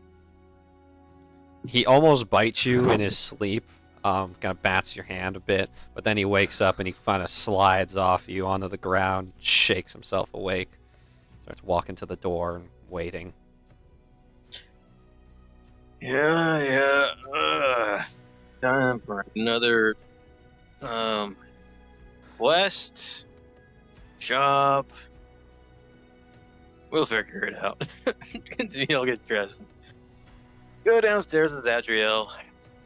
He almost bites you in his sleep, kind of bats your hand a bit, but then he wakes up and he kind of slides off you onto the ground, shakes himself awake, starts walking to the door and waiting. Yeah. Time for another quest, job. We'll figure it out. He'll get dressed. Go downstairs with Adriel.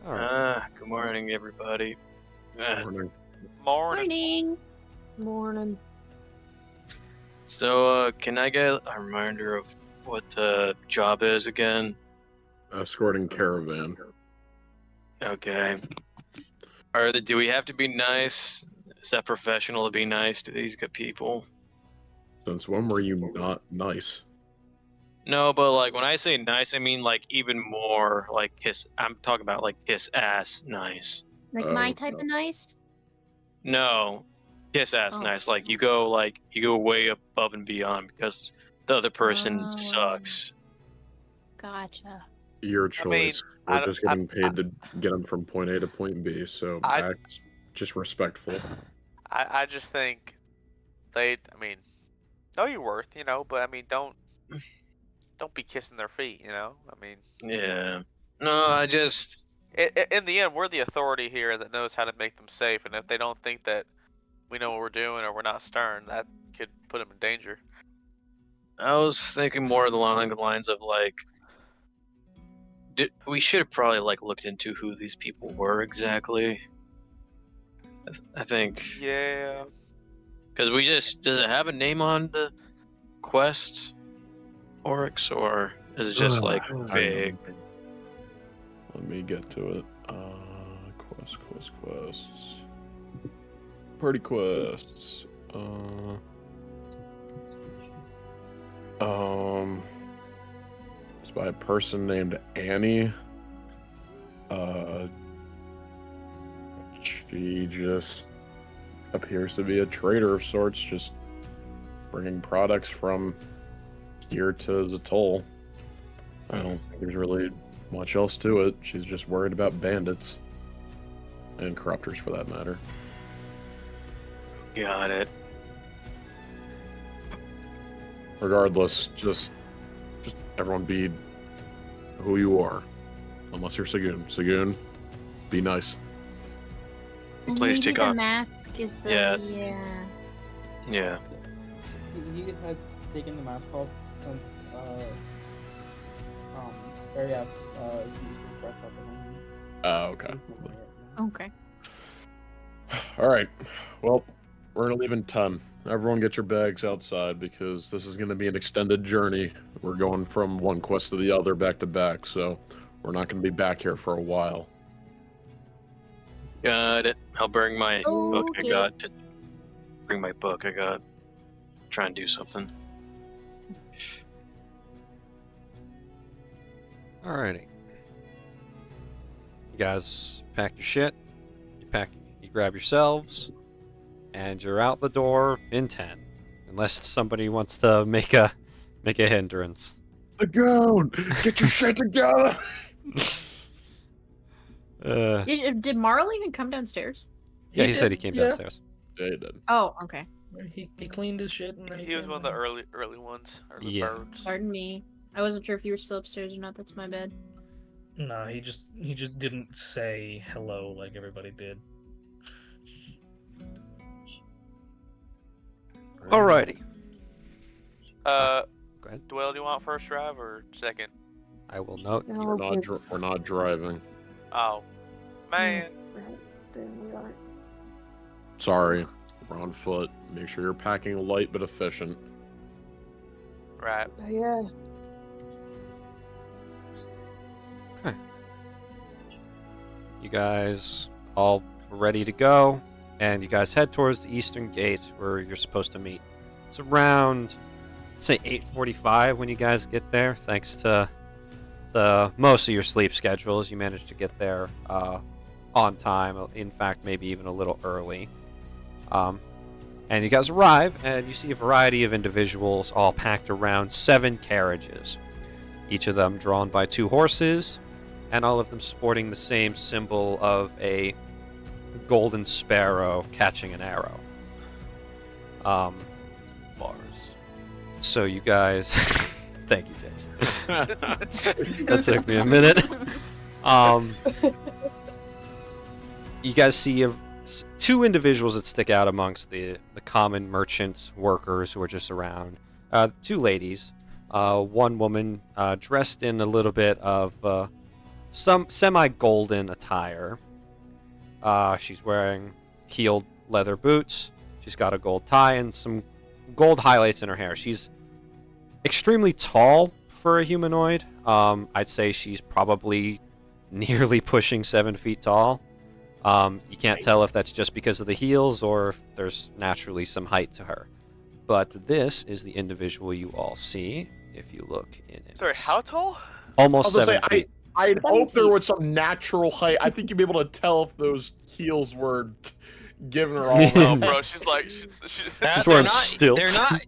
All right. Good morning, everybody. Morning. Morning. Morning. So, can I get a reminder of what the job is again? Escorting caravan. Okay. Do we have to be nice? Is that professional to be nice to these good people? Since when were you not nice? No, but like when I say nice, I mean like even more like kiss. I'm talking about like kiss ass nice. like my type of nice? No, kiss ass Oh. nice. Like you go way above and beyond because the other person sucks. Gotcha. Your I mean, choice. We're just getting paid to get them from point A to point B, so I- act just respectful. I just think know your worth, but don't be kissing their feet, Yeah. No, I just in the end, we're the authority here that knows how to make them safe, and if they don't think that we know what we're doing or we're not stern, that could put them in danger. I was thinking more along the lines of like we should have probably like looked into who these people were exactly. I think Yeah. because does it have a name on the quest, Oryx, or is it just like vague? Let me get to it. Quests. Party quests. It's by a person named Annie. She just appears to be a trader of sorts, just bringing products from here to Zatol. I don't think there's really much else to it. She's just worried about bandits. And corruptors, for that matter. Got it. Regardless, just everyone be who you are. Unless you're Sagoon. Sagoon, be nice. And Please maybe take the off. mask is the Yeah. yeah. He had taken the mask off since Ariad's used his breath weapon on him. Okay. He's making it now. Okay. Alright. Well, we're gonna leave in 10. Everyone get your bags outside because this is gonna be an extended journey. We're going from one quest to the other back to back, so we're not gonna be back here for a while. Got it. I'll bring my book I Okay. got. Bring my book I got. Try and do something. Alrighty. You guys pack your shit. You grab yourselves, and you're out the door in 10. Unless somebody wants to make a hindrance. Sagoon, get your shit together! Did Marl even come downstairs? Yeah, he said he came yeah. downstairs. Yeah, he did. Oh, okay. He cleaned his shit and then He was came one of the down. early ones, early Yeah. birds. Pardon me. I wasn't sure if you were still upstairs or not. That's my bad. No, he just didn't say hello like everybody did. Alrighty. Uh, Go ahead. Dwell, do you want first drive or second? I will note. No, We're not driving. Oh, man. Then we are. Sorry. We're on foot. Make sure you're packing light but efficient. Right. Yeah. You guys all ready to go, and you guys head towards the eastern gate where you're supposed to meet. It's around, say, 8:45 when you guys get there. Thanks to the most of your sleep schedules, you managed to get there on time. In fact, maybe even a little early. And you guys arrive, and you see a variety of individuals all packed around 7 carriages, each of them drawn by 2 horses, and all of them sporting the same symbol of a golden sparrow catching an arrow. Bars. So you guys, thank you, James. That took me a minute. You guys see 2 individuals that stick out amongst the common merchant workers who are just around. 2 ladies. One woman dressed in a little bit of some semi-golden attire. She's wearing heeled leather boots. She's got a gold tie and some gold highlights in her hair. She's extremely tall for a humanoid. I'd say she's probably nearly pushing 7 feet tall. You can't tell if that's just because of the heels or if there's naturally some height to her. But this is the individual you all see if you look in it. Sorry, how tall? Almost 7 feet. I'd 7 hope there feet. was some natural height. I think you'd be able to tell if those heels were giving her all. No, bro. She's like, she, Just They're wearing not, stilts. They're not.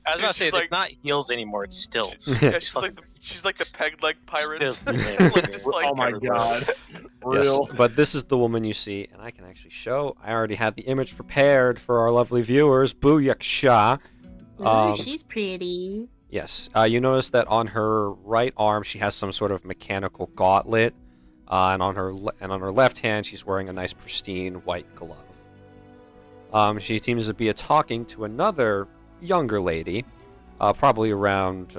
I was about to say, She's they're like- not heels anymore. It's stilts. yeah, she's like the peg leg pirates. Still- Like, just like, Oh my god. Yes, Real. but this is the woman you see, and I can actually show. I already had the image prepared for our lovely viewers. Booyaksha. Ooh, she's pretty. Yes, you notice that on her right arm she has some sort of mechanical gauntlet, and on her left hand she's wearing a nice pristine white glove. She seems to be talking to another younger lady, probably around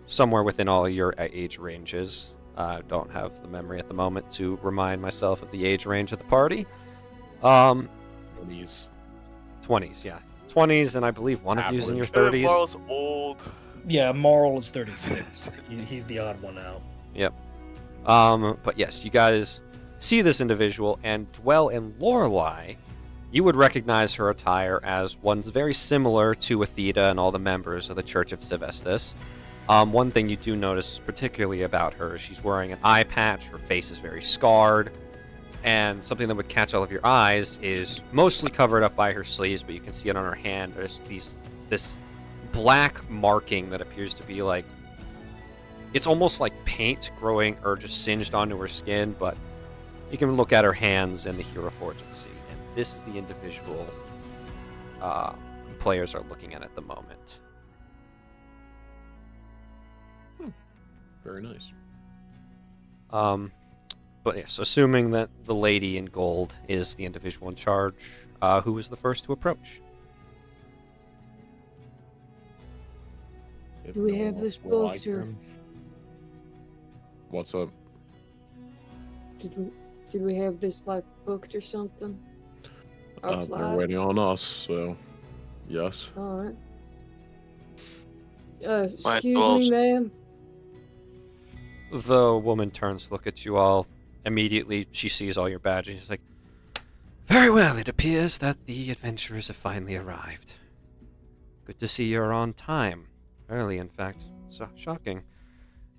somewhere within all your age ranges. I don't have the memory at the moment to remind myself of the age range of the party. 20s. 20s, yeah. 20s, and I believe one of you's in your Average. 30s. Marl's old. Yeah, Marl is 36. He's the odd one out. But yes, you guys see this individual, and Dwell and Lorelei, you would recognize her attire as one's very similar to Athena and all the members of the Church of Zevestus. One thing you do notice particularly about her is she's wearing an eye patch, her face is very scarred, and something that would catch all of your eyes is mostly covered up by her sleeves, but you can see it on her hand. There's this black marking that appears to be like, it's almost like paint growing or just singed onto her skin, but you can look at her hands and the Hero Forge and see. And this is the individual players are looking at the moment. Very nice. But yes, assuming that the lady in gold is the individual in charge, who was the first to approach? If Do we no have one this will book, like sir? them. What's up? Did we have this like booked or something? Our They're flight? waiting on us, so yes. Alright. Right, Excuse well- me, ma'am. The woman turns to look at you all. Immediately, she sees all your badges. She's like, very well, it appears that the adventurers have finally arrived. Good to see you're on time. Early, in fact. So shocking.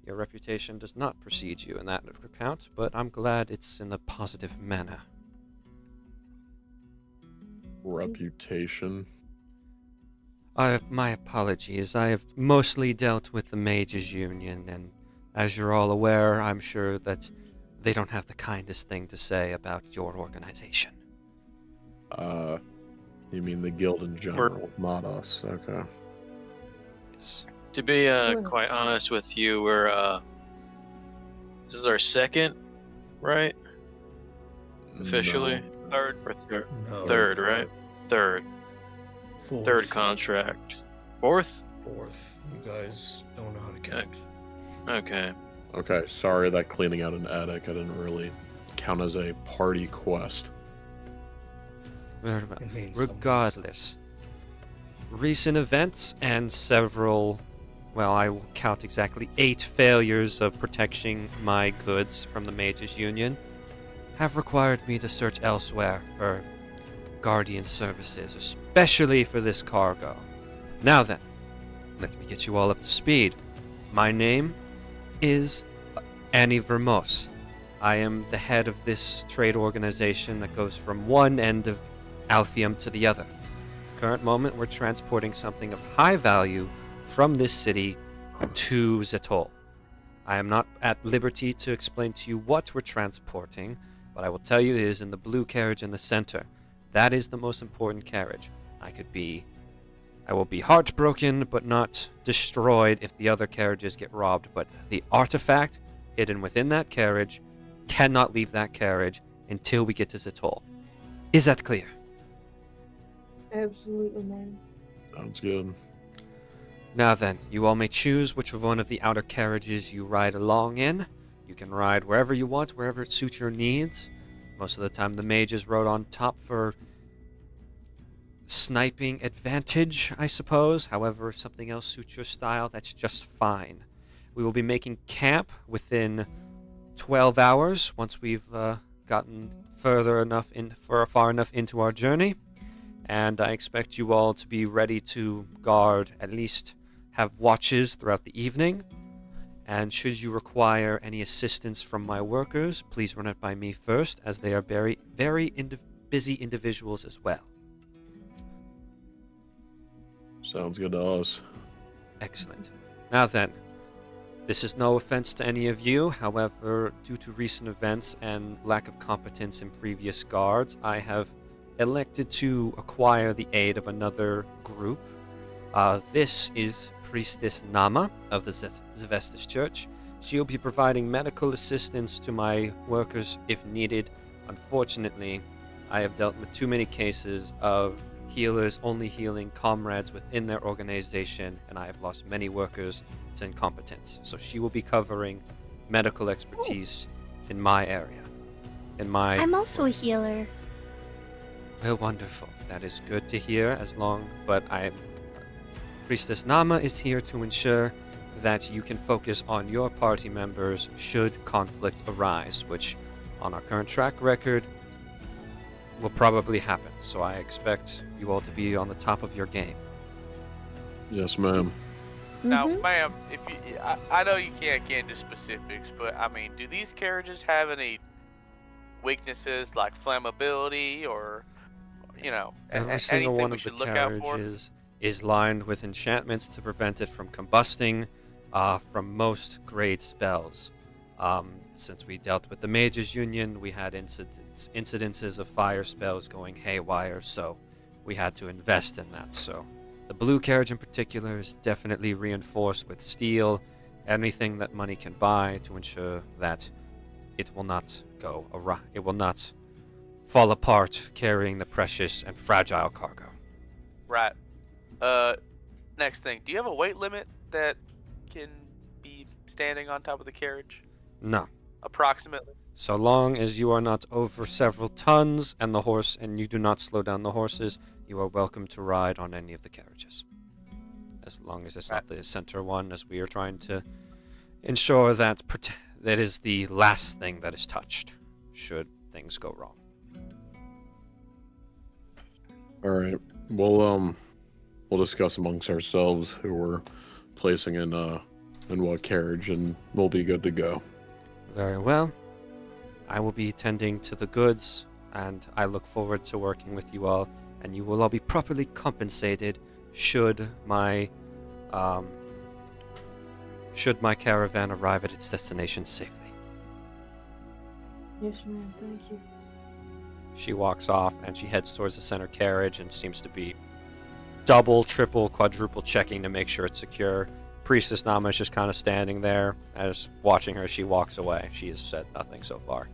Your reputation does not precede you in that account, but I'm glad it's in a positive manner. Reputation. My apologies. I have mostly dealt with the Mages Union, and as you're all aware, I'm sure that they don't have the kindest thing to say about your organization. You mean the guild in general, not us. Okay. Yes. To be Sure. quite honest with you, we're this is our second, right? Officially, Third. or third? No. Third, right? Third. Fourth. Third contract. Fourth? Fourth. You guys don't know how to count. Okay. Okay, sorry that cleaning out an attic I didn't really count as a party quest. Very well. It means something. Regardless, recent events and several, well, I will count exactly 8 failures of protecting my goods from the Mages Union have required me to search elsewhere for Guardian services, especially for this cargo. Now then, let me get you all up to speed. My name is Annie Vermos. I am the head of this trade organization that goes from one end of Alphium to the other. Current moment, we're transporting something of high value from this city to Zetol. I am not at liberty to explain to you what we're transporting, but I will tell you it is in the blue carriage in the center. That is the most important carriage. I will be heartbroken, but not destroyed if the other carriages get robbed, but the artifact hidden within that carriage cannot leave that carriage until we get to Zetol. Is that clear? Absolutely, ma'am. Sounds good. Now then, you all may choose which one of the outer carriages you ride along in. You can ride wherever you want, wherever it suits your needs. Most of the time the mages rode on top for sniping advantage, I suppose. However, if something else suits your style, that's just fine. We will be making camp within 12 hours once we've gotten far enough into our journey. And I expect you all to be ready to guard, at least have watches throughout the evening. And should you require any assistance from my workers, please run it by me first, as they are very, very busy individuals as well. Sounds good to us. Excellent. Now then, this is no offense to any of you. However, due to recent events and lack of competence in previous guards, I have elected to acquire the aid of another group. This is Priestess Nama of the Zevestis Church. She'll be providing medical assistance to my workers if needed. Unfortunately, I have dealt with too many cases of healers only healing comrades within their organization, and I have lost many workers to incompetence. So she will be covering medical expertise in my area. I'm also a healer. Well, wonderful. That is good to hear. But Priestess Nama is here to ensure that you can focus on your party members should conflict arise, which, on our current track record, will probably happen. So I expect you all to be on the top of your game. Yes, ma'am. Now, ma'am, if I know you can't get into specifics, but I mean, do these carriages have any weaknesses like flammability or, Every single anything one we of the should look out for? carriages is lined with enchantments to prevent it from combusting from most grade spells. Since we dealt with the Mages Union, we had incidences of fire spells going haywire, so we had to invest in that. So the blue carriage in particular is definitely reinforced with steel, anything that money can buy to ensure that it will not go awry. It will not fall apart carrying the precious and fragile cargo. Right. Next thing, do you have a weight limit that can be standing on top of the carriage? No. Approximately. So long as you are not over several tons and you do not slow down the horses, you are welcome to ride on any of the carriages. As long as it's not the center one, as we are trying to ensure that that is the last thing that is touched, should things go wrong. All right. We'll discuss amongst ourselves who we're placing in what carriage, and we'll be good to go. Very well. I will be tending to the goods, and I look forward to working with you all, and you will all be properly compensated should my caravan arrive at its destination safely. Yes, ma'am. Thank you. She walks off, and she heads towards the center carriage and seems to be double, triple, quadruple checking to make sure it's secure. Priestess Nama is just kind of standing there as watching her. She walks away. She has said nothing so far,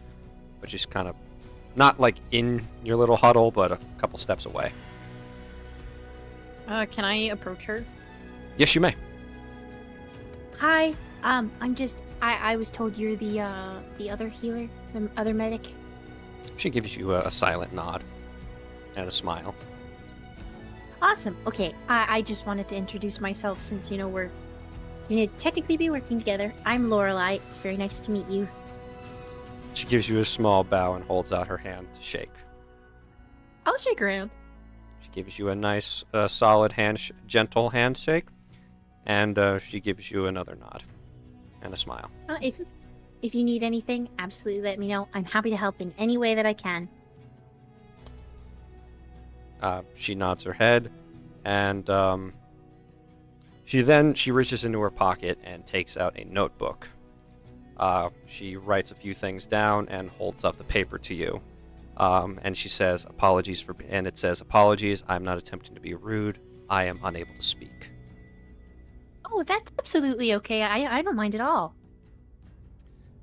but she's kind of not like in your little huddle, but a couple steps away. Can I approach her? Yes, you may. Hi. I was told you're the other healer, the other medic. She gives you a silent nod and a smile. Awesome. Okay. I just wanted to introduce myself since we're gonna technically be working together. I'm Lorelei. It's very nice to meet you. She gives you a small bow and holds out her hand to shake. I'll shake her hand. She gives you a nice, solid gentle handshake, and she gives you another nod and a smile. If you need anything, absolutely let me know. I'm happy to help in any way that I can. She nods her head, and she reaches into her pocket and takes out a notebook. She writes a few things down and holds up the paper to you. And she says, and it says, "Apologies, I'm not attempting to be rude. I am unable to speak." Oh, that's absolutely okay. I don't mind at all.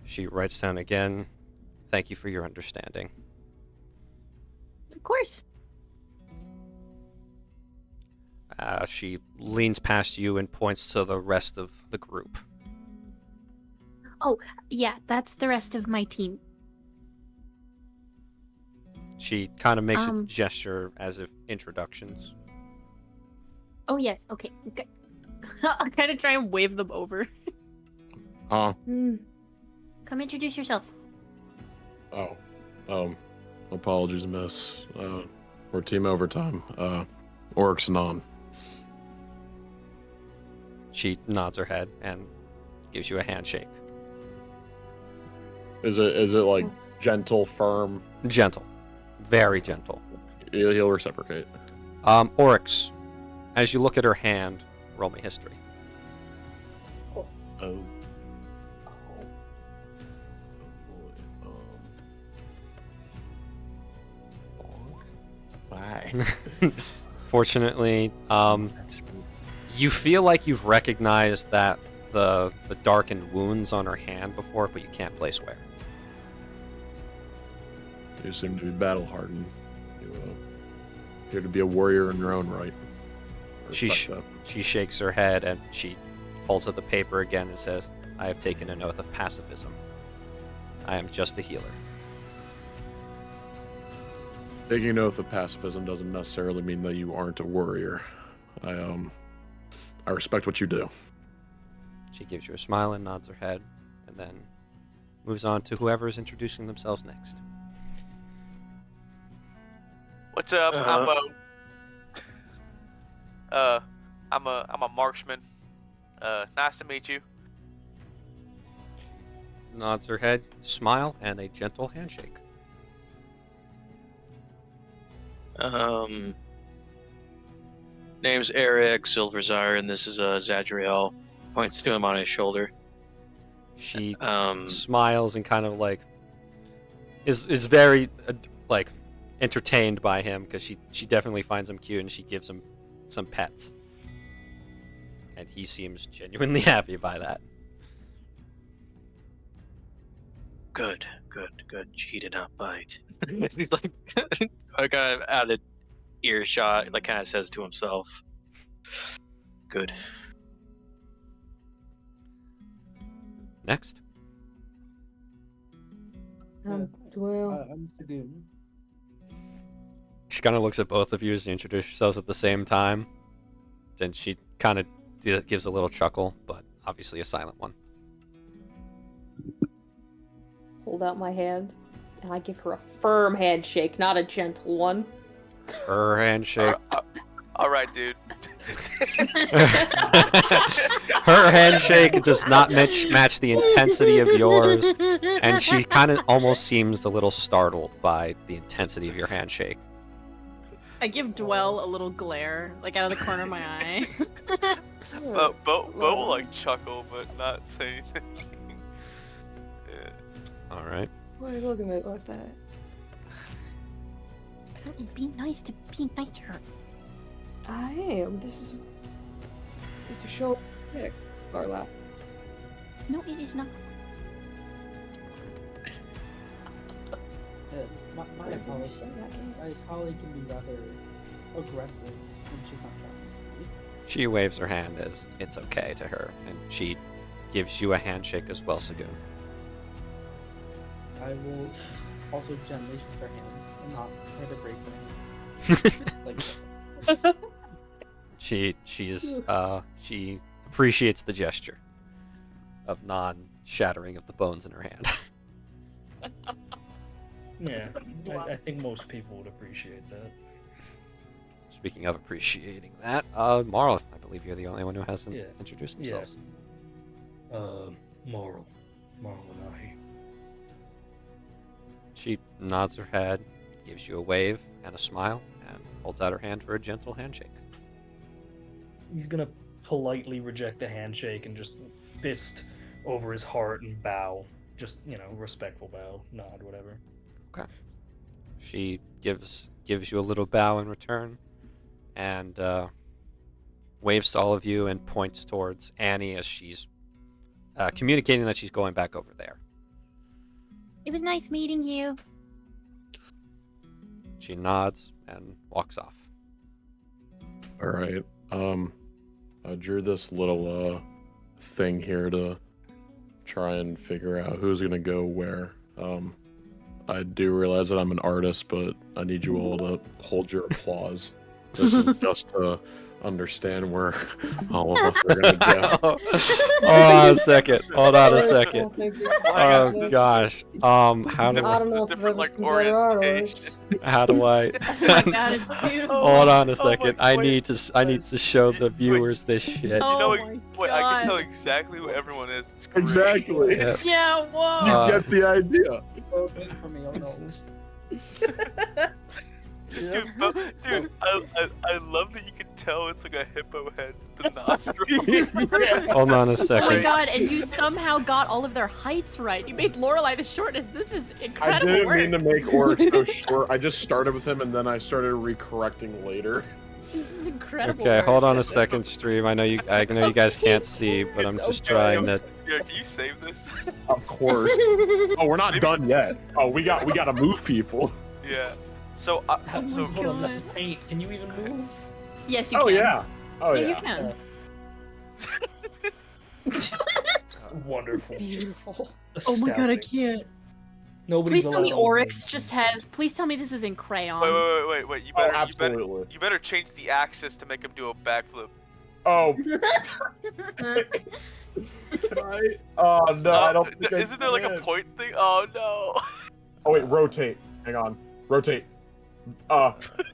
She writes down again, "Thank you for your understanding." Of course. She leans past you and points to the rest of the group. Oh, yeah, that's the rest of my team. She kind of makes a gesture as if introductions. Oh, yes, okay. I'll kind of try and wave them over. Come introduce yourself. Apologies, miss. We're Team Overtime. Orcs and on. She nods her head and gives you a handshake. Is it like gentle, firm? Gentle. Very gentle. He'll reciprocate. Oryx, as you look at her hand, roll me history. Oh. Why? Fortunately, you feel like you've recognized that the darkened wounds on her hand before, but you can't place where. You seem to be battle hardened. You appear to be a warrior in your own right. She shakes her head and she holds up the paper again and says, "I have taken an oath of pacifism. I am just a healer." Taking an oath of pacifism doesn't necessarily mean that you aren't a warrior. I respect what you do. She gives you a smile and nods her head, and then moves on to whoever is introducing themselves next. What's up? I'm a marksman. Nice to meet you. Nods her head, smile, and a gentle handshake. Name's Eric Silverzire, and this is Zadriel. Points to him on his shoulder. She smiles and kind of like is very like entertained by him because she definitely finds him cute and she gives him some pets. And he seems genuinely happy by that. Good. She did not bite. He's like, I kind of added earshot, like kind of says to himself. Good. Next. Well, I'm Sagoon. She kind of looks at both of you as you introduce yourselves at the same time. Then she kind of gives a little chuckle, but obviously a silent one. Hold out my hand, and I give her a firm handshake, not a gentle one. Her handshake. All right, dude. Her handshake does not match the intensity of yours, and she kind of almost seems a little startled by the intensity of your handshake. I give Dwell a little glare, like out of the corner of my eye. Bo will like chuckle, but not say anything. Yeah. All right. why are you looking at me like that? Ellie, be nice to her. I am. This is. It's a show. Pick, Carla. No, it is not. My apologies. My colleague can be rather aggressive when she's not trying. She waves her hand as it's okay to her, and she gives you a handshake as well, Sagoon. I will also gently shake her hand and not try to break her hand. She appreciates the gesture of non-shattering of the bones in her hand. Yeah, I think most people would appreciate that. Speaking of appreciating that, Marl, I believe you're the only one who hasn't introduced themselves. Marl and I. She nods her head, gives you a wave and a smile, and holds out her hand for a gentle handshake. He's gonna politely reject the handshake and just fist over his heart and bow. Just, respectful bow, nod, whatever. Okay. She gives you a little bow in return, and waves to all of you and points towards Annie as she's communicating that she's going back over there. It was nice meeting you. She nods and walks off. All right. I drew this little thing here to try and figure out who's gonna go where. I do realize that I'm an artist, but I need you all to hold your applause. This is just to understand where all of us are gonna go. Hold on a second. Oh gosh. How do I don't know if different, there's like, some better orientation. how do I? Oh my god, it's beautiful. Hold on a second. my- I need to show the viewers this shit. Oh know, my Wait, I can tell God. exactly who everyone is. It's great. Exactly. Yeah. Yeah, whoa. You get the idea. Oh, good for me. Oh no. Dude, I love that you can tell it's like a hippo head with the nostrils. Hold on a Oh my second. god, and you somehow got all of their heights right. You made Lorelai the shortest. This is I incredible didn't work. mean to make Oryx so short. I just started with him and then I started recorrecting later. This is incredible. Okay, work. hold on a second, stream. I know you guys can't see, but I'm just trying to. Yeah, can you save this? Of course. Oh, we're not done yet. Oh, we gotta move people. Yeah. So, Hold on, this is paint. Can you even move? Yes, you Oh can. yeah. Oh Yeah, yeah. you can. Wonderful. Beautiful. Oh my god, I Astounding. can't. Nobody's Please tell me allowed on Oryx the just board. has. Please tell me this is in crayon. Wait. You Oh, better, absolutely. you better change the axis to make him do a backflip. Oh. Right? Oh no, I don't think Isn't there like a can. point thing? Oh no. Oh wait, rotate. Hang on. Rotate.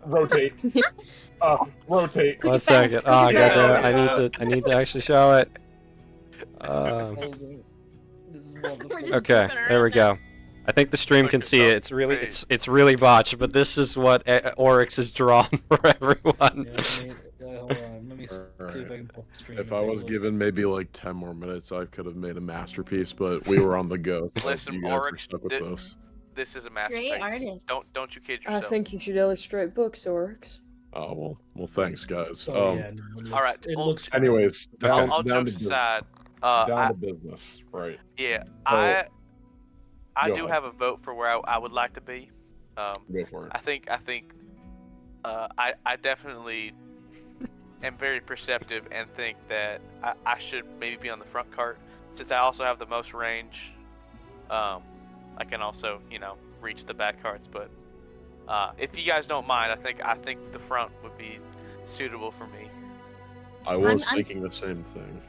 Rotate. Rotate. One it fast, second. click Oh it god, fast. I need to actually show it. This is wonderful. We're just Okay, flipping there we around go. I think the stream can see it. It's really it's really botched, but this is what Oryx has drawn for everyone. Hold on. Let me see if I can pull the stream. If I was given maybe like 10 more minutes, I could have made a masterpiece, but we were on the go. So Listen, you guys were Oryx, stuck with this. this is a masterpiece. Great artist. Don't you kid I yourself. think you should illustrate books, Oryx. Oh well, thanks guys. Oh, yeah, no, it all right, looks- It well, looks. fine. Anyways, down, all down, to, jokes bu- aside, down I, to business, right? yeah, So, I go do ahead. have a vote for where I would like to be. Go for it. I think I definitely am very perceptive and think that I should maybe be on the front cart since I also have the most range. I can also reach the back carts, but if you guys don't mind, I think the front would be suitable for me. I was I'm- thinking the same thing.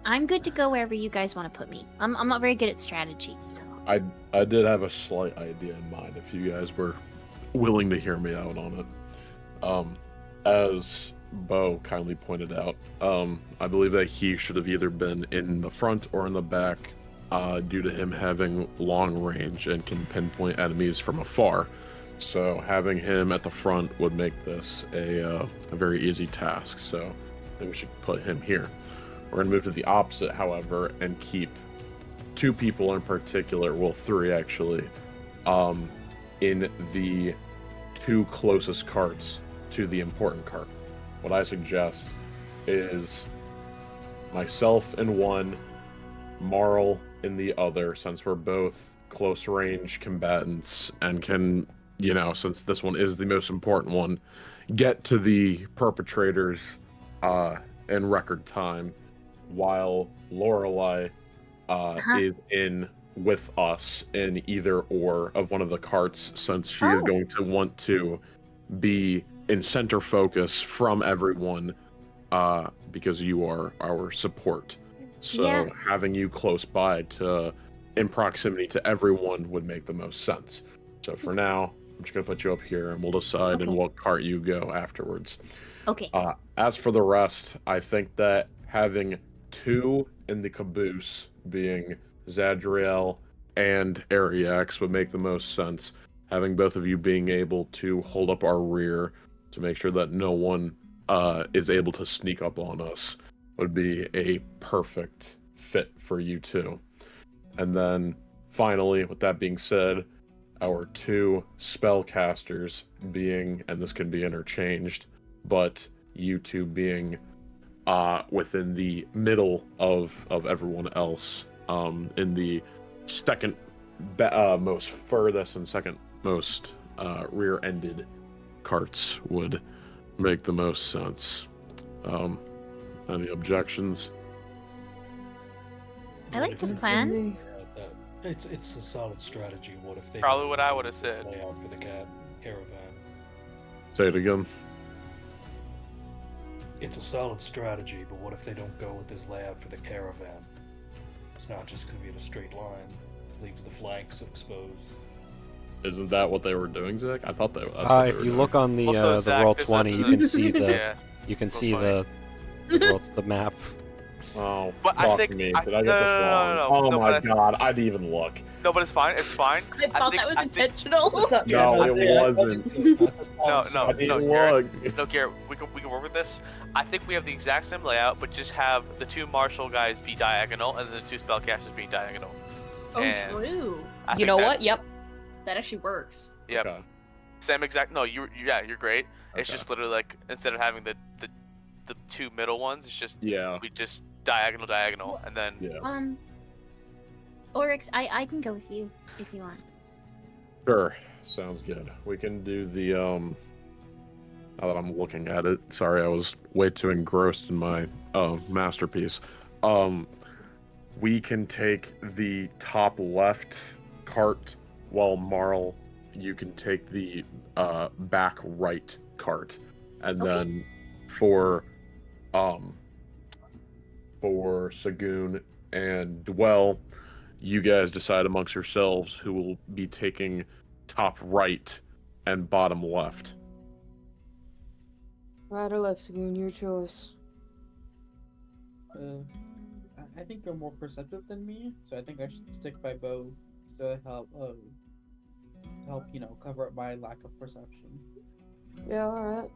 I'm good to go wherever you guys want to put me. I'm not very good at strategy, so. I did have a slight idea in mind if you guys were willing to hear me out on it. As Bo kindly pointed out, I believe that he should have either been in the front or in the back, due to him having long range and can pinpoint enemies from afar. So having him at the front would make this a very easy task. So I think we should put him here. We're gonna move to the opposite, however, and keep 2 people in particular, well 3 actually, in the 2 closest carts to the important cart. What I suggest is myself in one, Marl in the other, since we're both close range combatants and can, since this one is the most important one, get to the perpetrators in record time, while Lorelei is in with us in either or of one of the carts, since she is going to want to be in center focus from everyone, because you are our support. So Yeah. having you close by in proximity to everyone would make the most sense. So for now, I'm just gonna put you up here, and we'll decide in Okay. what cart you go afterwards. Okay. As for the rest, I think that having 2 in the caboose, being Zadriel and Ariax, would make the most sense. Having both of you being able to hold up our rear to make sure that no one is able to sneak up on us would be a perfect fit for you two. And then finally, with that being said, our 2 spellcasters being, and this can be interchanged, but you 2 being within the middle of everyone else, in the second most furthest and second most rear-ended carts would make the most sense. Any objections? I like this plan. It's a solid strategy. What if they Probably don't what I would have said. lay out for the caravan? Say it again. It's a solid strategy, but what if they don't go with this layout for the caravan? It's not just going to be in a straight line. Leaves the flanks exposed. Isn't that what they were doing, Zach? I thought that. If you look on the Also, the Zach, roll there's 20, you a- can see the Yeah. you can Roll see 20. the map. Oh, But I fuck think- me. I- Did I get no, this no, wrong? no, Oh no, my but god, I didn't even look. No, but it's fine. It's fine. I thought think- that was I think- intentional. No, it wasn't. No, I didn't Garrett. look. No, Garrett, we can work with this. I think we have the exact same layout, but just have the 2 martial guys be diagonal and then the 2 spellcasters be diagonal. Oh, And true. I You think know that- what? Yep. That actually works. Yep. Okay. Same exact. No, you're great. It's Okay. just literally like instead of having the 2 middle ones, it's just Yeah. we just diagonal, and then Yeah. Oryx, I can go with you if you want. Sure. Sounds good. We can do the now that I'm looking at it. Sorry, I was way too engrossed in my masterpiece. We can take the top left cart, while Marl, you can take the back right cart. And Okay. then for Sagoon and Dwell, you guys decide amongst yourselves who will be taking top right and bottom left. Right or left, Sagoon, your choice. I think you're more perceptive than me, so I think I should stick by Bo to help help, cover up my lack of perception. Yeah, alright.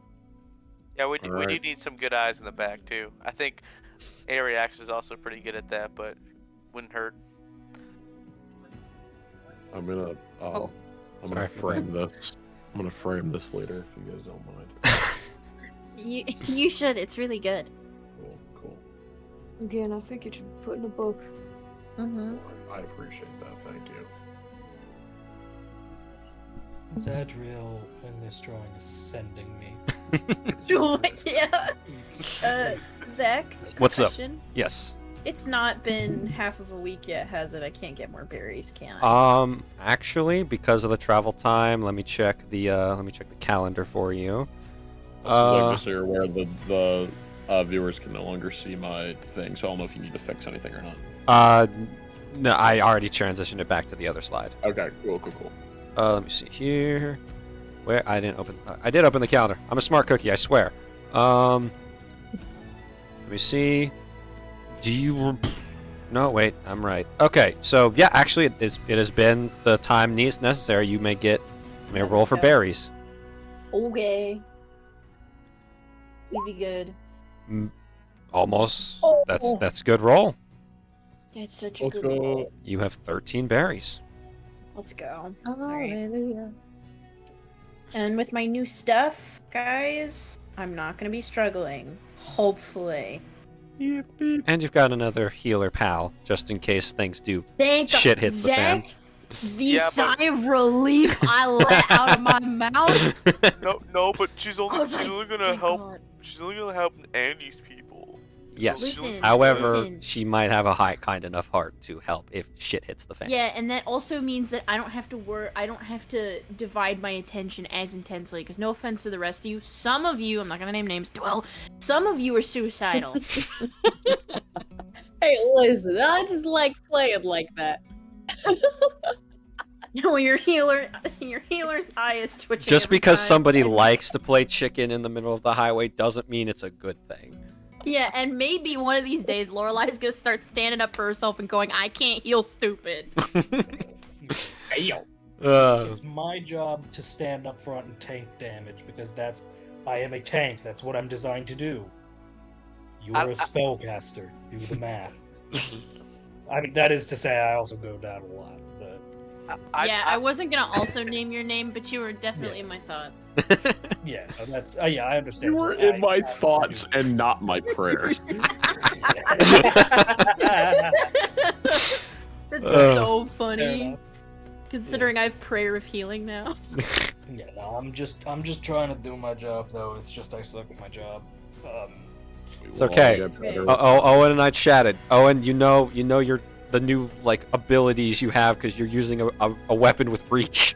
Yeah, we do Alright. need some good eyes in the back too. I think Ariax is also pretty good at that, but wouldn't hurt. I'm gonna Oh. I'm gonna Sorry. frame this. I'm gonna frame this later if you guys don't mind. You should. It's really good. Cool. Again, I think it should be put in a book. Mm-hmm. I appreciate that. Thank you. Zadriel in this drawing is sending me. Yeah. Zach. What's up? question. Yes. It's not been half of a week yet, has it? I can't get more berries, can I? Actually, because of the travel time, let me check the calendar for you. Just so you're aware, the viewers can no longer see my thing, so I don't know if you need to fix anything or not. No, I already transitioned it back to the other slide. Okay, cool. Let me see here. Where I didn't open. I did open the calendar. I'm a smart cookie, I swear. Let me see. Do you? No, wait. I'm right. Okay, so yeah, actually, it has been the time necessary. You may roll for berries. Okay. Please be good. Almost. Oh. That's a good roll. That's such a Let's good go. roll. You have 13 berries. Let's go. Hallelujah. And with my new stuff, guys, I'm not gonna be struggling. Hopefully. And you've got another healer pal, just in case things do Thank shit hits the fan. Zach, the Yeah, but- sigh of relief I let out of my mouth. No, but she's I only was like, gonna thank help. God. She's only gonna help Andy's people. Yes. Listen, However, listen. she might have a kind enough heart to help if shit hits the fan. Yeah, and that also means that I don't have to I don't have to divide my attention as intensely. Because no offense to the rest of you, some of you, I'm not gonna name names. Well, some of you are suicidal. Hey, listen, I just like playing like that. Well, your healer's eye is twitching. Just every because time. somebody likes to play chicken in the middle of the highway doesn't mean it's a good thing. Yeah, and maybe one of these days Lorelai's gonna start standing up for herself and going, "I can't heal, stupid." It's my job to stand up front and tank damage because I am a tank. That's what I'm designed to do. You are a spellcaster. Do the math. I mean, that is to say, I also go down a lot, but I wasn't gonna also name your name, but you were definitely in my thoughts. yeah, no, that's I understand. You were So in my I thoughts and not my prayers. That's Ugh. so Fair funny. enough. Considering I have prayer of healing now. Yeah, no, I'm just trying to do my job though. It's just I suck at my job. It's okay. It's okay. Owen and I chatted. Owen, you know the new abilities you have because you're using a weapon with reach.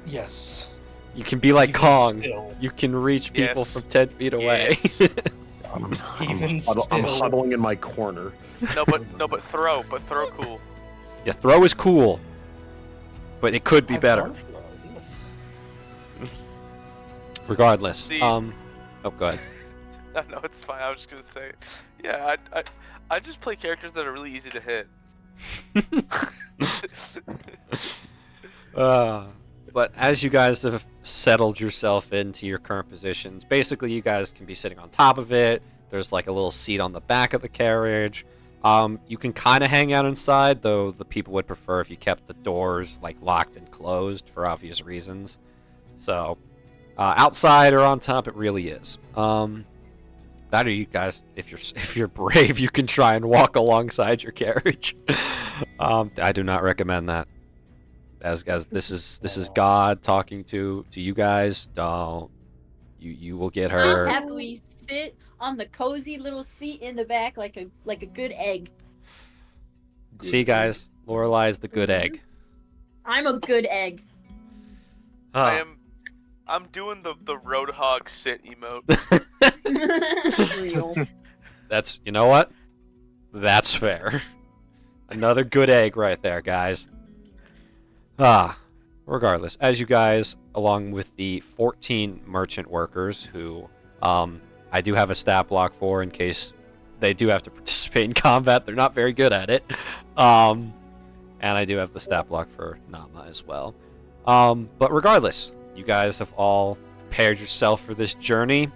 Yes. You can be like Even Kong. still. You can reach people Yes. from 10 feet away. I'm Even I'm still. huddling in my corner. No, but throw cool. Yeah, throw is cool, but it could be I've better. done throw, yes. Regardless. See- Oh, go ahead. No, it's fine. I was just gonna say, yeah, I just play characters that are really easy to hit. But as you guys have settled yourself into your current positions, basically you guys can be sitting on top of it. There's like a little seat on the back of the carriage. You can kind of hang out inside, though the people would prefer if you kept the doors like locked and closed for obvious reasons. So outside or on top, it really is. That or you guys, if you're brave, you can try and walk alongside your carriage. I do not recommend that. As this is God talking to you guys. Don't you will get I'll hurt. happily sit on the cozy little seat in the back like a good egg. See, guys, Lorelai's the good egg. I'm a good egg. I'm doing the Roadhog sit emote. Real. That's, you know what? That's fair. Another good egg right there, guys. Regardless, as you guys, along with the 14 merchant workers who I do have a stat block for in case they do have to participate in combat. They're not very good at it. And I do have the stat block for Nama as well. But regardless, you guys have all prepared yourself for this journey,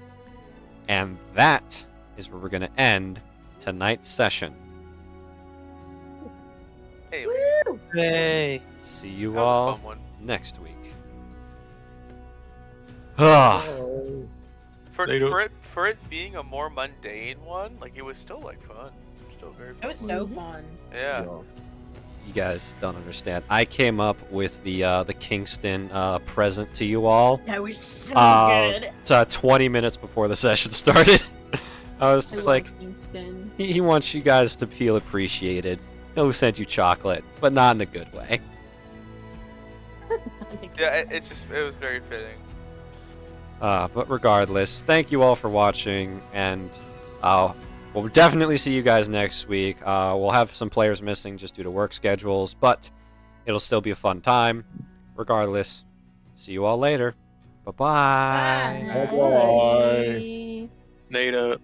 and that is where we're going to end tonight's session. Hey, Hey. See you that was a all fun one. next week. Ah, For it being a more mundane one, like it was still like fun. Still very fun. It was so fun. Yeah. you guys don't understand. I came up with the Kingston present to you all. That was so good. good. 20 minutes before the session started. I was just like, Kingston. he wants you guys to feel appreciated. He'll send you chocolate, but not in a good way. Yeah, it was very fitting. But regardless, thank you all for watching, and we'll definitely see you guys next week. We'll have some players missing just due to work schedules, but it'll still be a fun time. Regardless, see you all later. Bye-bye. Bye-bye. Nada.